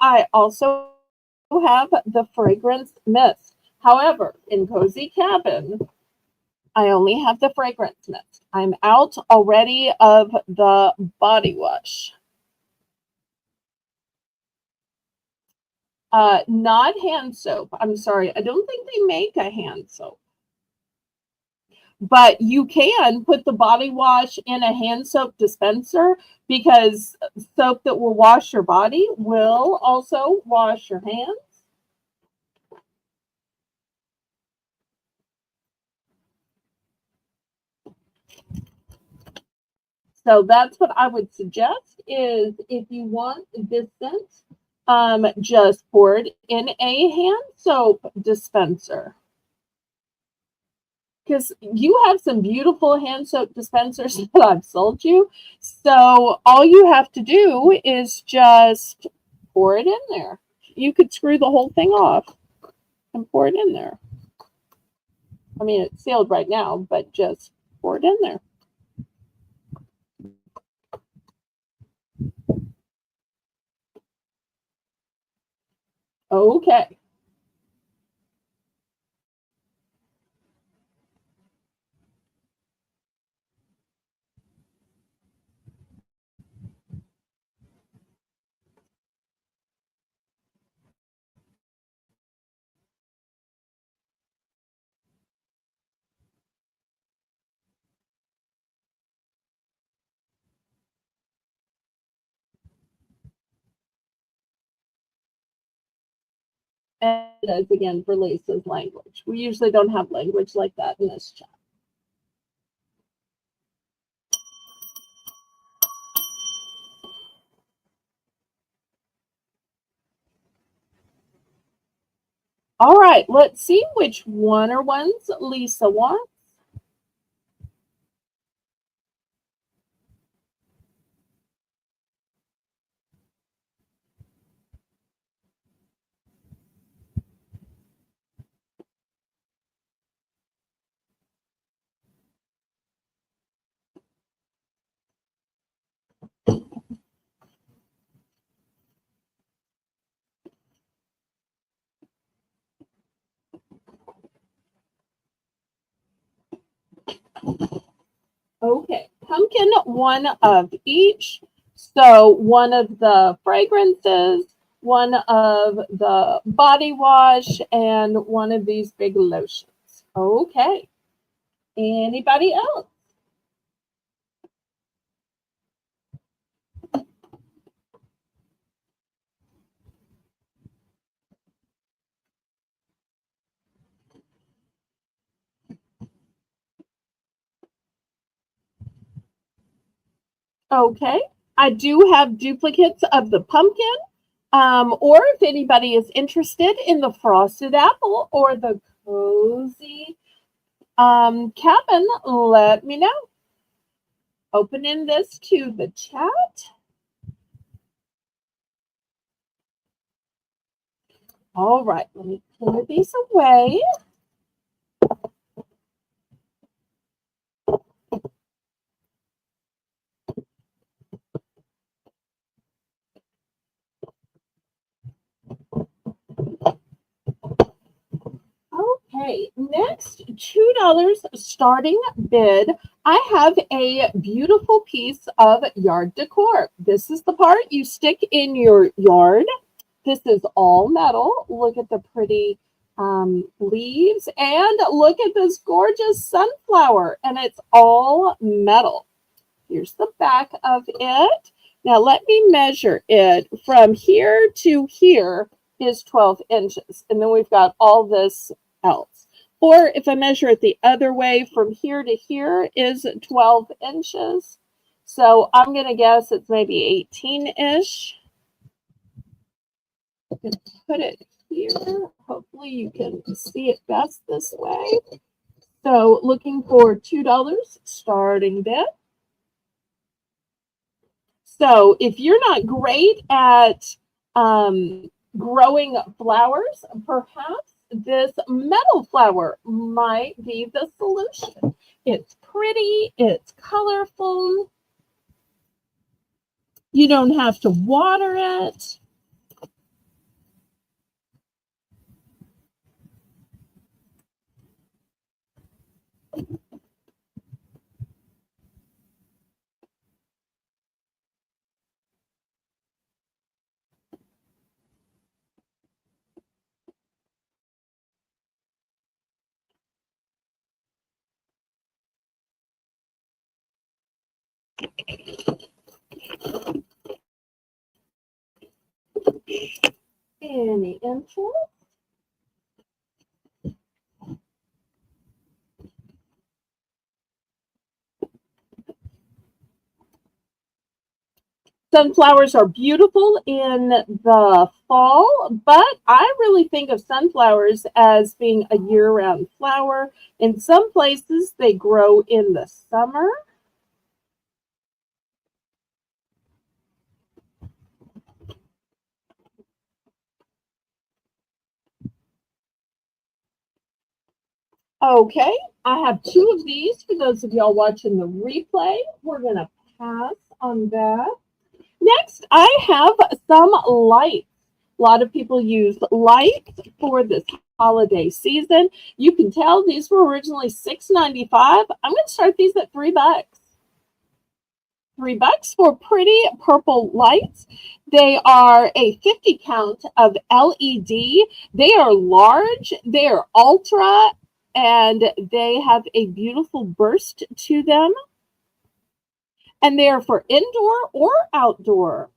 I also have the fragrance mist. However, in Cozy Cabin, I only have the fragrance mist. I'm out already of the body wash. Not hand soap. I'm sorry. I don't think they make a hand soap. But you can put the body wash in a hand soap dispenser, because soap that will wash your body will also wash your hands. So that's what I would suggest, is if you want this scent, just pour it in a hand soap dispenser. Because you have some beautiful hand soap dispensers that I've sold you. So all you have to do is just pour it in there. You could screw the whole thing off and pour it in there. I mean, it's sealed right now, but just pour it in there. Okay. And as again for Lisa's language. We usually don't have language like that in this chat. All right, let's see which one or ones Lisa wants. Okay, pumpkin, one of each. So one of the fragrances, one of the body wash, and one of these big lotions. Okay. Anybody else? Okay. I do have duplicates of the pumpkin. Or if anybody is interested in the frosted apple or the cozy cabin, let me know. Opening this to the chat. All right, let me clear these away. Okay, next $2 starting bid I have a beautiful piece of yard decor. This is the part you stick in your yard. This is all metal. Look at the pretty leaves and look at this gorgeous sunflower, and it's all metal. Here's the back of it. Now let me measure it. From here to here is 12 inches. And then we've got all this else. Or if I measure it the other way, from here to here is 12 inches. So I'm going to guess it's maybe 18-ish. I'm going to put it here. Hopefully you can see it best this way. So looking for $2 starting bid. So if you're not great at growing flowers, perhaps this metal flower might be the solution. It's pretty, it's colorful. You don't have to water it. Any interest? Sunflowers are beautiful in the fall, but I really think of sunflowers as being a year-round flower. In some places, they grow in the summer. Okay, I have two of these for those of y'all watching the replay. We're going to pass on that. Next, I have some lights. A lot of people use lights for this holiday season. You can tell these were originally $6.95. I'm going to start these at $3. $3 for pretty purple lights. They are a 50 count of LED. They are large, they are ultra, and they have a beautiful burst to them. And they are for indoor or outdoor.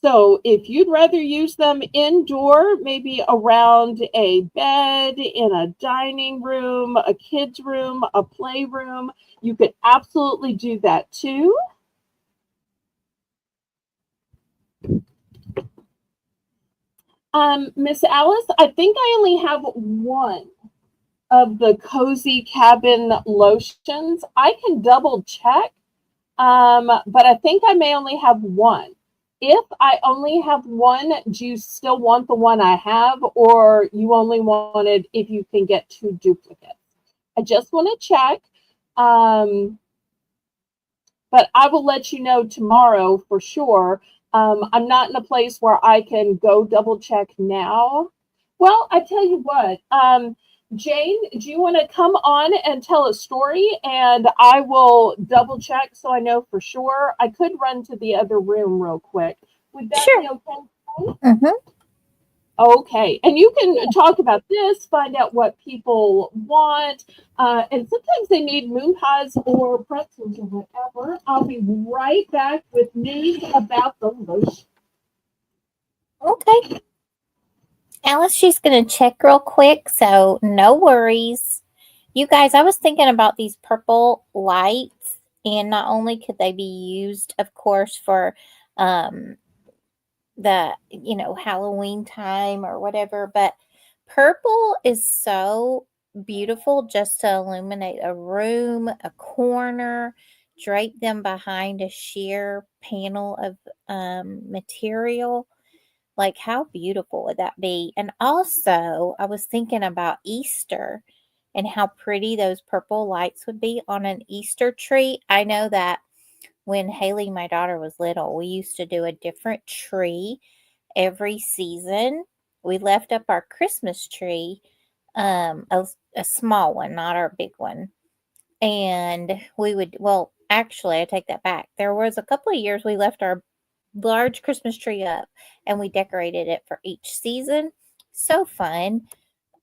So if you'd rather use them indoor, maybe around a bed, in a dining room, a kid's room, a playroom, you could absolutely do that too. Miss Alice, I think I only have one of the Cozy Cabin lotions. I can double check, but I think I may only have one. If I only have one, do you still want the one I have, or you only wanted if you can get two duplicates? I just want to check, but I will let you know tomorrow for sure. I'm not in a place where I can go double check now. Well, I tell you what, Jane, do you want to come on and tell a story and I will double check so I know for sure? I could run to the other room real quick. Would that Sure. be okay? Mm-hmm. Okay, and you can talk about this, find out what people want, and sometimes they need moon pies or pretzels or whatever. I'll be right back with news about the lotion. Okay. Alice, she's going to check real quick, so no worries. You guys, I was thinking about these purple lights, and not only could they be used, of course, for the Halloween time or whatever, but purple is so beautiful just to illuminate a room, a corner, drape them behind a sheer panel of material. Like, how beautiful would that be? And also, I was thinking about Easter and how pretty those purple lights would be on an Easter tree. I know that when Haley, my daughter, was little, we used to do a different tree every season. We left up our Christmas tree, a small one, not our big one. And we would, well, actually, I take that back. There was a couple of years we left our large Christmas tree up and we decorated it for each season. So fun.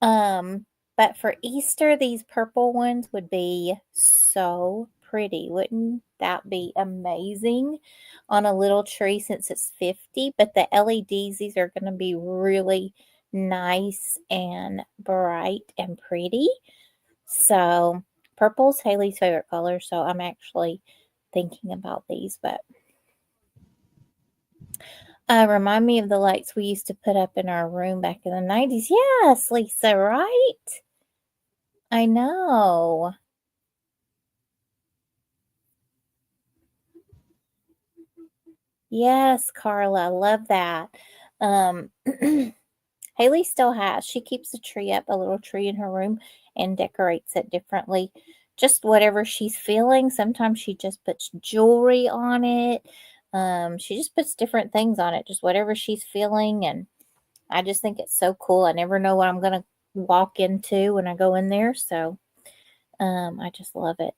Um, but for Easter, these purple ones would be so pretty. Wouldn't that be amazing on a little tree since it's 50? But the LEDs, these are going to be really nice and bright and pretty. So purple's Haley's favorite color, so I'm actually thinking about these. But remind me of the lights we used to put up in our room back in the 90s. Yes, Lisa, right? I know. Yes, Carla, love that. Um, Haley still has. She keeps a tree up, a little tree in her room, and decorates it differently. Just whatever she's feeling. Sometimes she just puts jewelry on it. She just puts different things on it, just whatever she's feeling. And I just think it's so cool. I never know what I'm going to walk into when I go in there. So I just love it.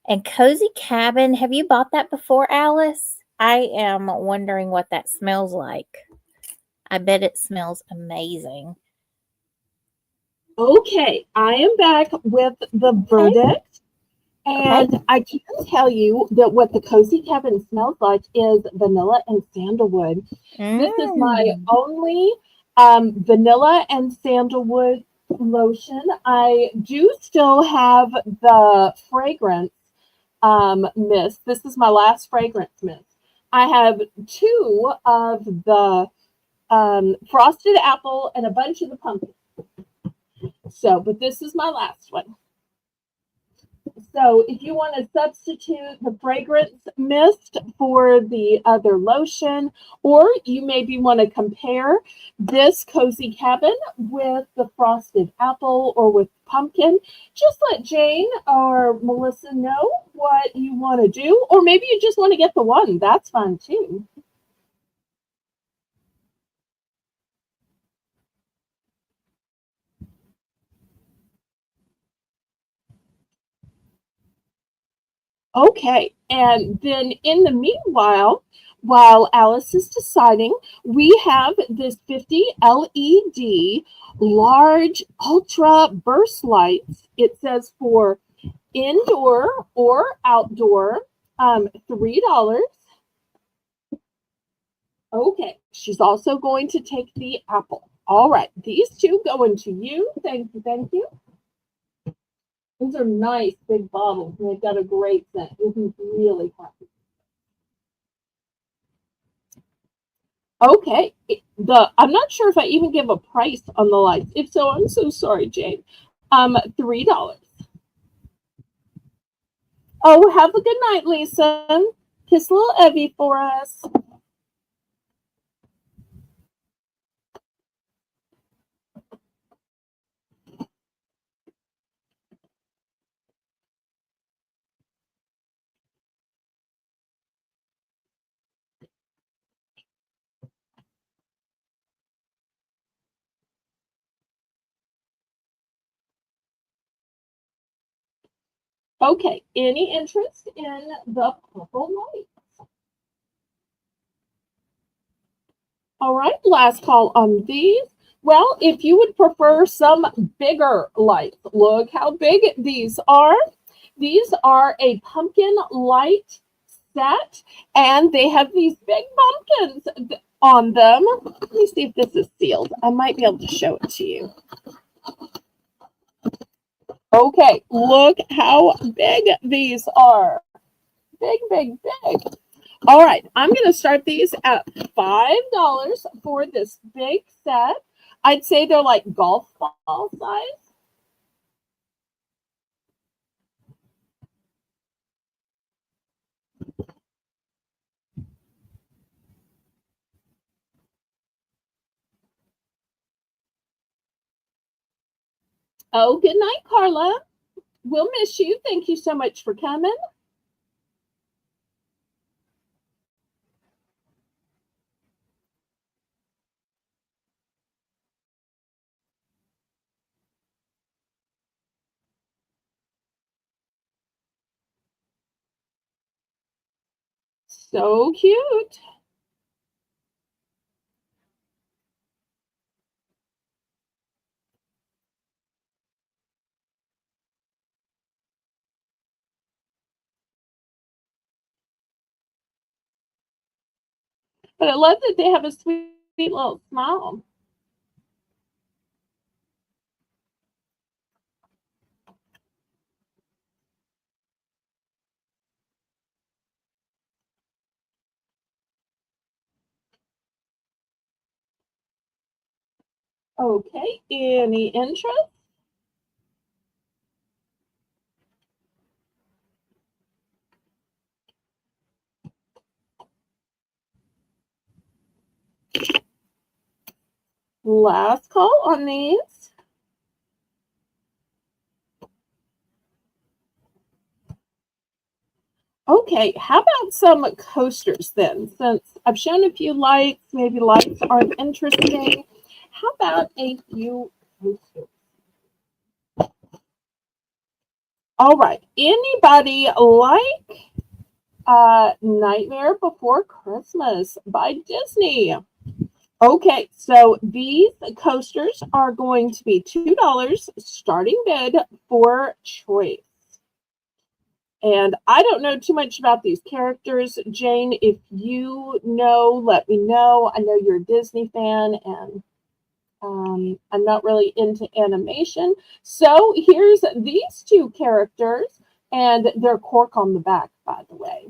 And Cozy Cabin, have you bought that before, Alice? I am wondering what that smells like. I bet it smells amazing. Okay, I am back with the Okay. verdict. Okay. And I can tell you that what the Cozy Cabin smells like is vanilla and sandalwood. This is my Mm. only vanilla and sandalwood lotion. I do still have the fragrance mist. This is my last fragrance mist. I have two of the frosted apple and a bunch of the pumpkin. So, but this is my last one. So if you want to substitute the fragrance mist for the other lotion, or you maybe want to compare this Cozy Cabin with the frosted apple or with pumpkin, just let Jane or Melissa know what you want to do. Or maybe you just want to get the one. That's fine too. Okay, and then in the meanwhile, while Alice is deciding, we have this 50 LED large ultra burst lights. It says for indoor or outdoor, $3. Okay, she's also going to take the apple. All right, these two going to you. Thank you, thank you. These are nice big bottles, and they've got a great scent. This is really happy. Okay. I'm not sure if I even give a price on the lights. If so, I'm so sorry, Jane. $3. Oh, have a good night, Lisa. Kiss little Evie for us. Okay. Any interest in the purple light? All right. Last call on these. Well, if you would prefer some bigger lights, look how big these are. These are a pumpkin light set, and they have these big pumpkins on them. Let me see if this is sealed. I might be able to show it to you. Okay, look how big these are. Big, big, big. All right, I'm going to start these at $5 for this big set. I'd say they're like golf ball size. Oh, good night, Carla. We'll miss you. Thank you so much for coming. So cute. But I love that they have a sweet little smile. Okay, any interest? Last call on these. Okay, how about some coasters then? Since I've shown a few lights, maybe lights aren't interesting. How about a few coasters? All right, anybody like Nightmare Before Christmas by Disney? Okay, so these coasters are going to be $2 starting bid for choice. And I don't know too much about these characters. Jane, if you know, let me know. I know you're a Disney fan, and I'm not really into animation. So here's these two characters, and they're cork on the back, by the way.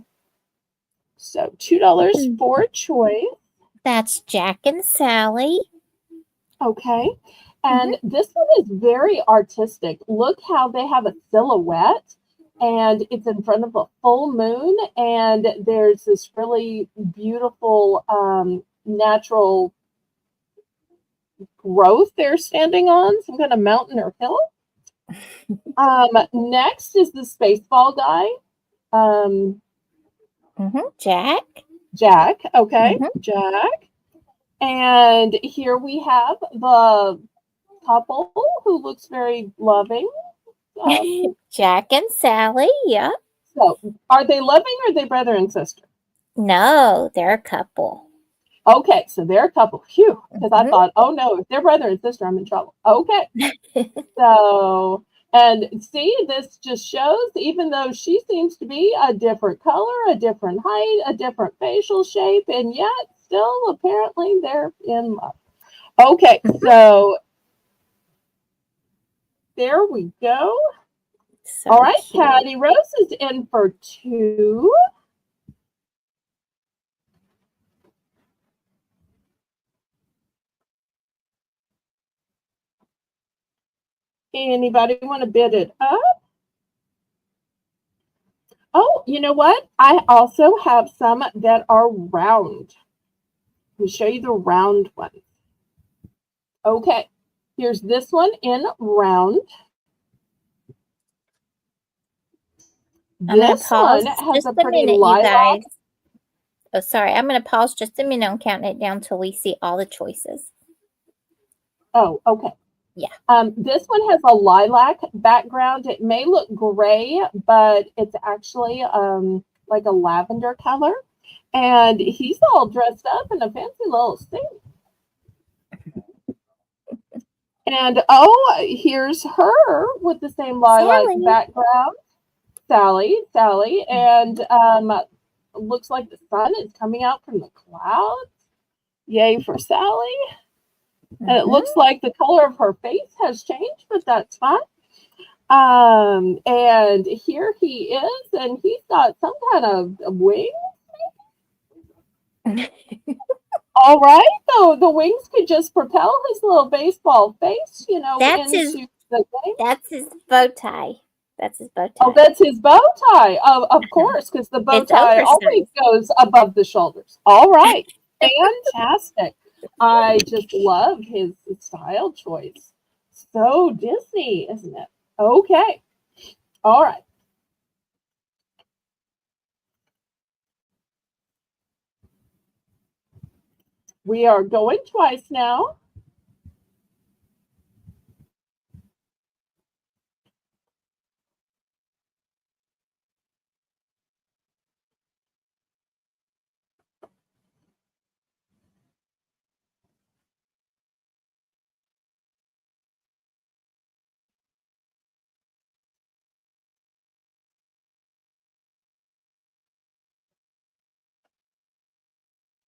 So $2 for choice. That's Jack and Sally. Okay. And this one is very artistic. Look how they have a silhouette, and it's in front of a full moon, and there's this really beautiful natural growth they're standing on, some kind of mountain or hill. Next is the Spaceball guy. Jack. Jack. Okay. Jack. And here we have the couple who looks very loving. Jack and Sally. Yep. So, are they loving or are they brother and sister? No, they're a couple. Okay, so they're a couple. Phew, because I thought, oh no, if they're brother and sister, I'm in trouble. Okay. So, and see, this just shows, even though she seems to be a different color, a different height, a different facial shape, and yet still apparently they're in love. Okay, so there we go. So all right, cute. Patty Rose is in for 2. Anybody want to bid it up? Oh, you know what? I also have some that are round. Let me show you the round ones. Okay, here's this one in round. I'm going to This pause one has just a a pretty minute, you lilac. guys. Oh, sorry. I'm going to pause just a minute and count it down till we see all the choices. Oh, okay. Yeah. This one has a lilac background. It may look gray, but it's actually like a lavender color. And he's all dressed up in a fancy little suit. And oh, here's her with the same lilac Sally. background. Sally, and looks like the sun is coming out from the clouds. Yay for Sally. And it looks like the color of her face has changed, but that's fine. And here he is, and he's got some kind of wing. All right, so the wings could just propel his little baseball face, That's into the game. That's his bow tie. That's his bow tie. Oh, that's his bow tie. Of course, because the bow It's tie always oversized. goes above the shoulders. All right. Fantastic. I just love his style choice. So Disney, isn't it? Okay. All right. We are going twice now.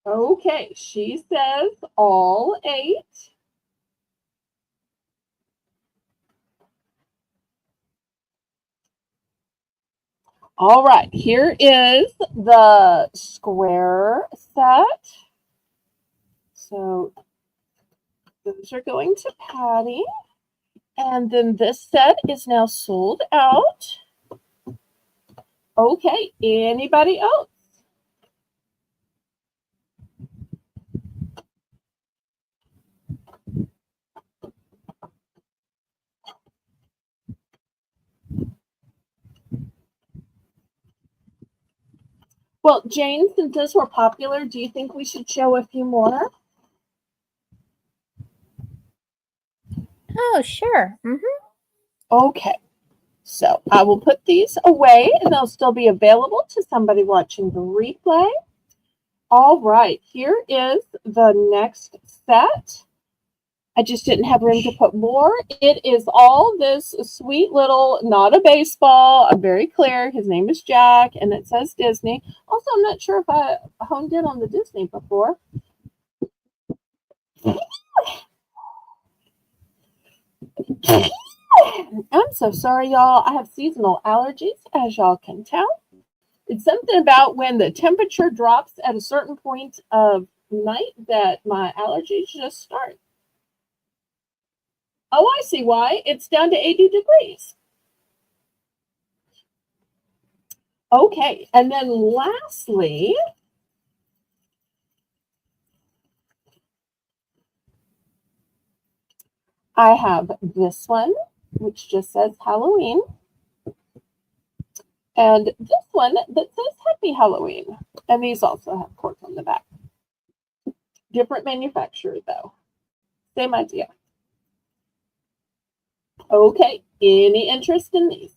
Okay, she says all 8. All right, here is the square set. So those are going to Patty. And then this set is now sold out. Okay, anybody else? Well, Jane, since those were popular, do you think we should show a few more? Oh, sure. Okay, so I will put these away and they'll still be available to somebody watching the replay. All right, here is the next set. I just didn't have room to put more. It is all this sweet little, not a baseball. I'm very clear. His name is Jack, and it says Disney. Also, I'm not sure if I honed in on the Disney before. I'm so sorry, y'all. I have seasonal allergies, as y'all can tell. It's something about when the temperature drops at a certain point of night that my allergies just start. Oh, I see why. It's down to 80 degrees. Okay, and then lastly, I have this one, which just says Halloween, and this one that says Happy Halloween. And these also have cords on the back. Different manufacturer, though. Same idea. Okay, any interest in these?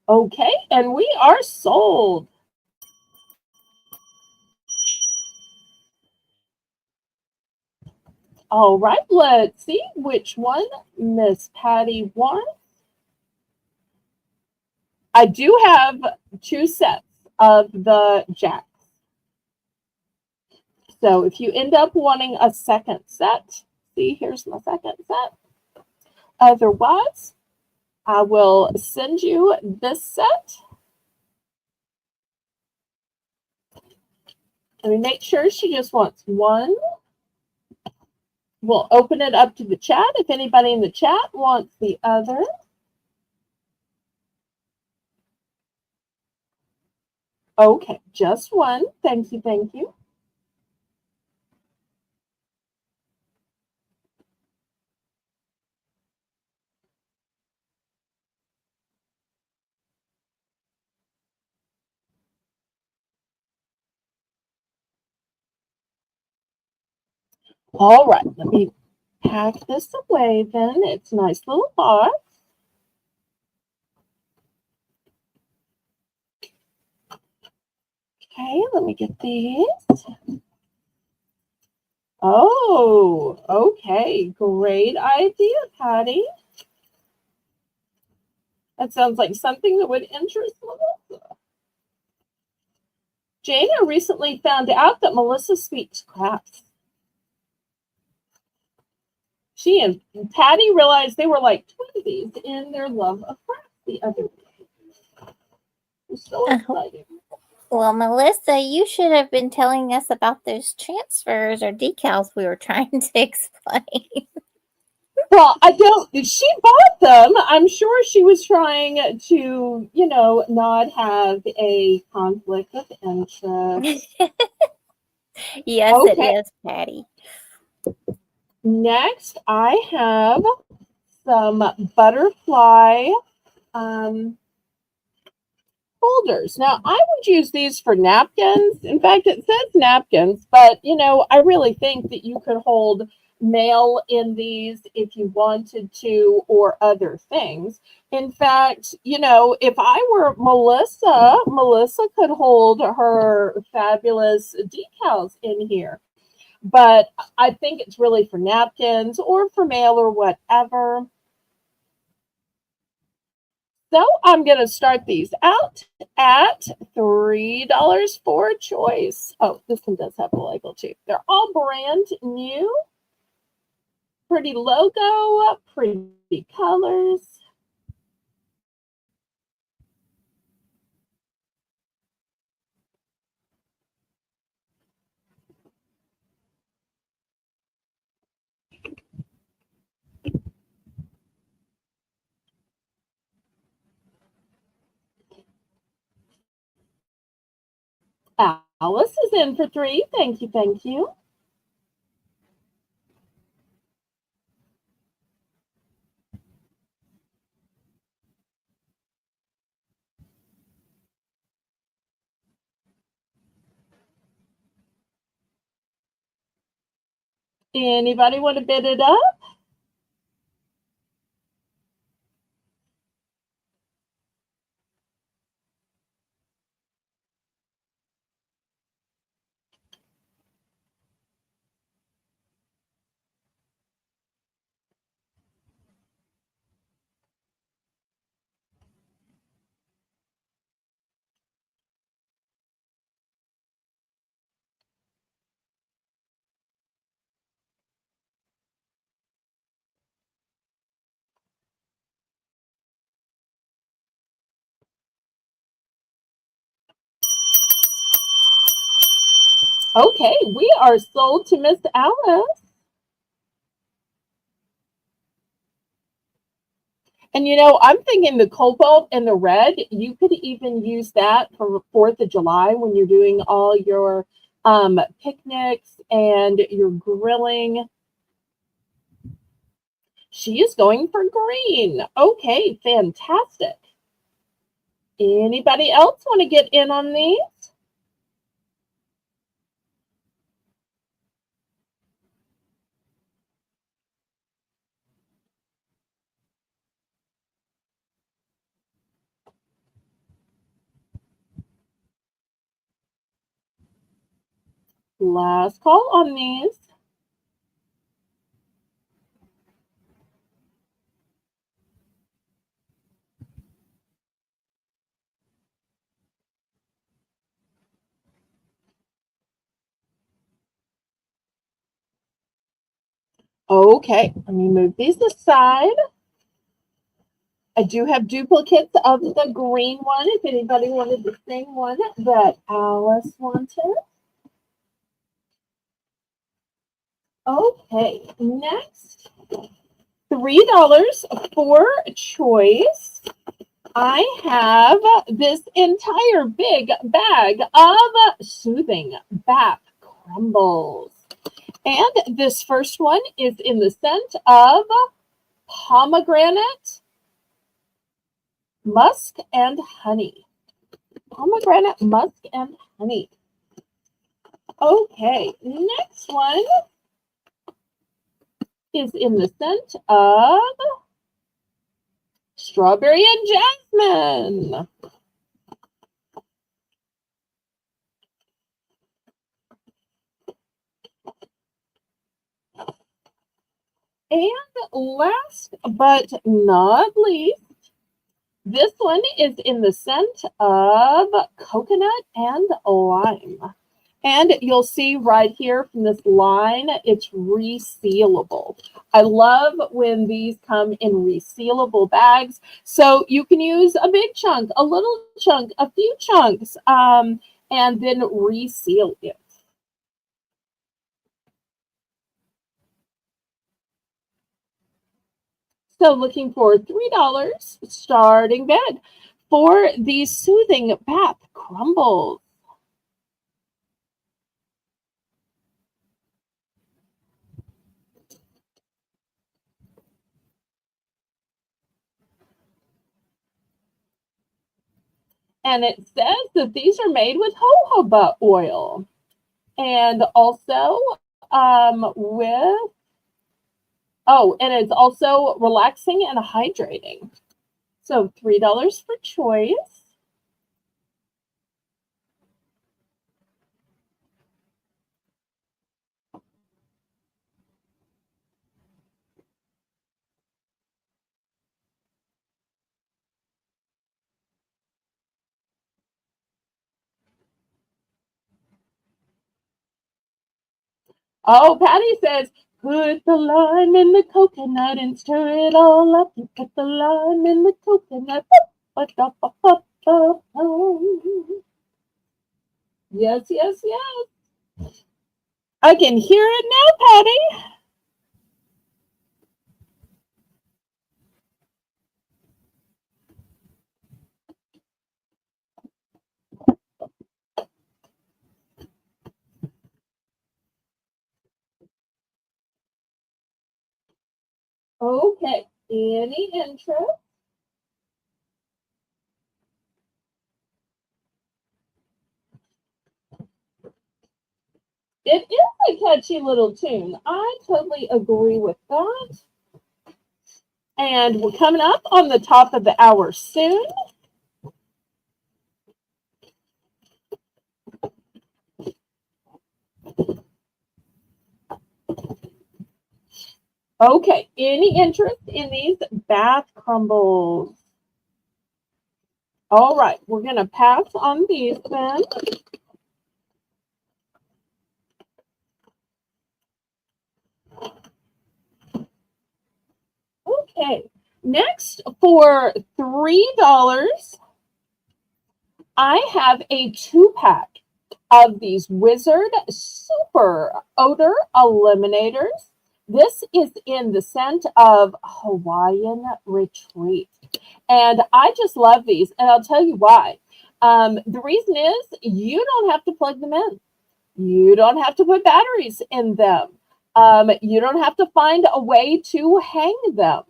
Okay, and we are sold. All right, let's see which one Miss Patty wants. I do have 2 sets of the Jacks. So if you end up wanting a second set, see, here's my second set. Otherwise, I will send you this set. Let me make sure she just wants one. We'll open it up to the chat if anybody in the chat wants the other. Okay, just one. Thank you, thank you. All right, let me pack this away then. It's a nice little box. Okay, let me get these. Oh, okay. Great idea, Patty. That sounds like something that would interest Melissa. Jane, I recently found out that Melissa speaks crafts. She and Patty realized they were like twinsies in their love of crafts the other day. It was so exciting. Well, Melissa, you should have been telling us about those transfers or decals we were trying to explain. Well, I don't. She bought them. I'm sure she was trying to, not have a conflict of interest. Yes, it Okay. is, Patty. Next, I have some butterfly holders. Now, I would use these for napkins. In fact, it says napkins, but I really think that you could hold mail in these if you wanted to, or other things. In fact, if I were Melissa could hold her fabulous decals in here. But I think it's really for napkins or for mail or whatever. So I'm going to start these out at $3 for choice. Oh, this one does have a label too. They're all brand new. Pretty logo, pretty colors. Alice is in for 3. Thank you, thank you. Anybody want to bid it up? Okay, we are sold to Miss Alice. And I'm thinking the cobalt and the red, you could even use that for 4th of July when you're doing all your picnics and your grilling. She is going for green. Okay, fantastic. Anybody else want to get in on these? Last call on these. Okay, let me move these aside. I do have duplicates of the green one if anybody wanted the same one that Alice wanted. Okay, next, $3 for choice. I have this entire big bag of soothing bath crumbles. And this first one is in the scent of pomegranate, musk, and honey. Pomegranate, musk, and honey. Okay, next one is in the scent of strawberry and jasmine. And last but not least, this one is in the scent of coconut and lime. And you'll see right here from this line, it's resealable. I love when these come in resealable bags. So you can use a big chunk, a little chunk, a few chunks, and then reseal it. So looking for $3 starting bid for these soothing bath crumbles. And it says that these are made with jojoba oil and also with, oh, and it's also relaxing and hydrating. So $3 for choice. Oh, Patty says, put the lime in the coconut and stir it all up. You put the lime in the coconut. Yes, yes, yes. I can hear it now, Patty. Okay. Any interest? It is a catchy little tune. I totally agree with that. And we're coming up on the top of the hour soon. Okay, any interest in these bath crumbles? All right, we're going to pass on these then. Okay, next for $3, I have a 2-pack of these Wizard Super Odor Eliminators. This is in the scent of Hawaiian Retreat. And I just love these, and I'll tell you why. The reason is you don't have to plug them in. You don't have to put batteries in them. You don't have to find a way to hang them.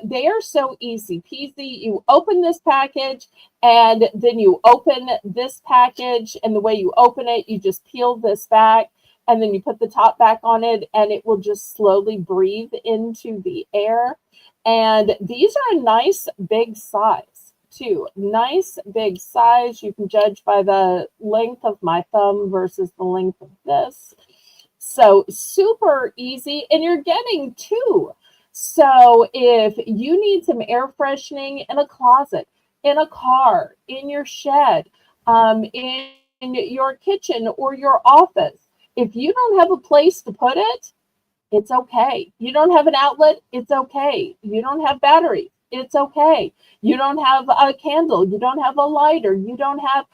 They are so easy peasy. You open this package and then you open this package, and the way you open it, you just peel this back and then you put the top back on it, and it will just slowly breathe into the air. And these are a nice big size too. Nice big size. You can judge by the length of my thumb versus the length of this. So super easy, and you're getting two. So if you need some air freshening in a closet, in a car, in your shed, in your kitchen or your office, if you don't have a place to put it, it's okay. You don't have an outlet, it's okay. You don't have batteries, it's okay. You don't have a candle, you don't have a lighter, you don't have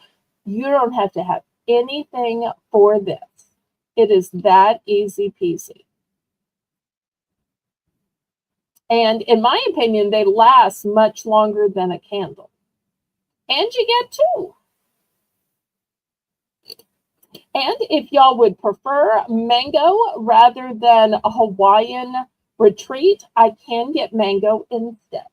to have anything for this. It is that easy peasy. And in my opinion, they last much longer than a candle. And you get two. And if y'all would prefer mango rather than a Hawaiian retreat, I can get mango instead.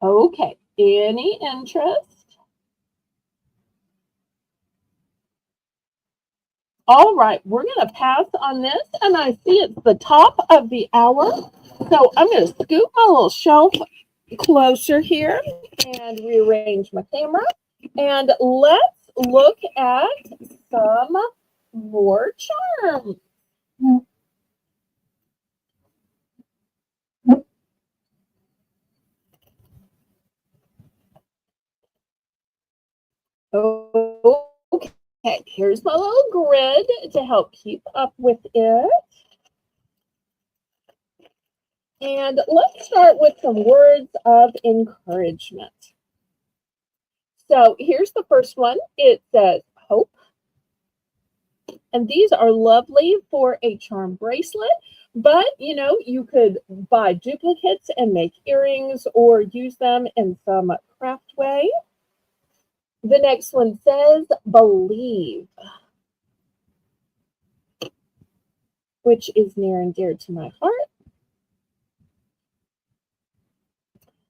Okay, any interest? All right, we're going to pass on this, and I see it's the top of the hour. So I'm going to scoot my little shelf closer here and rearrange my camera. And let's look at some more charms. Okay, here's my little grid to help keep up with it. And let's start with some words of encouragement. So here's the first one. It says hope. And these are lovely for a charm bracelet. But, you could buy duplicates and make earrings or use them in some craft way. The next one says believe, which is near and dear to my heart.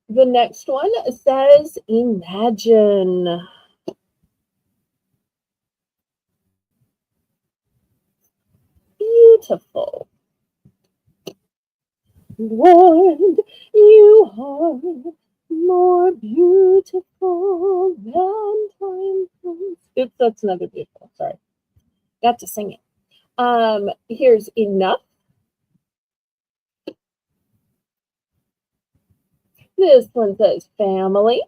The next one says imagine. Beautiful. Lord, you are more beautiful than diamonds. Oops, that's another beautiful. Sorry. Got to sing it. Here's enough. This one says family.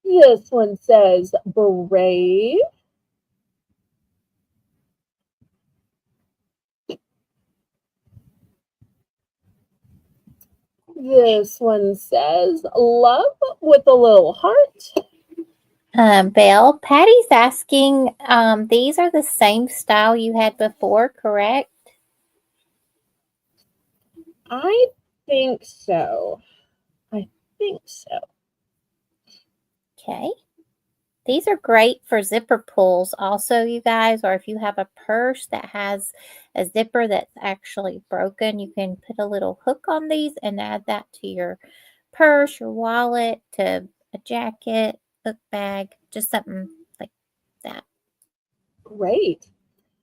This one says brave. This one says love with a little heart. Belle, Patty's asking, these are the same style you had before, correct? I think so. Okay. These are great for zipper pulls also, you guys, or if you have a purse that has a zipper that's actually broken, you can put a little hook on these and add that to your purse, your wallet, to a jacket, book bag, just something like that. Great.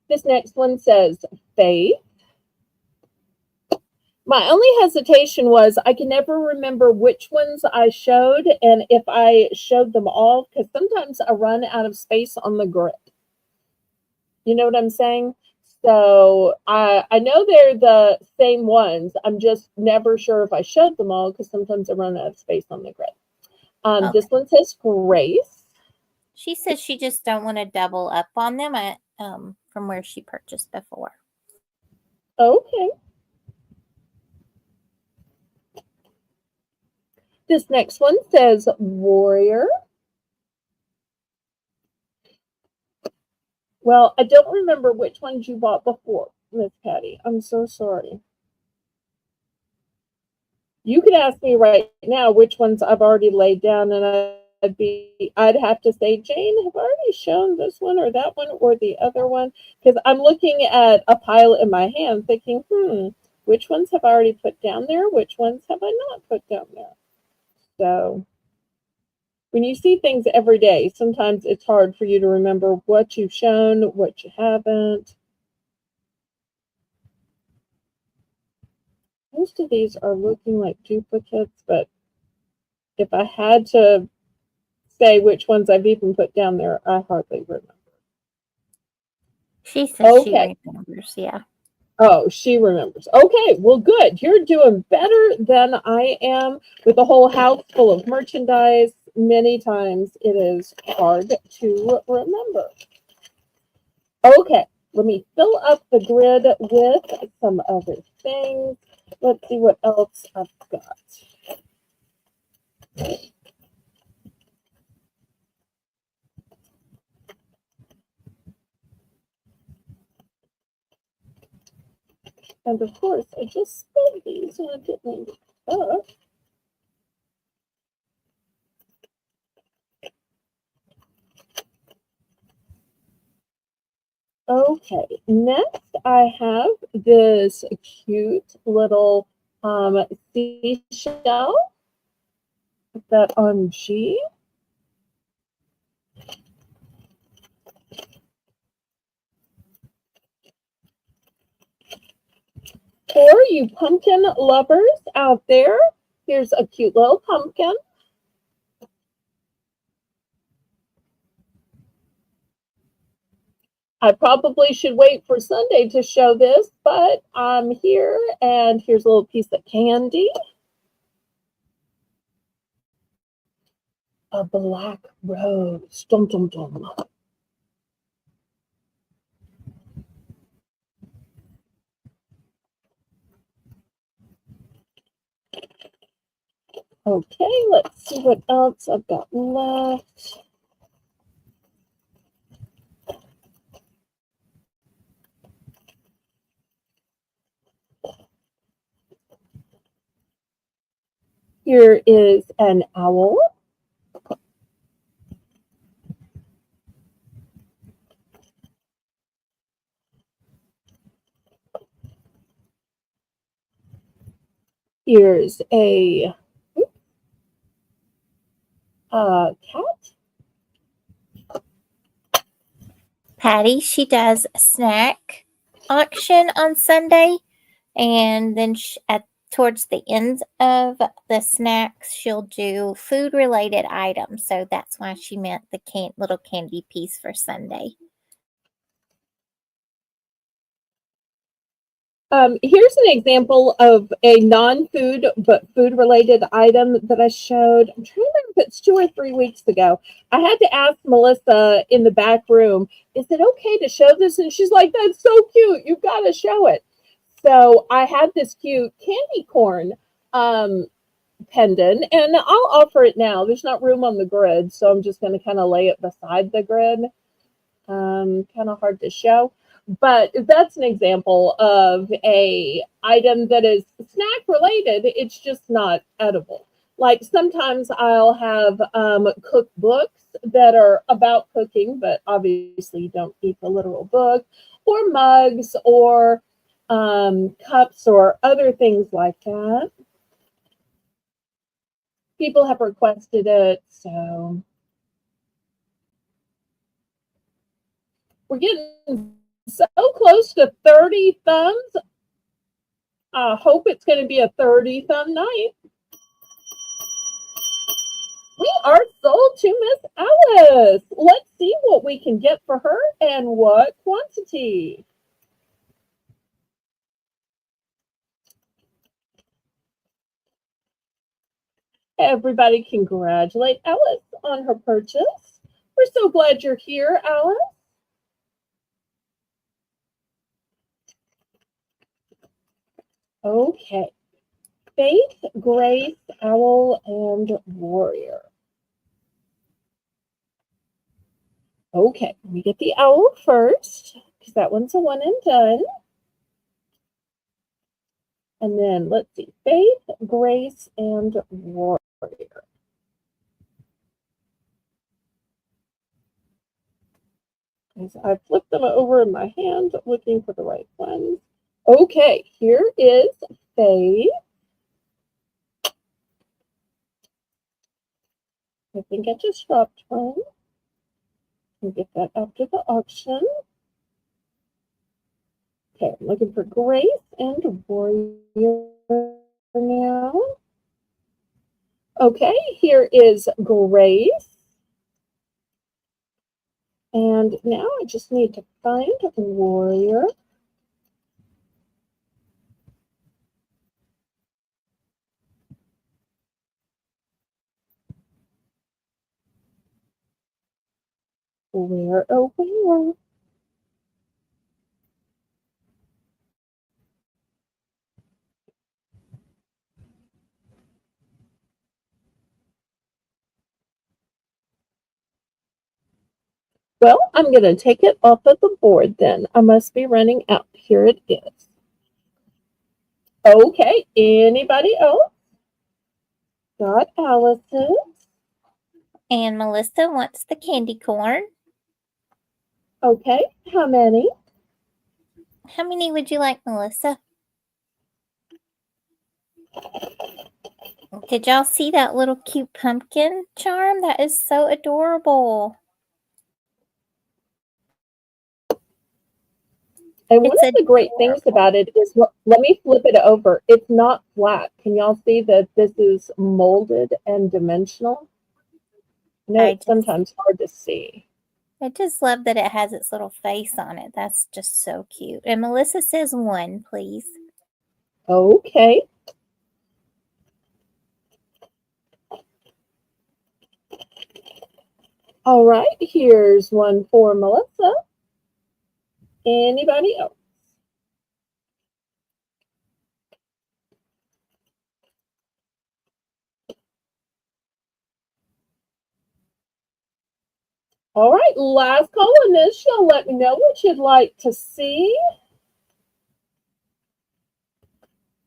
This next one says faith. My only hesitation was I can never remember which ones I showed and if I showed them all, because sometimes I run out of space on the grid. You know what I'm saying? So I know they're the same ones. I'm just never sure if I showed them all because sometimes I run out of space on the grid. Okay. This one says grace. She says she just don't want to double up on them from where she purchased before. Okay. This next one says warrior. Well, I don't remember which ones you bought before, Miss Patty. I'm so sorry. You could ask me right now which ones I've already laid down, and I'd have to say, Jane, have I already shown this one or that one or the other one? Because I'm looking at a pile in my hand thinking, which ones have I already put down there? Which ones have I not put down there? So when you see things every day, sometimes it's hard for you to remember what you've shown, what you haven't. Most of these are looking like duplicates, but if I had to say which ones I've even put down there, I hardly remember. She says she remembers, yeah. Oh, she remembers. Okay, well, good. You're doing better than I am with a whole house full of merchandise. Many times it is hard to remember. Okay, let me fill up the grid with some other things. Let's see what else I've got. And of course, I just spilled these and I didn't up. Okay, next I have this cute little seashell. Put that on G. For you pumpkin lovers out there, here's a cute little pumpkin. I probably should wait for Sunday to show this, but I'm here, and here's a little piece of candy. A black rose. Dum, dum, dum. Okay, let's see what else I've got left. Here is an owl. Here's a cat. Patty, she does a snack auction on Sunday, and then towards the end of the snacks, she'll do food-related items. So that's why she meant the little candy piece for Sunday. Here's an example of a non-food but food-related item that I showed. I'm trying to remember if it's 2 or 3 weeks ago. I had to ask Melissa in the back room, is it okay to show this? And she's like, that's so cute. You've got to show it. So I had this cute candy corn pendant, and I'll offer it now. There's not room on the grid, so I'm just going to kind of lay it beside the grid. Kind of hard to show. But that's an example of a item that is snack related. It's just not edible. Like sometimes I'll have cookbooks that are about cooking, but obviously you don't eat the literal book, or mugs, or cups, or other things like that. People have requested it, so we're getting so close to 30 thumbs. I hope it's going to be a 30 thumb night. We are sold to Miss Alice. Let's see what we can get for her and what quantity. Everybody congratulate Alice on her purchase. We're so glad you're here, Alice. Okay. Faith, Grace, Owl, and Warrior. Okay, let me get the owl first, because that one's a one and done. And then let's see, Faith, Grace, and Warrior. As I flip them over in my hand, looking for the right ones. Okay, here is Faith. I think I just dropped one. We'll get that after the auction. Okay, I'm looking for Grace and Warrior now. Okay, here is Grace. And now I just need to find Warrior. Where, oh, where? Well, I'm going to take it off of the board then. I must be running out. Here it is. Okay, anybody else? Got Alice's. And Melissa wants the candy corn. Okay, how many? How many would you like, Melissa? Did y'all see that little cute pumpkin charm? That is so adorable. And one It's of the great things adorable. about it is, let me flip it over. It's not flat. Can y'all see that this is molded and dimensional? I know it's sometimes hard to see. I just love that it has its little face on it. That's just so cute. And Melissa says 1, please. Okay. All right, here's one for Melissa. Anybody else? All right, last call on this. Y'all let me know what you'd like to see.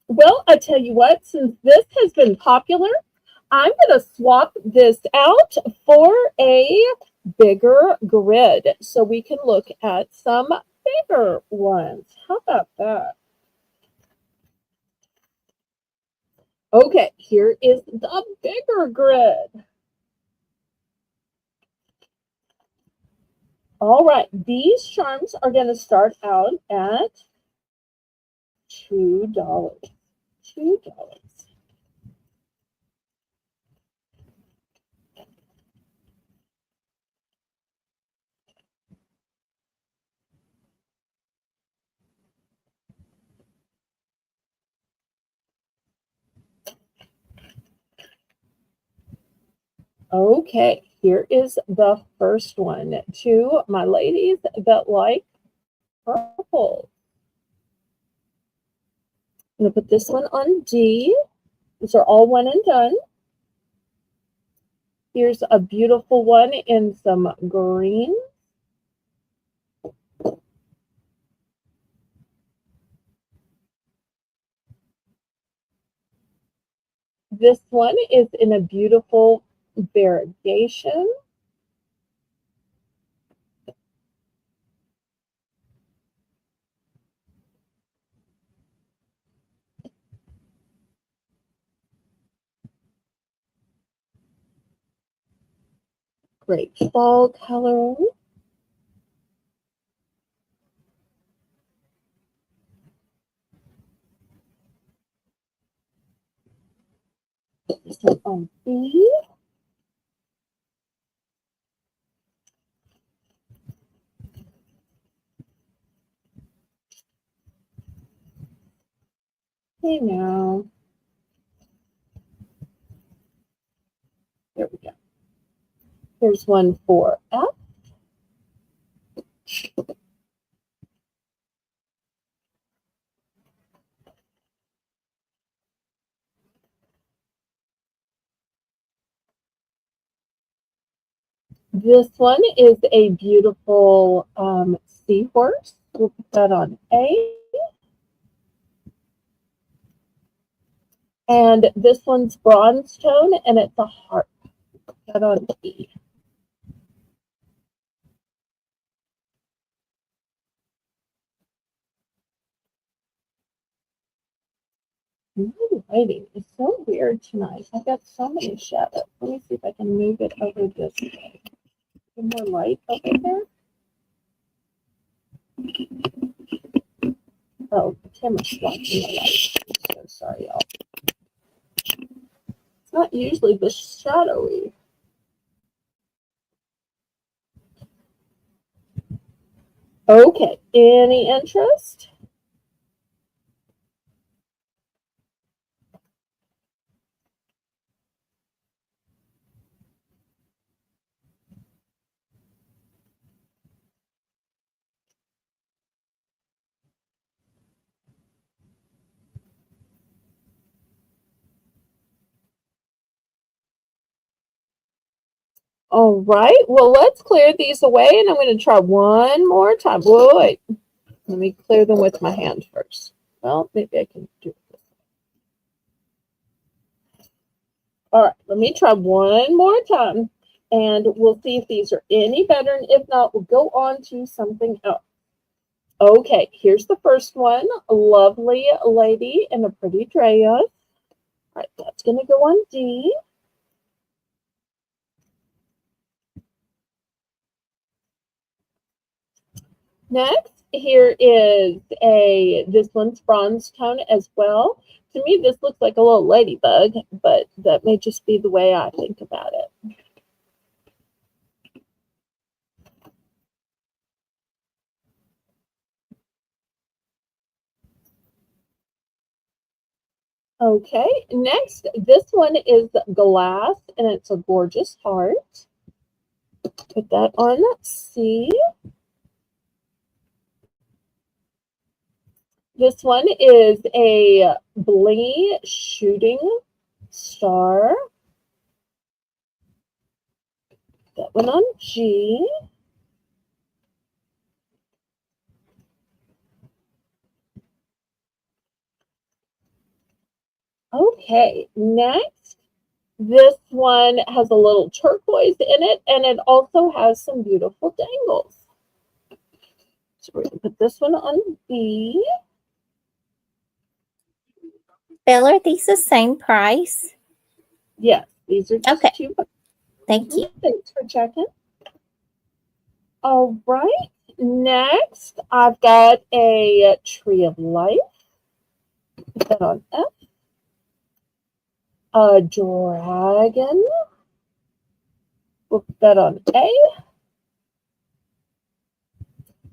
Well, I tell you what, since this has been popular, I'm going to swap this out for a bigger grid so we can look at some bigger ones. How about that? Okay, here is the bigger grid. All right, these charms are going to start out at $2. $2. Okay, here is the first one. To my ladies that like purple. I'm going to put this one on D. These are all one and done. Here's a beautiful one in some green. This one is in a beautiful variegation. Great fall color. This one on B. Hey now. There we go. Here's one for F. This one is a beautiful seahorse. We'll put that on A. And this one's bronze tone, and it's a heart. Put that on E. My lighting is so weird tonight. I've got so many shadows. Let me see if I can move it over this way. More light over there. Oh, the camera's blocking the light. I'm so sorry, y'all. It's not usually this shadowy. Okay, any interest? All right, well, let's clear these away, and I'm going to try one more time. Whoa, wait. Let me clear them with my hand first. Well, maybe I can do it this way. All right, let me try one more time, and we'll see if these are any better, and if not, we'll go on to something else. Okay, here's the first one. A lovely lady in a pretty dress. All right, that's going to go on D. Next here is this one's bronze tone as well. To me, this looks like a little ladybug, but that may just be the way I think about it. Okay, next, this one is glass, and it's a gorgeous heart. Put that on C. This one is a blingy shooting star. That one on G. Okay, next, this one has a little turquoise in it, and it also has some beautiful dangles. So we're going to put this one on B. Belle, are these the same price? Yes, these are just Okay. two. Thank you. Thanks for checking. All right, next, I've got a tree of life. Put that on F. A dragon. We'll put that on A.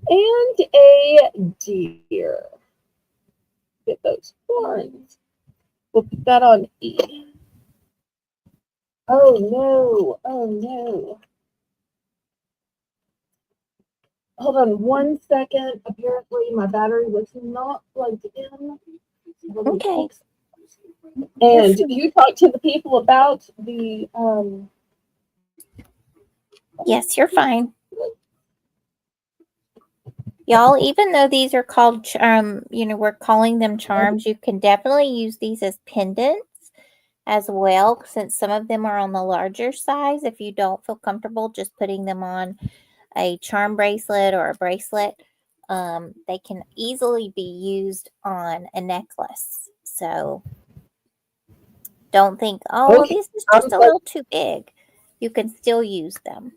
And a deer. Get those horns. We'll put that on E. Oh no, oh no. Hold on 1 second. Apparently my battery was not plugged in. Okay. And you talk to the people about the Yes, you're fine. Y'all, even though these are called, we're calling them charms, you can definitely use these as pendants as well, since some of them are on the larger size. If you don't feel comfortable just putting them on a charm bracelet or a bracelet, they can easily be used on a necklace. So don't think, oh, okay. this is just a little too big. You can still use them.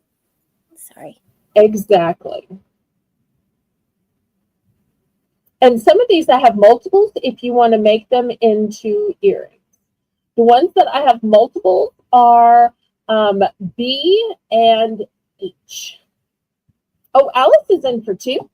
Sorry. Exactly. And some of these I have multiples if you want to make them into earrings. The ones that I have multiples are B and H. Oh, Alice is in for 2.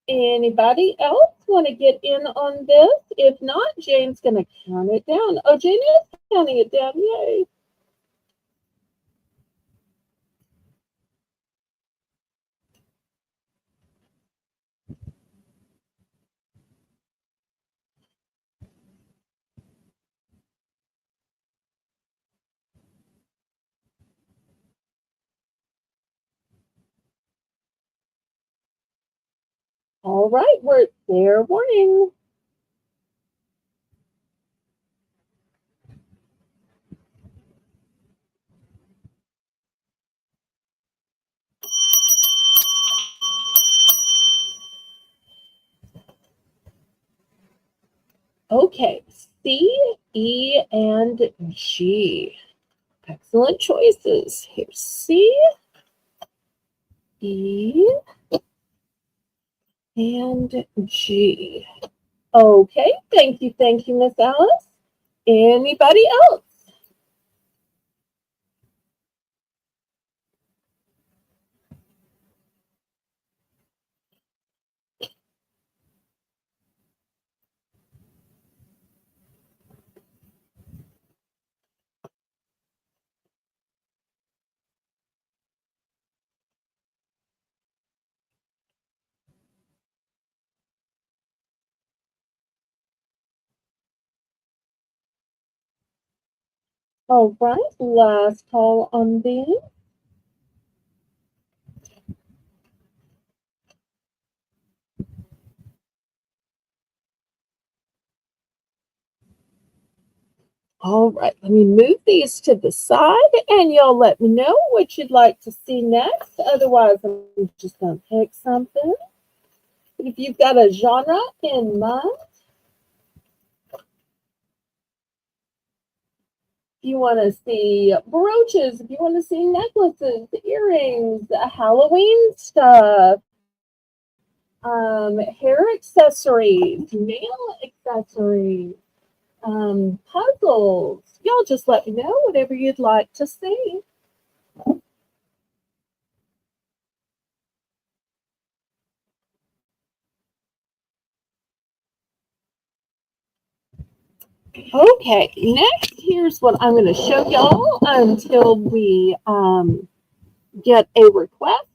Anybody else want to get in on this? If not, Jane's going to count it down. Oh, Jane is counting it down. Yay. All right, we're fair warning. Okay, C, E, and G. Excellent choices. Here's C, E, and G. Okay, thank you, Miss Alice. Anybody else? All right, last call on these. All right, let me move these to the side and y'all let me know what you'd like to see next. Otherwise, I'm just going to pick something. But if you've got a genre in mind, you want to see brooches, if you want to see necklaces, earrings, Halloween stuff, hair accessories, nail accessories, puzzles. Y'all just let me know whatever you'd like to see. Okay, next here's what I'm going to show y'all until we get a request.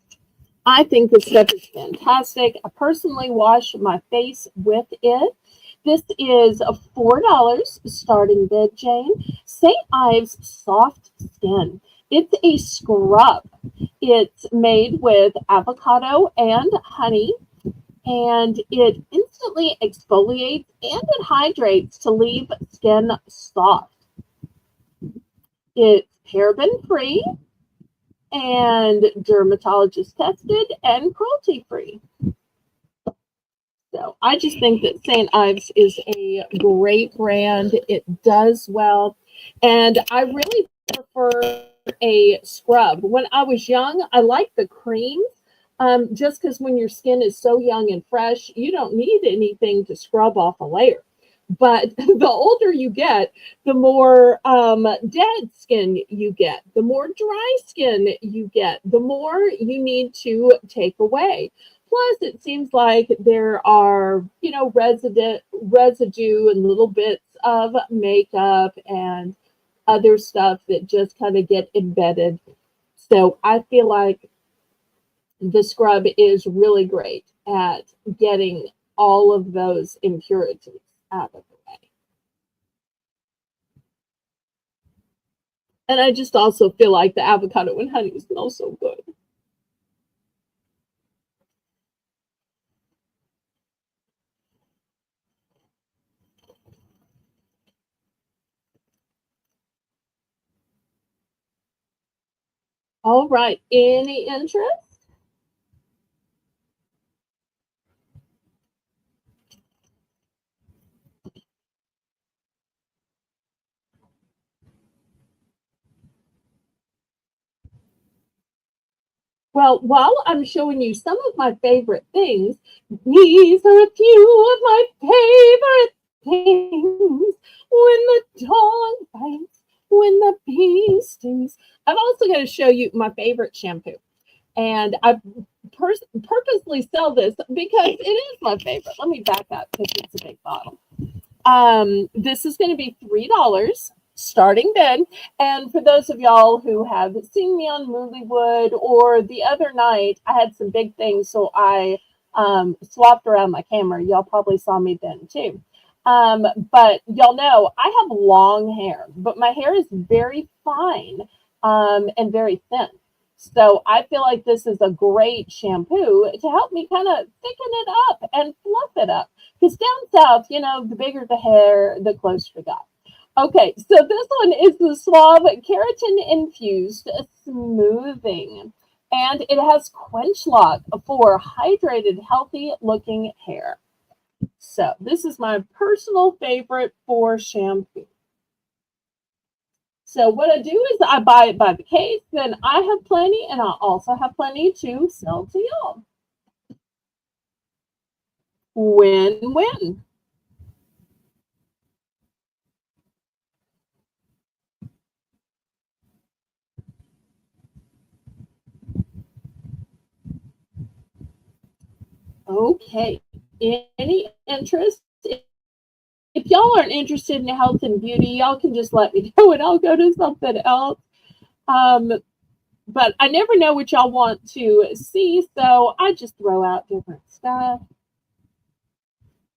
I think this stuff is fantastic. I personally wash my face with it. This is $4 starting bid, Jane. St. Ives Soft Skin. It's a scrub. It's made with avocado and honey, and it instantly exfoliates and it hydrates to leave skin soft. It's paraben free and dermatologist tested and cruelty free. So I just think that St. Ives is a great brand. It does well. And I really prefer a scrub. When I was young, I liked the creams. Just because when your skin is so young and fresh, you don't need anything to scrub off a layer. But the older you get, the more dead skin you get, the more dry skin you get, the more you need to take away. Plus, it seems like there are, residue and little bits of makeup and other stuff that just kind of get embedded. So I feel like the scrub is really great at getting all of those impurities out of the way. And I just also feel like the avocado and honey smell so good. All right. Any interest? Well, while I'm showing you some of my favorite things, these are a few of my favorite things. When the dog bites, when the bee stings. I'm also going to show you my favorite shampoo. And I purposely sell this because it is my favorite. Let me back up because it's a big bottle. This is going to be $3 starting bid. And for those of y'all who have seen me on Moollywood or the other night, I had some big things, so I swapped around my camera. Y'all probably saw me then too. But y'all know I have long hair, but my hair is very fine and very thin. So I feel like this is a great shampoo to help me kind of thicken it up and fluff it up. Because down south, the bigger the hair, the closer to God. Okay, so this one is the Suave Keratin Infused Smoothing. And it has Quench Lock for hydrated, healthy looking hair. So this is my personal favorite for shampoo. So what I do is I buy it by the case, then I have plenty, and I also have plenty to sell to y'all. Win-win. Okay. Any interest? If y'all aren't interested in health and beauty, y'all can just let me know and I'll go to something else. But I never know what y'all want to see, so I just throw out different stuff.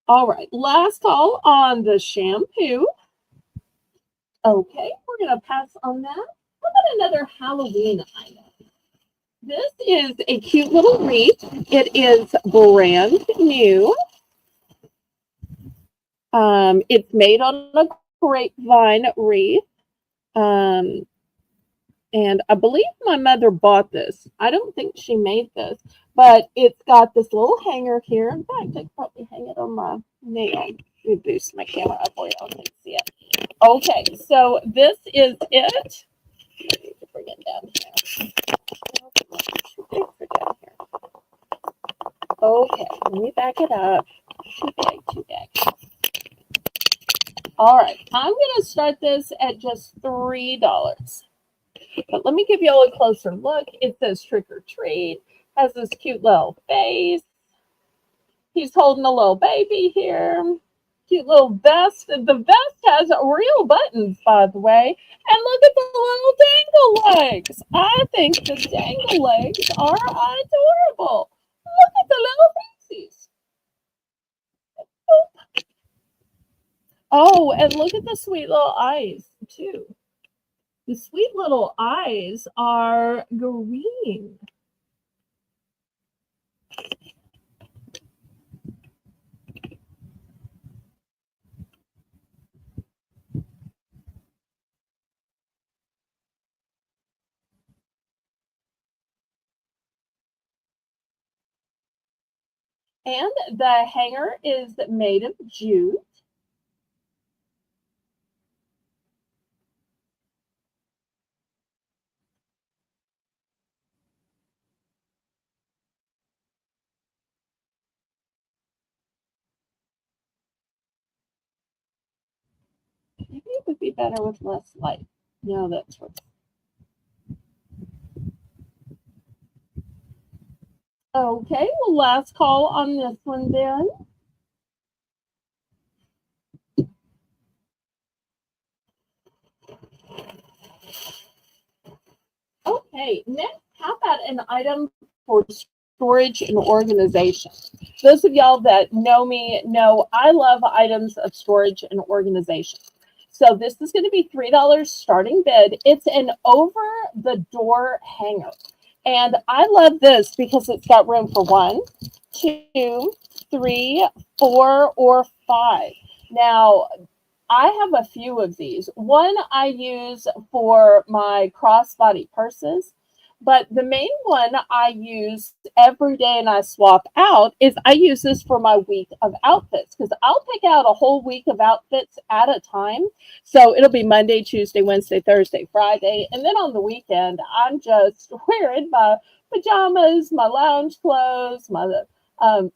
All right, last call on the shampoo. Okay, we're going to pass on that. How about another Halloween item? This is a cute little wreath. It is brand new. It's made on a grapevine wreath. And I believe my mother bought this. I don't think she made this, but it's got this little hanger here. In fact, I could probably hang it on my nail. Let me boost my camera up where y'all can see it. Okay, so this is it. I need to bring it down here. Too big for down here. Okay, let me back it up. Too big, too big. All right, I'm going to start this at just $3. But let me give you all a closer look. It says trick or treat, has this cute little face. He's holding a little baby here. Cute little vest. The vest has real buttons, by the way. And look at the little dangle legs. I think the dangle legs are adorable. Look at the little faces. Oh, and look at the sweet little eyes, too. The sweet little eyes are green. And the hanger is made of jute. Maybe it would be better with less light. No, that's what. Okay, well, last call on this one then. Okay, next, how about an item for storage and organization? Those of y'all that know me know I love items of storage and organization. So this is going to be $3 starting bid. It's an over-the-door hanger. And I love this because it's got room for 1, 2, 3, 4, or 5. Now, I have a few of these. One I use for my crossbody purses, but the main one I use every day and I swap out is I use this for my week of outfits because I'll pick out a whole week of outfits at a time. So it'll be Monday, Tuesday, Wednesday, Thursday, Friday. And then on the weekend, I'm just wearing my pajamas, my lounge clothes, my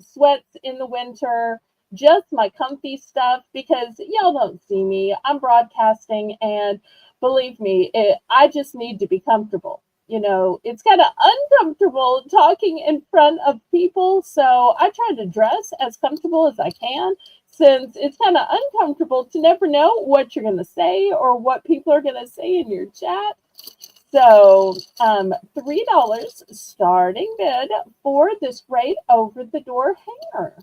sweats in the winter, just my comfy stuff because y'all don't see me. I'm broadcasting, and believe me, I just need to be comfortable. You know, it's kind of uncomfortable talking in front of people, so I try to dress as comfortable as I can since it's kind of uncomfortable to never know what you're going to say or what people are going to say in your chat. So $3 starting bid for this great over-the-door hanger.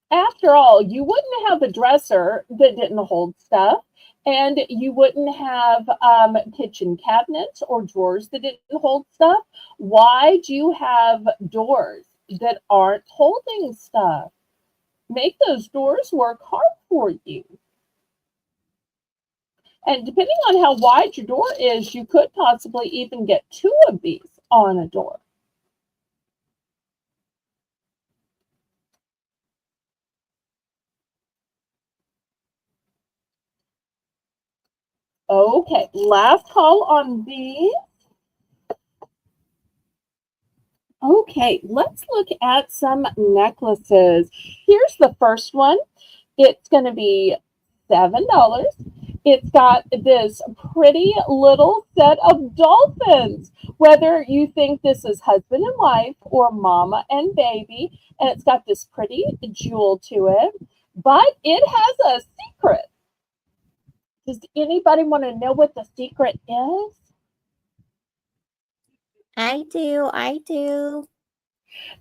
After all, you wouldn't have a dresser that didn't hold stuff, and you wouldn't have kitchen cabinets or drawers that didn't hold stuff. Why do you have doors that aren't holding stuff? Make those doors work hard for you. And depending on how wide your door is, you could possibly even get 2 of these on a door. Okay, last call on these. Okay, let's look at some necklaces. Here's the first one. It's going to be $7. It's got this pretty little set of dolphins. Whether you think this is husband and wife or mama and baby, and it's got this pretty jewel to it, but it has a secret. Does anybody want to know what the secret is? I do.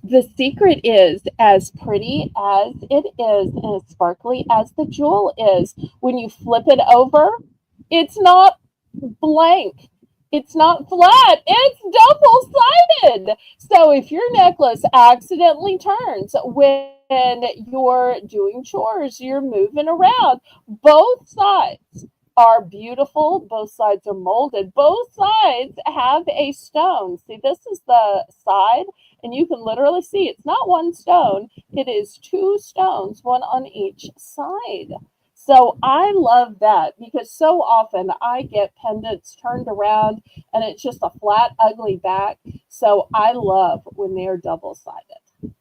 The secret is as pretty as it is and as sparkly as the jewel is. When you flip it over, it's not blank. It's not flat. It's double-sided. So if your necklace accidentally turns when you're doing chores, you're moving around, both sides are beautiful. Both sides are molded. Both sides have a stone. See, this is the side, and you can literally see it's not one stone, it is two stones, one on each side. So I love that because so often I get pendants turned around and it's just a flat, ugly back. So I love when they're double sided.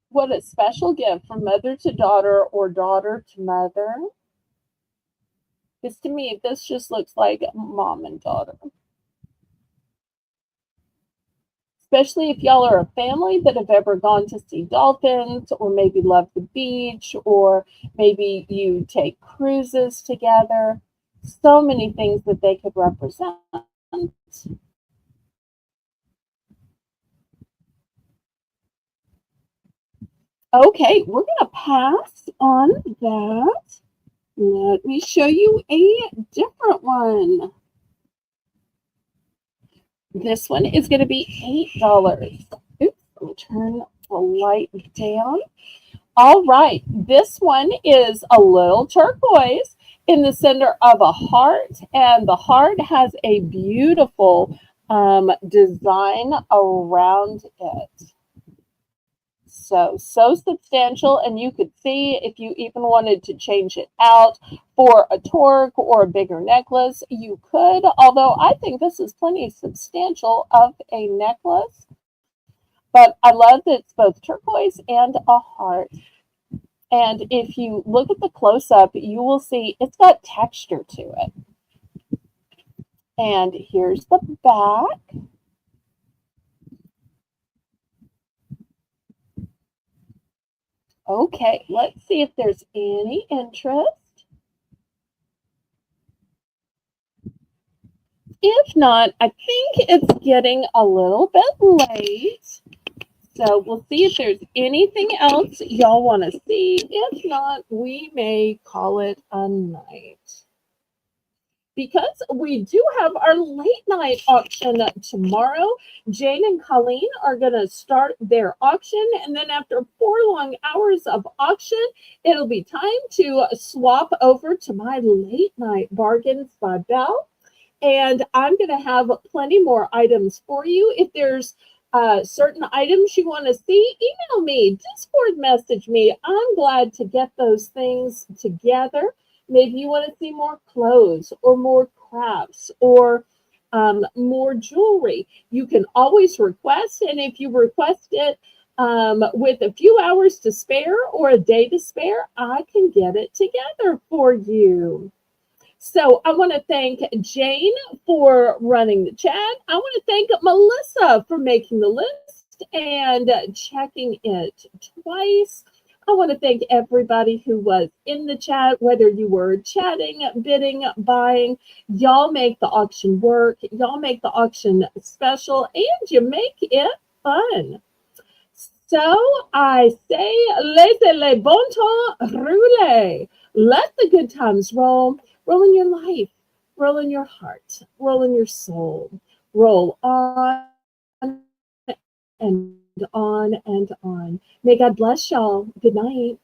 What a special gift from mother to daughter or daughter to mother. Because to me, this just looks like mom and daughter. Especially if y'all are a family that have ever gone to see dolphins or maybe love the beach or maybe you take cruises together. So many things that they could represent. Okay, we're going to pass on that. Let me show you a different one. This one is going to be $8. Oops, let me turn the light down. All right, this one is a little turquoise in the center of a heart, and the heart has a beautiful design around it. So substantial, and you could see if you even wanted to change it out for a torque or a bigger necklace, you could, although I think this is plenty substantial of a necklace. But I love that it's both turquoise and a heart. And if you look at the close-up, you will see it's got texture to it. And here's the back. Okay, let's see if there's any interest. If not, I think it's getting a little bit late. So we'll see if there's anything else y'all want to see. If not, we may call it a night. Because we do have our late night auction tomorrow. Jane and Colleen are going to start their auction. And then after 4 long hours of auction, it'll be time to swap over to my late night bargains by Belle. And I'm going to have plenty more items for you. If there's certain items you want to see, email me, Discord message me. I'm glad to get those things together. Maybe you want to see more clothes or more crafts or more jewelry. You can always request, and if you request it with a few hours to spare or a day to spare, I can get it together for you. So I want to thank Jane for running the chat. I want to thank Melissa for making the list and checking it twice. I want to thank everybody who was in the chat, whether you were chatting, bidding, buying. Y'all make the auction work. Y'all make the auction special, and you make it fun. So I say, laissez les bon temps rouler. Let the good times roll. Roll in your life. Roll in your heart. Roll in your soul. Roll on and on and on. May God bless y'all. Good night.